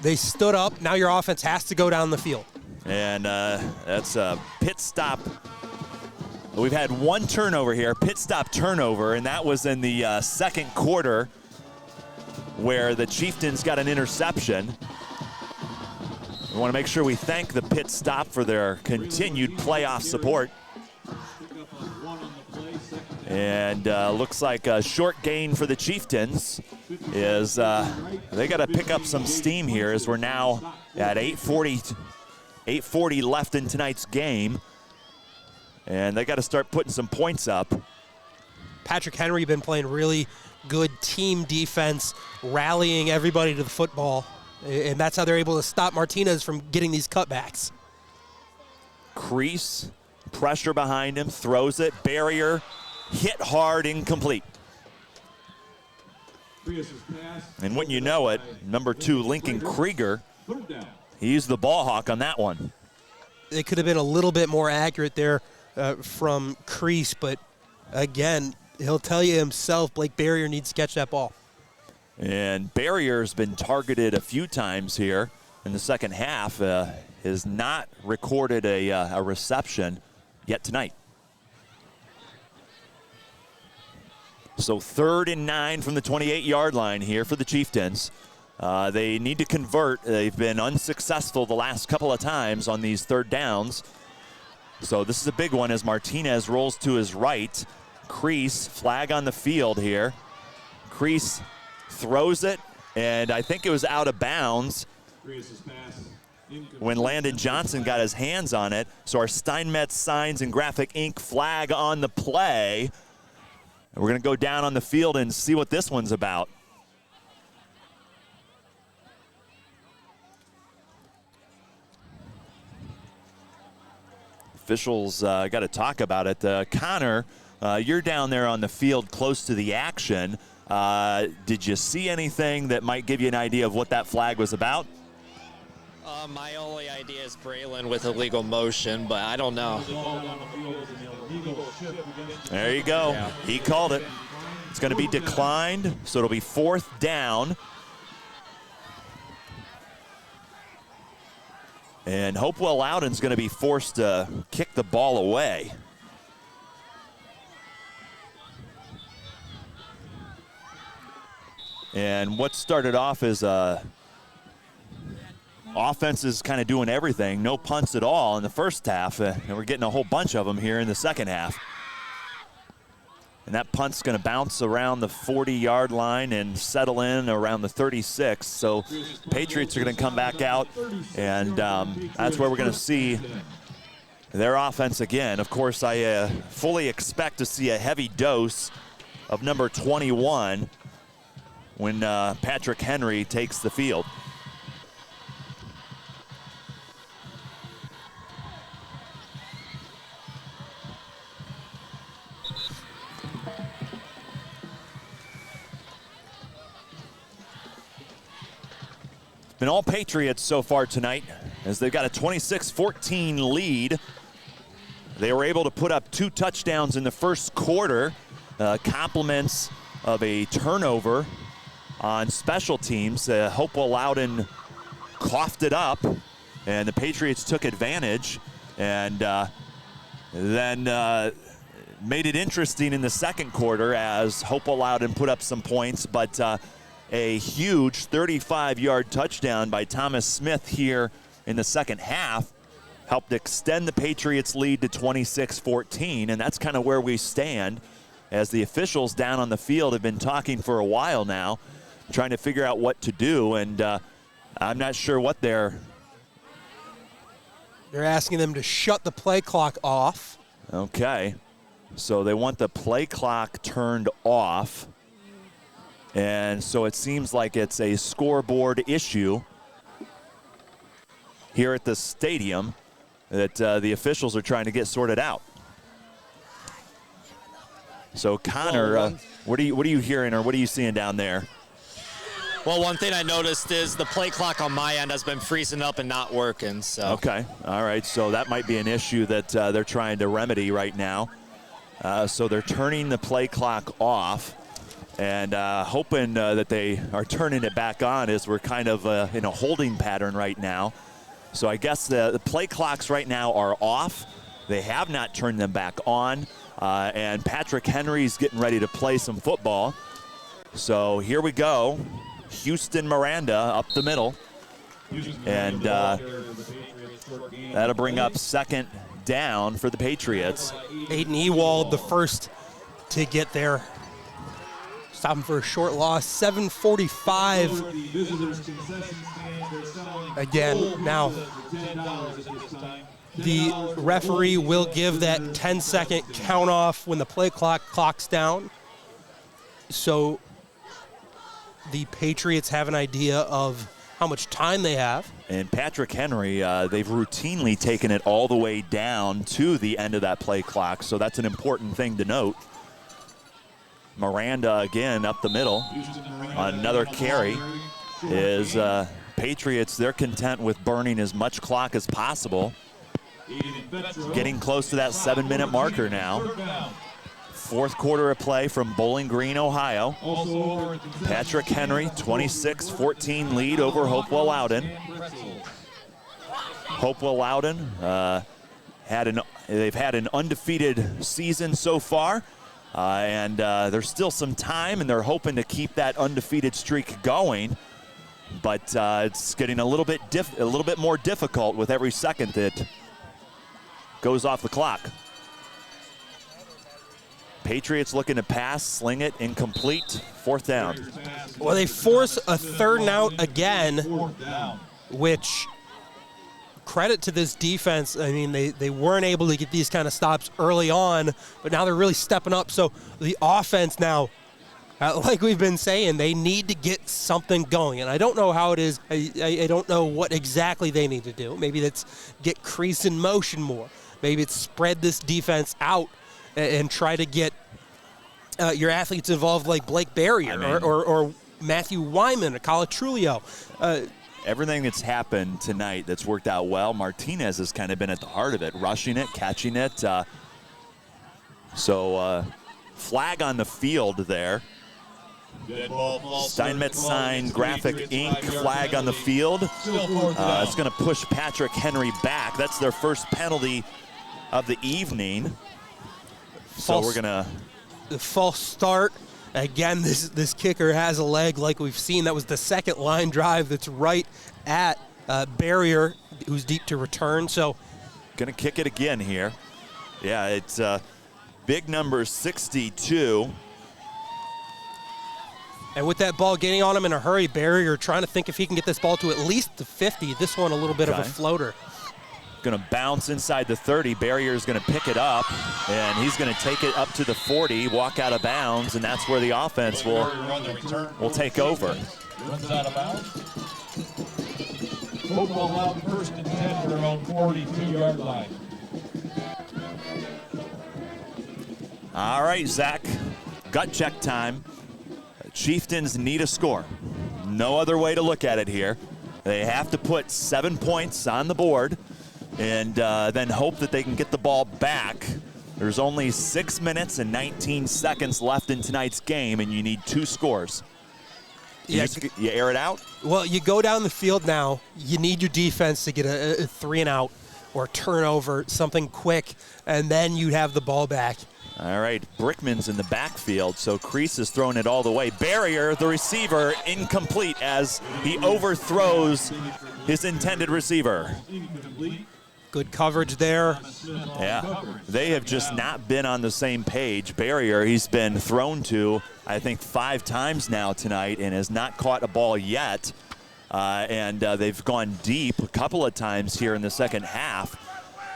They stood up. Now your offense has to go down the field. And that's a pit stop. We've had 1 turnover here, pit stop turnover, and that was in the second quarter where the Chieftains got an interception. We want to make sure we thank the pit stop for their continued playoff support. And looks like a short gain for the Chieftains is they got to pick up some steam here as we're now at 8:40 left in tonight's game. And they got to start putting some points up. Patrick Henry been playing really good team defense, rallying everybody to the football. And that's how they're able to stop Martinez from getting these cutbacks. Crease, pressure behind him, throws it, Barrier, hit hard, incomplete. And wouldn't you know it, number 2, Lincoln Krieger, he used the ball hawk on that one. It could have been a little bit more accurate there from Crease, but again, he'll tell you himself, Blake Barrier needs to catch that ball. And Barrier's been targeted a few times here in the second half, has not recorded a reception yet tonight. So 3rd and 9 from the 28-yard line here for the Chieftains. They need to convert. They've been unsuccessful the last couple of times on these 3rd downs. So this is a big one as Martinez rolls to his right. Crease, flag on the field here. Crease throws it, and I think it was out of bounds when Landon Johnson got his hands on it. So our Steinmetz Signs and Graphic Ink flag on the play. And we're going to go down on the field and see what this one's about. Officials got to talk about it. Connor, you're down there on the field close to the action. Did you see anything that might give you an idea of what that flag was about? My only idea is Braylon with illegal motion, but I don't know. There you go. Yeah. He called it. It's going to be declined, so it'll be 4th down. And Hopewell-Loudon's going to be forced to kick the ball away. And what started off as offense is kind of doing everything. No punts at all in the first half, and we're getting a whole bunch of them here in the second half. And that punt's going to bounce around the 40-yard line and settle in around the 36. So Patriots are going to come back out, and that's where we're going to see their offense again. Of course, I fully expect to see a heavy dose of number 21 when Patrick Henry takes the field. Been all Patriots so far tonight as they've got a 26-14 lead. They were able to put up 2 touchdowns in the first quarter, compliments of a turnover on special teams. Hopewell-Loudon coughed it up, and the Patriots took advantage, and then made it interesting in the second quarter as Hopewell-Loudon put up some points, but a huge 35-yard touchdown by Thomas Smith here in the second half helped extend the Patriots' lead to 26-14, and that's kind of where we stand as the officials down on the field have been talking for a while now, trying to figure out what to do, and I'm not sure what they're asking them to shut the play clock off. Okay, so they want the play clock turned off. And so it seems like it's a scoreboard issue here at the stadium that the officials are trying to get sorted out. So Connor, what are you hearing or what are you seeing down there? Well, one thing I noticed is the play clock on my end has been freezing up and not working. So. Okay, all right, so that might be an issue that they're trying to remedy right now. So they're turning the play clock off. And hoping that they are turning it back on as we're kind of in a holding pattern right now. So I guess the play clocks right now are off. They have not turned them back on. And Patrick Henry's getting ready to play some football. So here we go. Houston Miranda up the middle. And that'll bring up 2nd down for the Patriots. Aiden Ewald, the first to get there. Stopping for a short loss, 7:45. Again, now the referee will give that 10-second count off when the play clock clocks down. So the Patriots have an idea of how much time they have. And Patrick Henry, they've routinely taken it all the way down to the end of that play clock, so that's an important thing to note. Miranda again up the middle. Another carry is Patriots, they're content with burning as much clock as possible. Getting close to that 7-minute marker now. 4th quarter of play from Bowling Green, Ohio. Patrick Henry, 26-14 lead over Hopewell-Loudon. Hopewell-Loudon they've had an undefeated season so far. And there's still some time, and they're hoping to keep that undefeated streak going. But it's getting a little bit more difficult with every second that goes off the clock. Patriots looking to pass, sling it, incomplete, 4th down. Well, they force a 3rd and out again, which credit to this defense. I mean, they weren't able to get these kind of stops early on, but now they're really stepping up. So the offense now, like we've been saying, they need to get something going. And I don't know how it is. I don't know what exactly they need to do. Maybe it's get crease in motion more. Maybe it's spread this defense out and try to get your athletes involved like Blake Barrier or Matthew Wyman or Calatrulio. everything that's happened tonight that's worked out well, Martinez has kind of been at the heart of it, rushing it, catching it. Flag on the field there. Steinmetz sign, graphic ink, flag on the field. It's going to push Patrick Henry back. That's their first penalty of the evening. So we're going to... The false start. Again, this kicker has a leg like we've seen. That was the second line drive that's right at Barrier, who's deep to return. So going to kick it again here. Yeah, it's big number 62. And with that ball getting on him in a hurry, Barrier trying to think if he can get this ball to at least the 50. This one a little bit of a floater. Going to bounce inside the 30. Barrier's going to pick it up, and he's going to take it up to the 40, walk out of bounds, and that's where the offense will take over. Runs out of bounds. Hopewell-Loudon first and 10 for their own 42-yard line. All right, Zach, gut check time. Chieftains need a score. No other way to look at it here. They have to put 7 points on the board and then hope that they can get the ball back. There's only 6 minutes and 19 seconds left in tonight's game, and you need 2 scores. You air it out? Well, you go down the field now. You need your defense to get a 3 and out or turnover, something quick, and then you have the ball back. All right, Brickman's in the backfield, so Kreese is throwing it all the way. Barrier, the receiver, incomplete as he overthrows his intended receiver. Good coverage there. Yeah, they have just not been on the same page. Barrier, he's been thrown to, I think, 5 times now tonight and has not caught a ball yet. They've gone deep a couple of times here in the second half.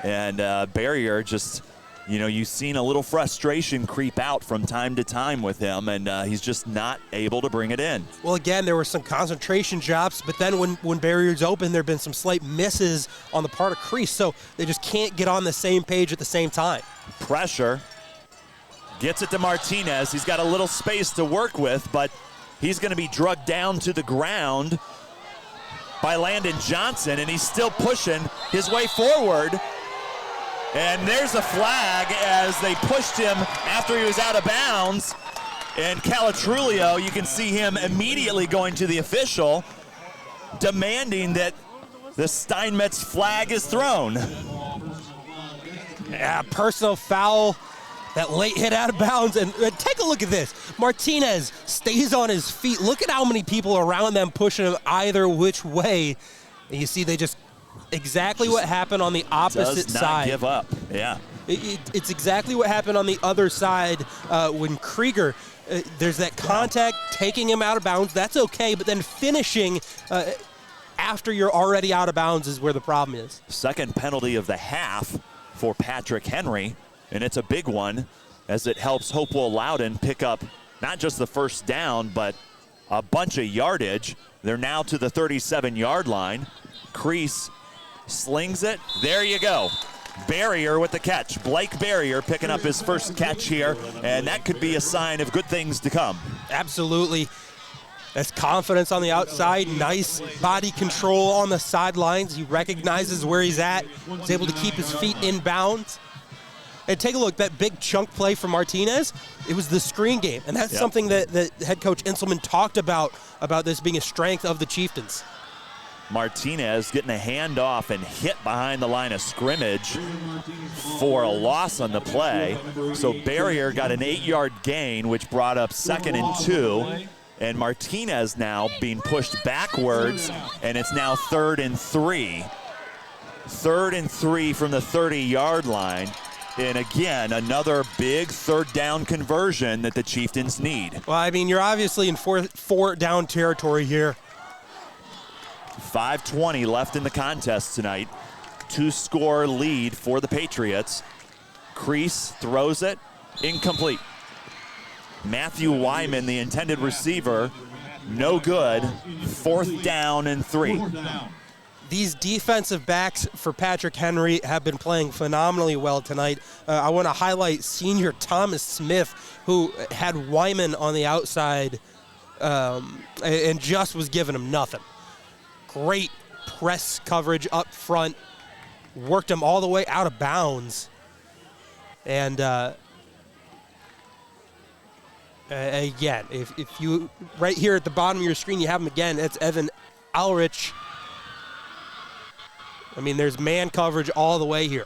And Barrier just... you've seen a little frustration creep out from time to time with him, and he's just not able to bring it in. Well, again, there were some concentration drops, but then when Barrier's open, there have been some slight misses on the part of Kreese, so they just can't get on the same page at the same time. Pressure. Gets it to Martinez. He's got a little space to work with, but he's going to be drugged down to the ground by Landon Johnson, and he's still pushing his way forward. And there's a flag as they pushed him after he was out of bounds. And Calatrulio, you can see him immediately going to the official, demanding that the Steinmetz flag is thrown. Yeah, personal foul, that late hit out of bounds. And take a look at this. Martinez stays on his feet. Look at how many people around them pushing him either which way. And you see they just... exactly what happened on the opposite does not side. Give up, yeah. It's exactly what happened on the other side when Krieger, there's that contact, taking him out of bounds. That's okay, but then finishing after you're already out of bounds is where the problem is. Second penalty of the half for Patrick Henry, and it's a big one as it helps Hopewell-Loudon pick up not just the first down, but a bunch of yardage. They're now to the 37-yard line. Kreese slings it. There you go. Barrier with the catch. Blake Barrier picking up his first catch here, and that could be a sign of good things to come. Absolutely. That's confidence on the outside. Nice body control on the sidelines. He recognizes where he's at. He's able to keep his feet in bounds. And take a look, that big chunk play from Martinez, it was the screen game. And that's something that head coach Inselman talked about this being a strength of the Chieftains. Martinez getting a handoff and hit behind the line of scrimmage for a loss on the play. So Barrier got an 8-yard gain, which brought up 2nd and 2. And Martinez now being pushed backwards, and it's now 3rd and 3. 3rd and 3 from the 30-yard line. And again, another big 3rd down conversion that the Chieftains need. Well, I mean, you're obviously in four down territory here. 5:20 left in the contest tonight. 2-score lead for the Patriots. Kreese throws it, incomplete. Matthew Wyman, the intended receiver, no good. 4th down and 3. These defensive backs for Patrick Henry have been playing phenomenally well tonight. I want to highlight senior Thomas Smith, who had Wyman on the outside and just was giving him nothing. Great press coverage up front. Worked him all the way out of bounds. And again, if you, right here at the bottom of your screen, you have him again. It's Evan Ulrich. I mean, there's man coverage all the way here.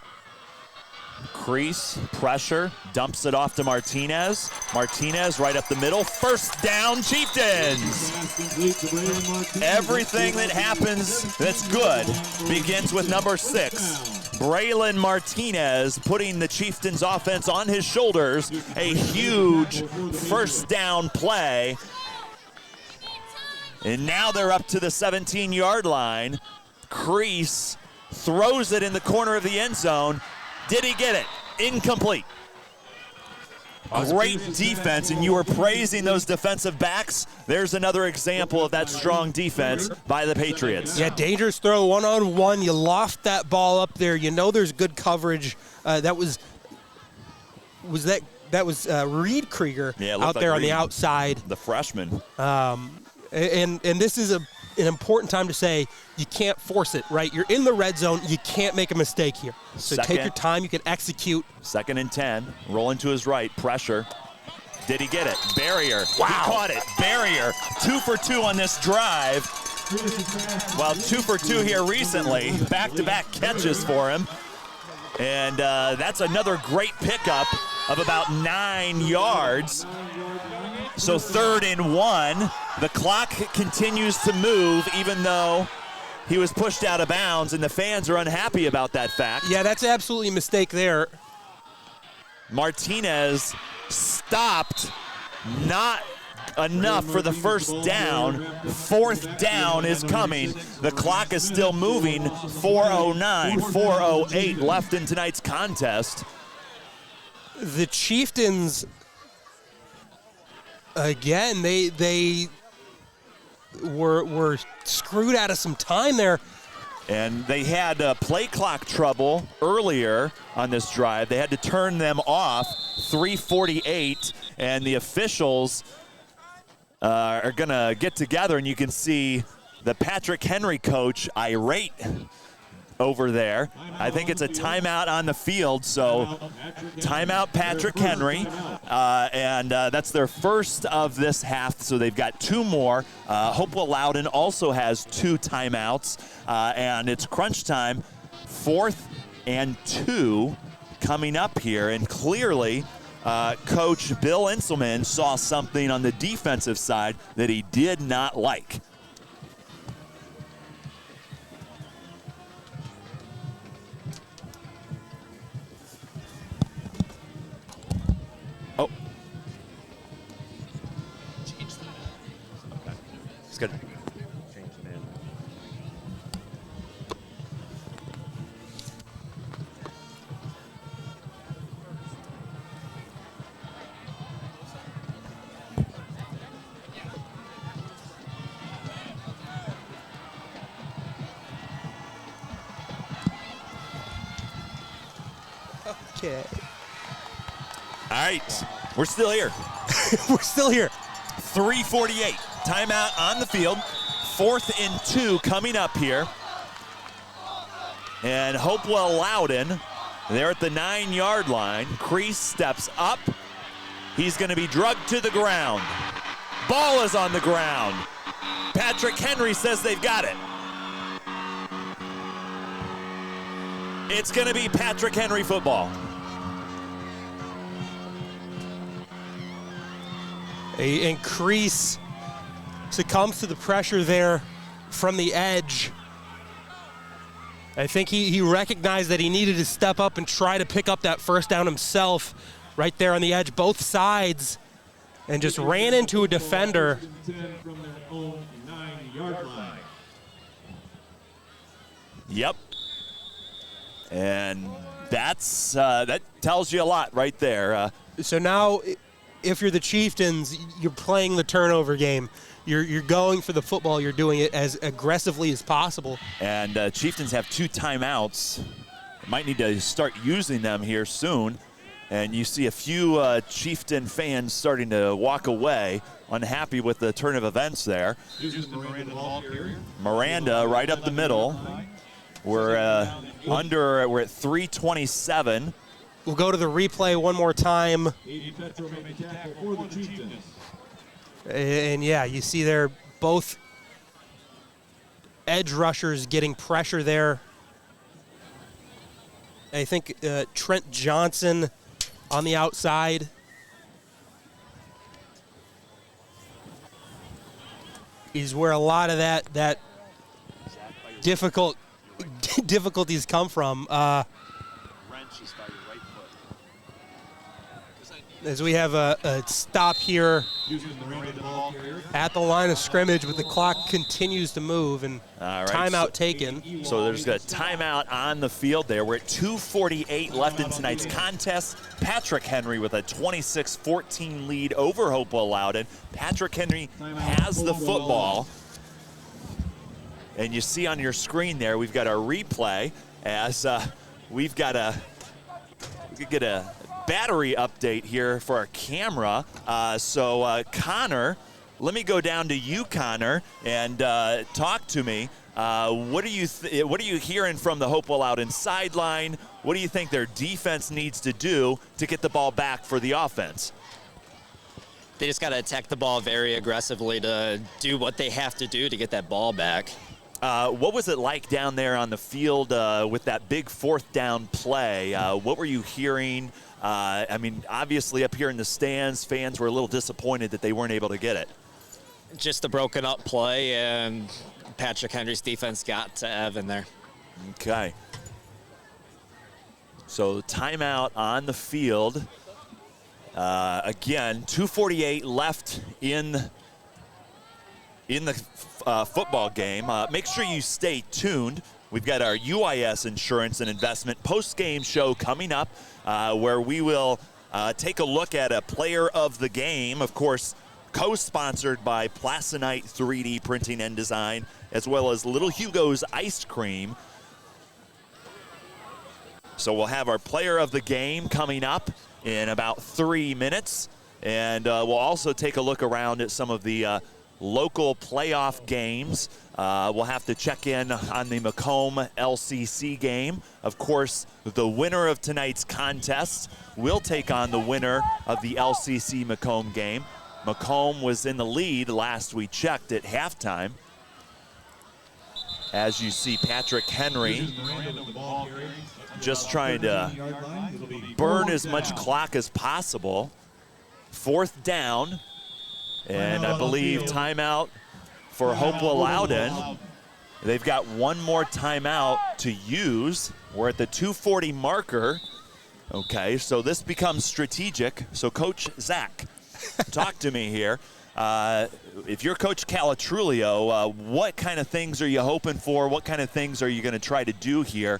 Crease, pressure, dumps it off to Martinez. Martinez right up the middle. First down, Chieftains. Everything that happens that's good begins with number 6. Braylon Martinez putting the Chieftains offense on his shoulders. A huge first down play. And now they're up to the 17-yard line. Crease throws it in the corner of the end zone. Did he get it? Incomplete. Great defense, and you were praising those defensive backs. There's another example of that strong defense by the Patriots. Yeah, dangerous throw, one-on-one. You loft that ball up there. You know there's good coverage. That was Reed Krieger out there on the outside. The freshman. And this is an important time to say you can't force it, right? You're in the red zone. You can't make a mistake here. So take your time. You can execute. 2nd and 10. Rolling to his right. Pressure. Did he get it? Barrier. Wow. He caught it. Barrier. 2 for 2 on this drive. Well, 2 for 2 here recently. Back-to-back catches for him. And that's another great pickup of about 9 yards. So 3rd and 1. The clock continues to move even though he was pushed out of bounds, and the fans are unhappy about that fact. Yeah, that's absolutely a mistake there. Martinez stopped, not enough for the first down. 4th down is coming. The clock is still moving. 4:09, 4:08 left in tonight's contest. The Chieftains, again, they were screwed out of some time there. And they had play clock trouble earlier on this drive. They had to turn them off. 3:48, and the officials are going to get together, and you can see the Patrick Henry coach irate over there. I think it's a timeout on the field, so timeout Patrick Henry, and that's their first of this half, so they've got 2 more. Hopewell-Loudon also has 2 timeouts, and it's crunch time. 4th and 2 coming up here, and clearly Coach Bill Inselman saw something on the defensive side that he did not like. Oh. Okay. It's good. Change the name. Okay. All right, we're still here. We're still here. 3:48, timeout on the field. 4th and 2 coming up here. And Hopewell-Loudon, they're at the 9-yard line. Crease steps up. He's going to be drugged to the ground. Ball is on the ground. Patrick Henry says they've got it. It's going to be Patrick Henry football. And Crease succumbs to the pressure there from the edge. I think he recognized that he needed to step up and try to pick up that first down himself right there on the edge, both sides, and just ran into a defender. Yep. And that's that tells you a lot right there. So now, if you're the Chieftains, you're playing the turnover game. You're going for the football. You're doing it as aggressively as possible. And Chieftains have 2 timeouts. Might need to start using them here soon. And you see a few Chieftain fans starting to walk away, unhappy with the turn of events there. Miranda right up the middle. We're at 3:27. We'll go to the replay one more time. And yeah, you see there both edge rushers getting pressure there. I think Trent Johnson on the outside. Is where a lot of that difficulties come from. As we have a stop here at the line of scrimmage, but the clock continues to move, and timeout taken. So there's a timeout on the field there. We're at 2:48 left in tonight's contest. Patrick Henry with a 26-14 lead over Hopewell-Loudon. Patrick Henry has the football. And you see on your screen there, we've got our replay as we get a battery update here for our camera. So Connor, let me go down to you, Connor, and talk to me. What are you hearing from the Hopewell-Loudon sideline? What do you think their defense needs to do to get the ball back for the offense? They just got to attack the ball very aggressively to do what they have to do to get that ball back. What was it like down there on the field with that big fourth down play? What were you hearing? I mean, obviously up here in the stands, fans were a little disappointed that they weren't able to get it. Just a broken up play, and Patrick Henry's defense got to Evan there. Okay. So timeout on the field. Again, 2:48 left in the football game. Make sure you stay tuned. We've got our UIS Insurance and Investment post-game show coming up where we will take a look at a player of the game, of course, co-sponsored by Plastinite 3D Printing and Design, as well as Little Hugo's Ice Cream. So we'll have our player of the game coming up in about 3 minutes. And we'll also take a look around at some of the local playoff games. We'll have to check in on the Macomb LCC game. Of course, the winner of tonight's contest will take on the winner of the LCC Macomb game. Macomb was in the lead last we checked at halftime. As you see, Patrick Henry just trying to burn as much clock as possible. Fourth down. And I believe timeout for Hopewell-Loudon. They've got one more timeout to use. We're at the 2:40 marker. Okay, so this becomes strategic. So Coach Zach, talk to me here. If you're Coach Calatrulio, what kind of things are you hoping for? What kind of things are you going to try to do here?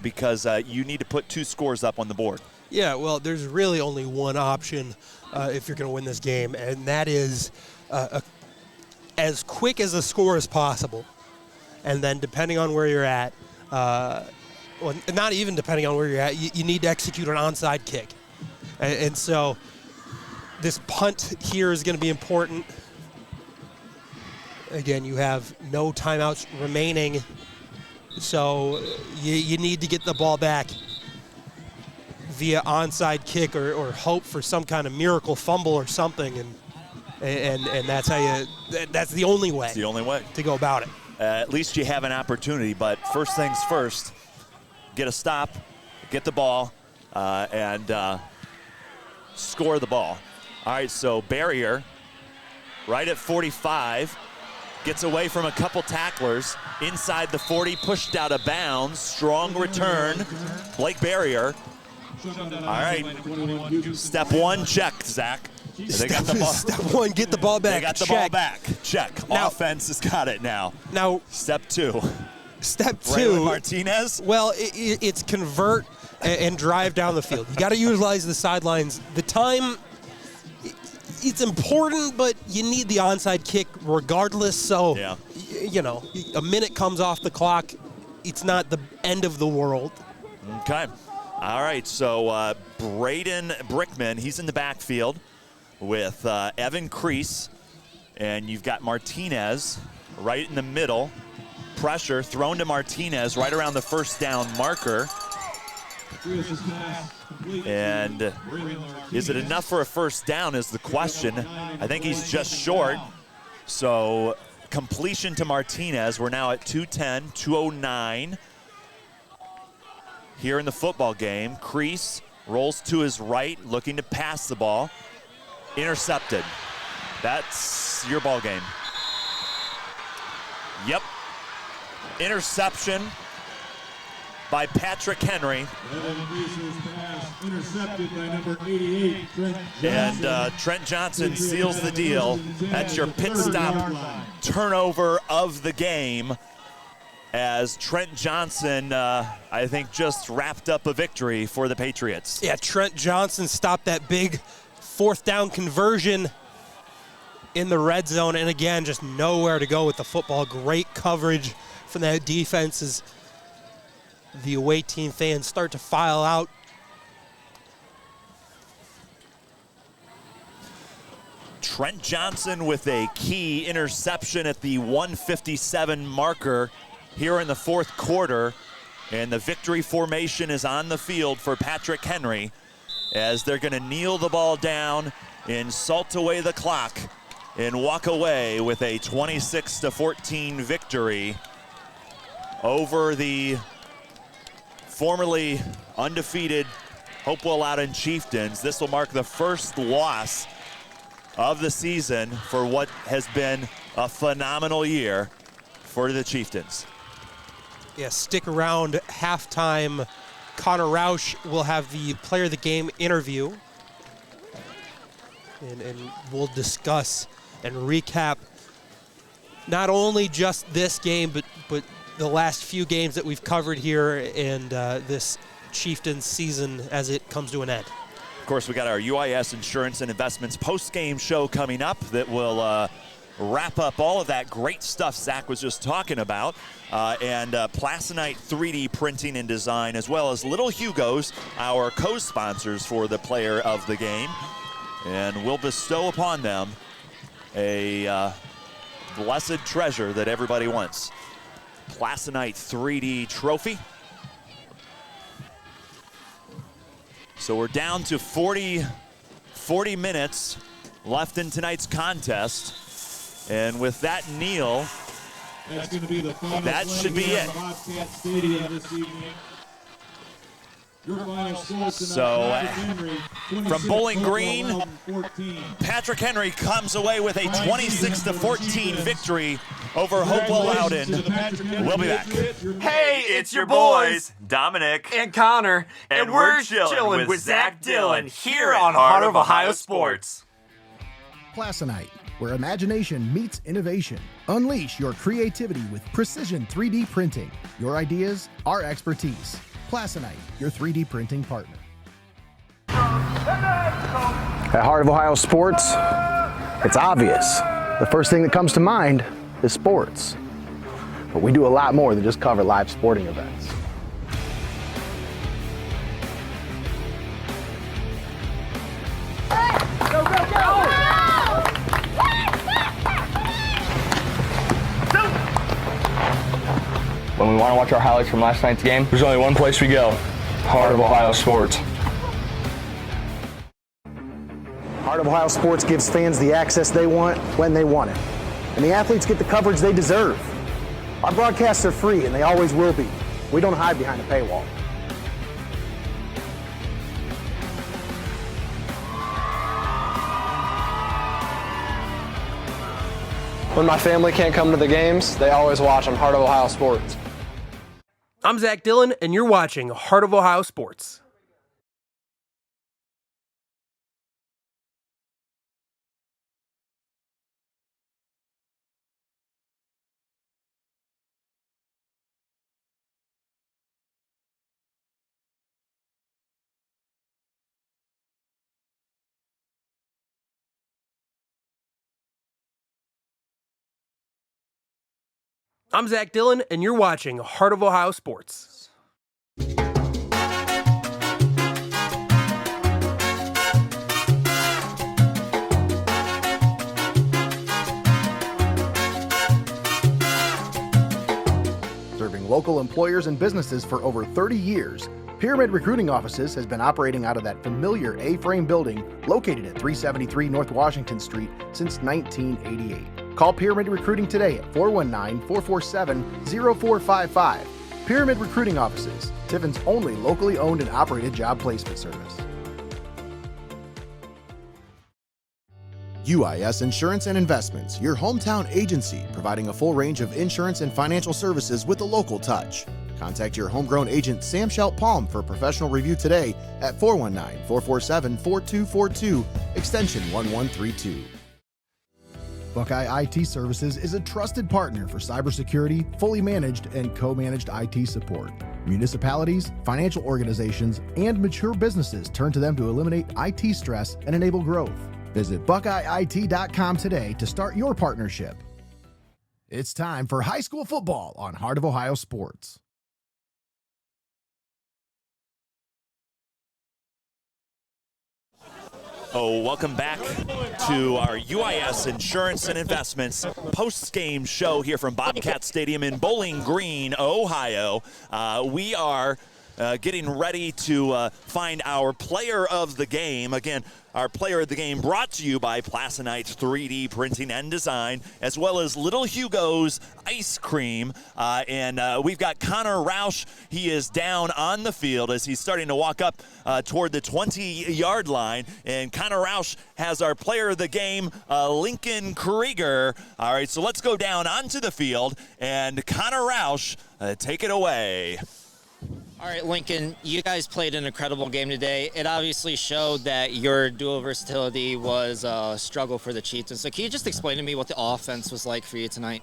Because you need to put 2 scores up on the board. Yeah, well, there's really only one option if you're going to win this game, and that is as quick as a score as possible. And then depending on where you're at, well, not even depending on where you're at, you need to execute an onside kick. And so this punt here is going to be important. Again, you have no timeouts remaining, so you need to get the ball back via onside kick or hope for some kind of miracle fumble or something, and that's how that's the only way. It's the only way to go about it. At least you have an opportunity, but first things first, get a stop, get the ball, and score the ball. All right, so barrier right at 45, gets away from a couple tacklers, inside the 40, pushed out of bounds, strong return, Blake Barrier. All right, step one, check, Zach. They got the ball. Step one, get the ball back. They got the ball back. Check. Now, offense has got it now. Now, step two. Step two. Braylon Martinez. Well, it's convert and drive down the field. You got to utilize the sidelines. The time, it's important, but you need the onside kick regardless. So, yeah. You know, a minute comes off the clock. It's not the end of the world. Okay. All right, so Braden Brickman, he's in the backfield with Evan Crease, and you've got Martinez right in the middle. Pressure thrown to Martinez right around the first down marker. And is it enough for a first down is the question. I think he's just short. So completion to Martinez. We're now at 2:10, 2:09 here in the football game. Crease rolls to his right, looking to pass the ball. Intercepted. That's your ball game. Yep. Interception by Patrick Henry. Intercepted by number 88, Trent Johnson. And Trent Johnson seals the deal. That's your pit stop turnover of the game, as Trent Johnson, I think, just wrapped up a victory for the Patriots. Yeah, Trent Johnson stopped that big fourth down conversion in the red zone, and again, just nowhere to go with the football. Great coverage from that defense as the away team fans start to file out. Trent Johnson with a key interception at the 1:57 marker here in the fourth quarter, and the victory formation is on the field for Patrick Henry as they're going to kneel the ball down and salt away the clock and walk away with a 26-14 victory over the formerly undefeated Hopewell-Loudon Chieftains. This will mark the first loss of the season for what has been a phenomenal year for the Chieftains. Yeah, stick around. Halftime, Connor Roush will have the player of the game interview. And we'll discuss and recap not only just this game, but the last few games that we've covered here and this Chieftains season as it comes to an end. Of course, we got our UIS Insurance and Investments post-game show coming up that will wrap up all of that great stuff Zach was just talking about, and Plastinite 3D printing and design, as well as Little Hugo's, our co-sponsors for the player of the game, and we'll bestow upon them a blessed treasure that everybody wants. Plastinite 3D trophy. So we're down to 40 minutes left in tonight's contest. And with that kneel, that's going to be the final that should be it. Bobcat Stadium this evening. Your final score tonight, So Henry, from Bowling Green, 14. Patrick Henry comes away with a 26-14 victory over Hopewell-Loudon. We'll be back. Hey, it's your boys, Dominic and Connor, and we're chilling with Zach Dillon here on Heart of Ohio Sports. Plastinite, where imagination meets innovation. Unleash your creativity with precision 3D printing. Your ideas, our expertise. Plastinite, your 3D printing partner. At Heart of Ohio Sports, it's obvious. The first thing that comes to mind is sports. But we do a lot more than just cover live sporting events. Go, go, go! When we want to watch our highlights from last night's game, there's only one place we go: Heart of Ohio Sports. Heart of Ohio Sports gives fans the access they want when they want it. And the athletes get the coverage they deserve. Our broadcasts are free, and they always will be. We don't hide behind a paywall. When my family can't come to the games, they always watch on Heart of Ohio Sports. I'm Zach Dillon, and you're watching Heart of Ohio Sports. I'm Zach Dillon, and you're watching Heart of Ohio Sports. Serving local employers and businesses for over 30 years, Pyramid Recruiting Offices has been operating out of that familiar A-frame building located at 373 North Washington Street since 1988. Call Pyramid Recruiting today at 419-447-0455. Pyramid Recruiting Offices, Tiffin's only locally owned and operated job placement service. UIS Insurance and Investments, your hometown agency providing a full range of insurance and financial services with a local touch. Contact your homegrown agent Sam Schelt-Palm for a professional review today at 419-447-4242, extension 1132. Buckeye IT Services is a trusted partner for cybersecurity, fully managed and co-managed IT support. Municipalities, financial organizations, and mature businesses turn to them to eliminate IT stress and enable growth. Visit BuckeyeIT.com today to start your partnership. It's time for high school football on Heart of Ohio Sports. Oh, welcome back to our UIS Insurance and Investments post-game show here from Bobcat Stadium in Bowling Green, Ohio. We are getting ready to find our player of the game. Again, our player of the game brought to you by Plastonite 3D Printing and Design, as well as Little Hugo's Ice Cream. And we've got Connor Roush. He is down on the field as he's starting to walk up toward the 20-yard line. And Connor Roush has our player of the game, Lincoln Krieger. All right, so let's go down onto the field. And Connor Roush, take it away. All right, Lincoln, you guys played an incredible game today. It obviously showed that your dual versatility was a struggle for the Chiefs. So can you just explain to me what the offense was like for you tonight?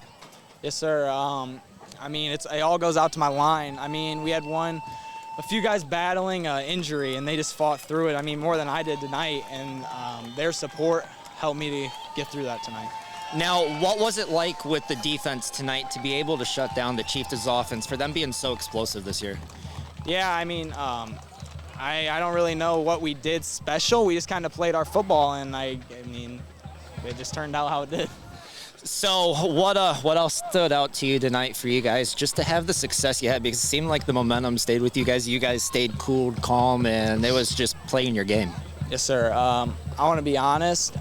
Yes, sir. I mean, it all goes out to my line. I mean, we had a few guys battling injury, and they just fought through it. I mean, more than I did tonight, and their support helped me to get through that tonight. Now, what was it like with the defense tonight to be able to shut down the Chiefs' offense, for them being so explosive this year? Yeah, I mean, I don't really know what we did special. We just kind of played our football, and I mean, it just turned out how it did. So what else stood out to you tonight for you guys, just to have the success you had? Because it seemed like the momentum stayed with you guys. You guys stayed cool, calm, and it was just playing your game. Yes, sir. I want to be honest.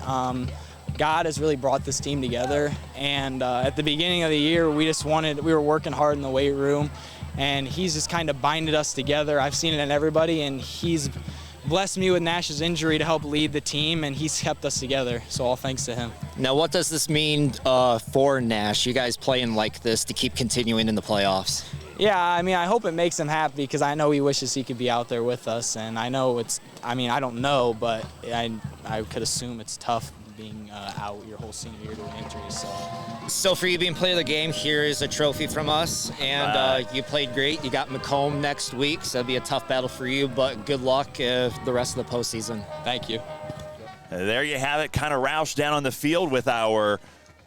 God has really brought this team together, and at the beginning of the year, we were working hard in the weight room, and he's just kind of binded us together. I've seen it in everybody, and he's blessed me with Nash's injury to help lead the team, and he's kept us together, so all thanks to him. Now, what does this mean for Nash, you guys playing like this to keep continuing in the playoffs? Yeah, I mean, I hope it makes him happy because I know he wishes he could be out there with us, and I know I don't know, but I could assume it's tough being out your whole senior year to an injury. So for you being player of the game, here is a trophy from us, and you played great. You got Macomb next week, so it'll be a tough battle for you, but good luck the rest of the postseason. Thank you. There you have it, Connor Roush down on the field with our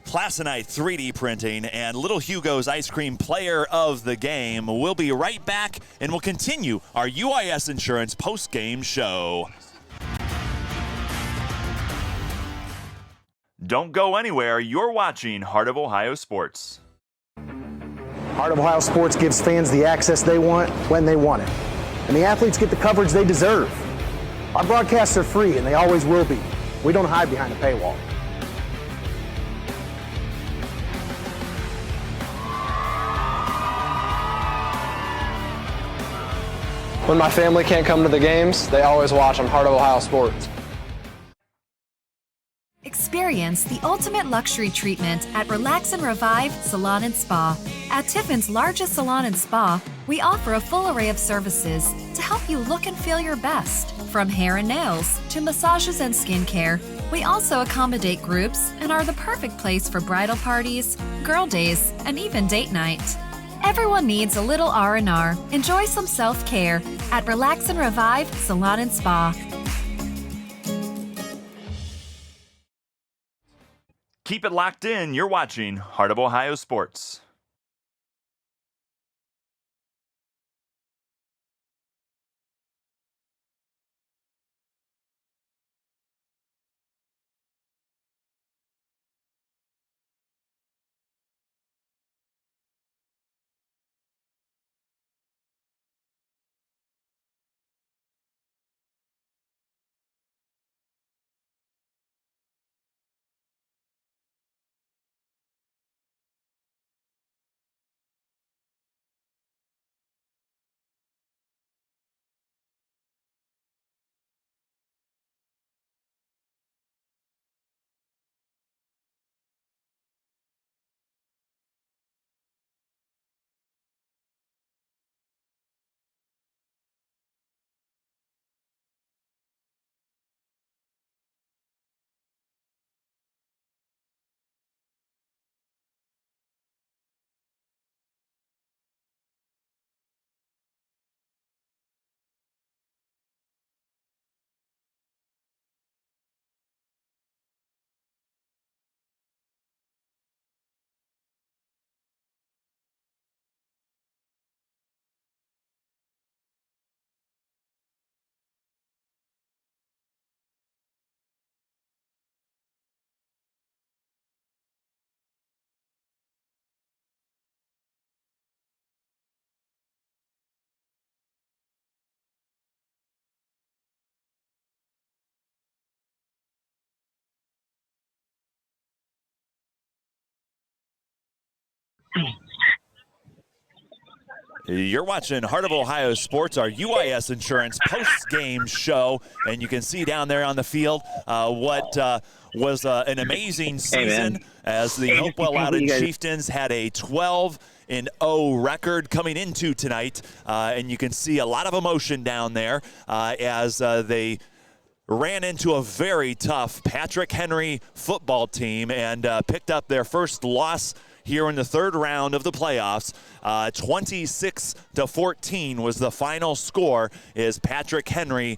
Plastonite 3D printing and Little Hugo's Ice Cream player of the game. We'll be right back, and we'll continue our UIS Insurance post-game show. Don't go anywhere. You're watching Heart of Ohio Sports. Heart of Ohio Sports gives fans the access they want when they want it. And the athletes get the coverage they deserve. Our broadcasts are free, and they always will be. We don't hide behind a paywall. When my family can't come to the games, they always watch on Heart of Ohio Sports. Experience the ultimate luxury treatment at Relax and Revive Salon and Spa. At Tiffin's largest salon and spa, we offer a full array of services to help you look and feel your best. From hair and nails to massages and skincare, we also accommodate groups and are the perfect place for bridal parties, girl days, and even date night. Everyone needs a little R&R. Enjoy some self-care at Relax and Revive Salon and Spa. Keep it locked in. You're watching Heart of Ohio Sports. You're watching Heart of Ohio Sports, our UIS Insurance post-game show, and you can see down there on the field what was an amazing season as the Hopewell-Loudon Chieftains had a 12-0 record coming into tonight, and you can see a lot of emotion down there as they ran into a very tough Patrick Henry football team and picked up their first loss here in the third round of the playoffs. 26-14 was the final score as Patrick Henry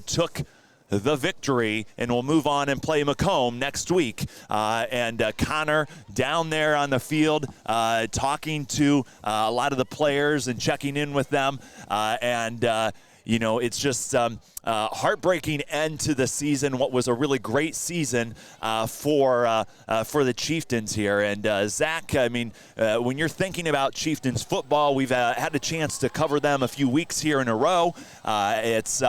took the victory and will move on and play Macomb next week. And Connor down there on the field talking to a lot of the players and checking in with them. You know, it's just heartbreaking end to the season, what was a really great season for the Chieftains here. And Zach, I mean, when you're thinking about Chieftains football, we've had a chance to cover them a few weeks here in a row. It's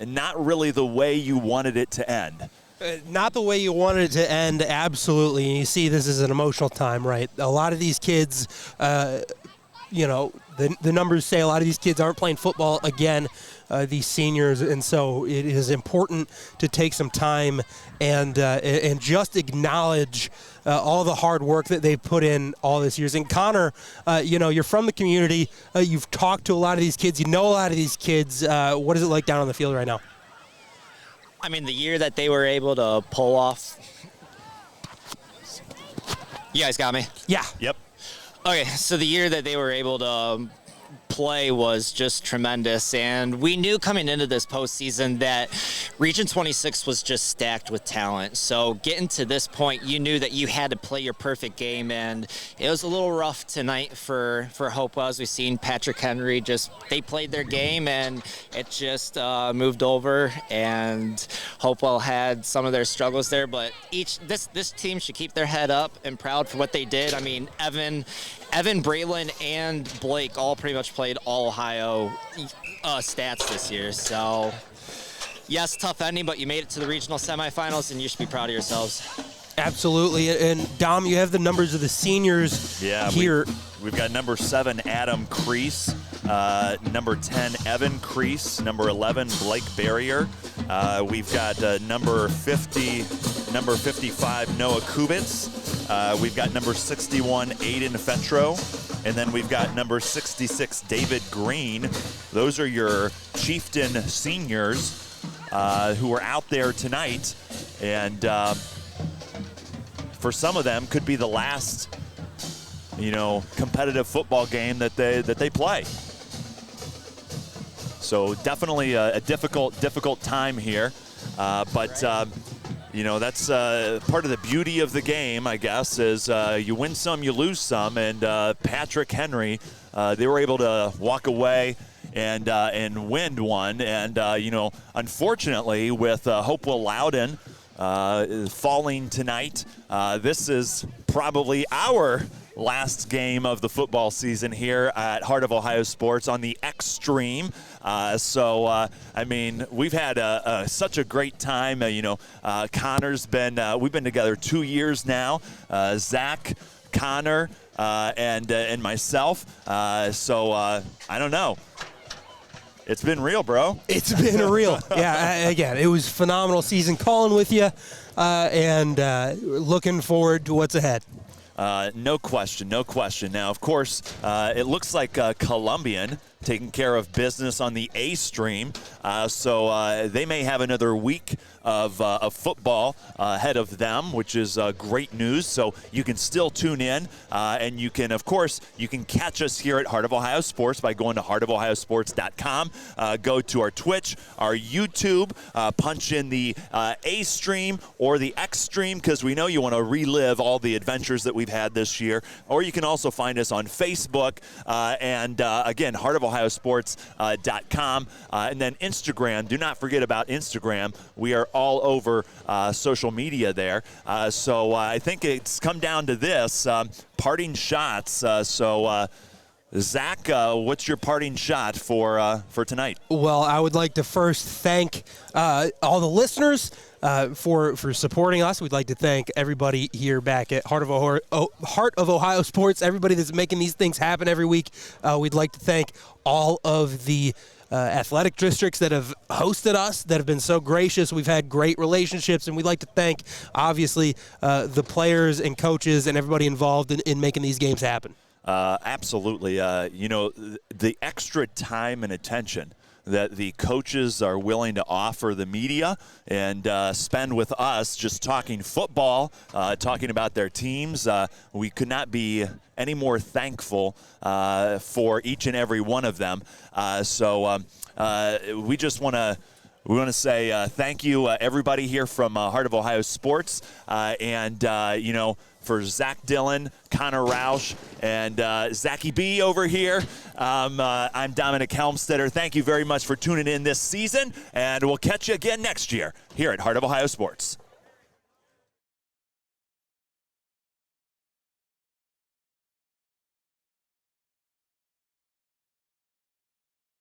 not really the way you wanted it to end. Not the way you wanted it to end, absolutely. And you see this is an emotional time, right? A lot of these kids, you know, the numbers say a lot of these kids aren't playing football again, these seniors, and so it is important to take some time and just acknowledge all the hard work that they've put in all this years. And Connor, you know, you're from the community. You've talked to a lot of these kids. You know a lot of these kids. What is it like down on the field right now? I mean, the year that they were able to pull off. You guys got me? Yeah. Yep. Okay, so the year that they were able to play was just tremendous, and we knew coming into this postseason that Region 26 was just stacked with talent. So getting to this point, you knew that you had to play your perfect game, and it was a little rough tonight for Hopewell. As we've seen, Patrick Henry they played their game, and it just moved over, and Hopewell had some of their struggles there, but this team should keep their head up and proud for what they did. I mean, Evan, Braylon, and Blake all pretty much played all Ohio stats this year. So, yes, tough ending, but you made it to the regional semifinals, and you should be proud of yourselves. Absolutely. And, Dom, you have the numbers of the seniors here. We've got number 7, Adam Crease, number 10, Evan Crease, number 11, Blake Barrier. We've got number 55, Noah Kubitz. We've got number 61, Aiden Fetro. And then we've got number 66, David Green. Those are your Chieftain seniors who are out there tonight. And for some of them, could be the last, you know, competitive football game that they play. So definitely a difficult time here. But you know, that's part of the beauty of the game, I guess, is you win some, you lose some. And Patrick Henry, they were able to walk away and win one. And, you know, unfortunately, with Hopewell-Loudon falling tonight, this is probably our last game of the football season here at Heart of Ohio Sports on the Extreme. I mean, we've had such a great time. You know, Connor's we've been together 2 years now. Zach, Connor, and myself. I don't know. It's been real, bro. It's been real. Yeah, again, it was a phenomenal season calling with you, and looking forward to what's ahead. No question. Now, of course, it looks like Columbian taking care of business on the A stream, so they may have another week of football ahead of them, which is great news. So you can still tune in, and you can, of course, catch us here at Heart of Ohio Sports by going to heartofohiosports.com. Go to our Twitch, our YouTube, punch in the A stream or the X stream, because we know you want to relive all the adventures that we've had this year. Or you can also find us on Facebook, and again, heartofohiosports.com, and then Instagram. Do not forget about Instagram. We are all over social media there. So I think it's come down to this, parting shots. Zach, what's your parting shot for tonight? Well, I would like to first thank all the listeners for supporting us. We'd like to thank everybody here back at Heart of Ohio Sports, everybody that's making these things happen every week. We'd like to thank all of the athletic districts that have hosted us, that have been so gracious. We've had great relationships, and we'd like to thank, obviously, the players and coaches and everybody involved in making these games happen. Absolutely. The extra time and attention that the coaches are willing to offer the media and spend with us just talking football, talking about their teams, we could not be any more thankful for each and every one of them. So we just want to say thank you, everybody here from Heart of Ohio Sports, for Zach Dillon, Connor Roush, and Zachy B over here. I'm Dominic Helmstetter. Thank you very much for tuning in this season, and we'll catch you again next year here at Heart of Ohio Sports.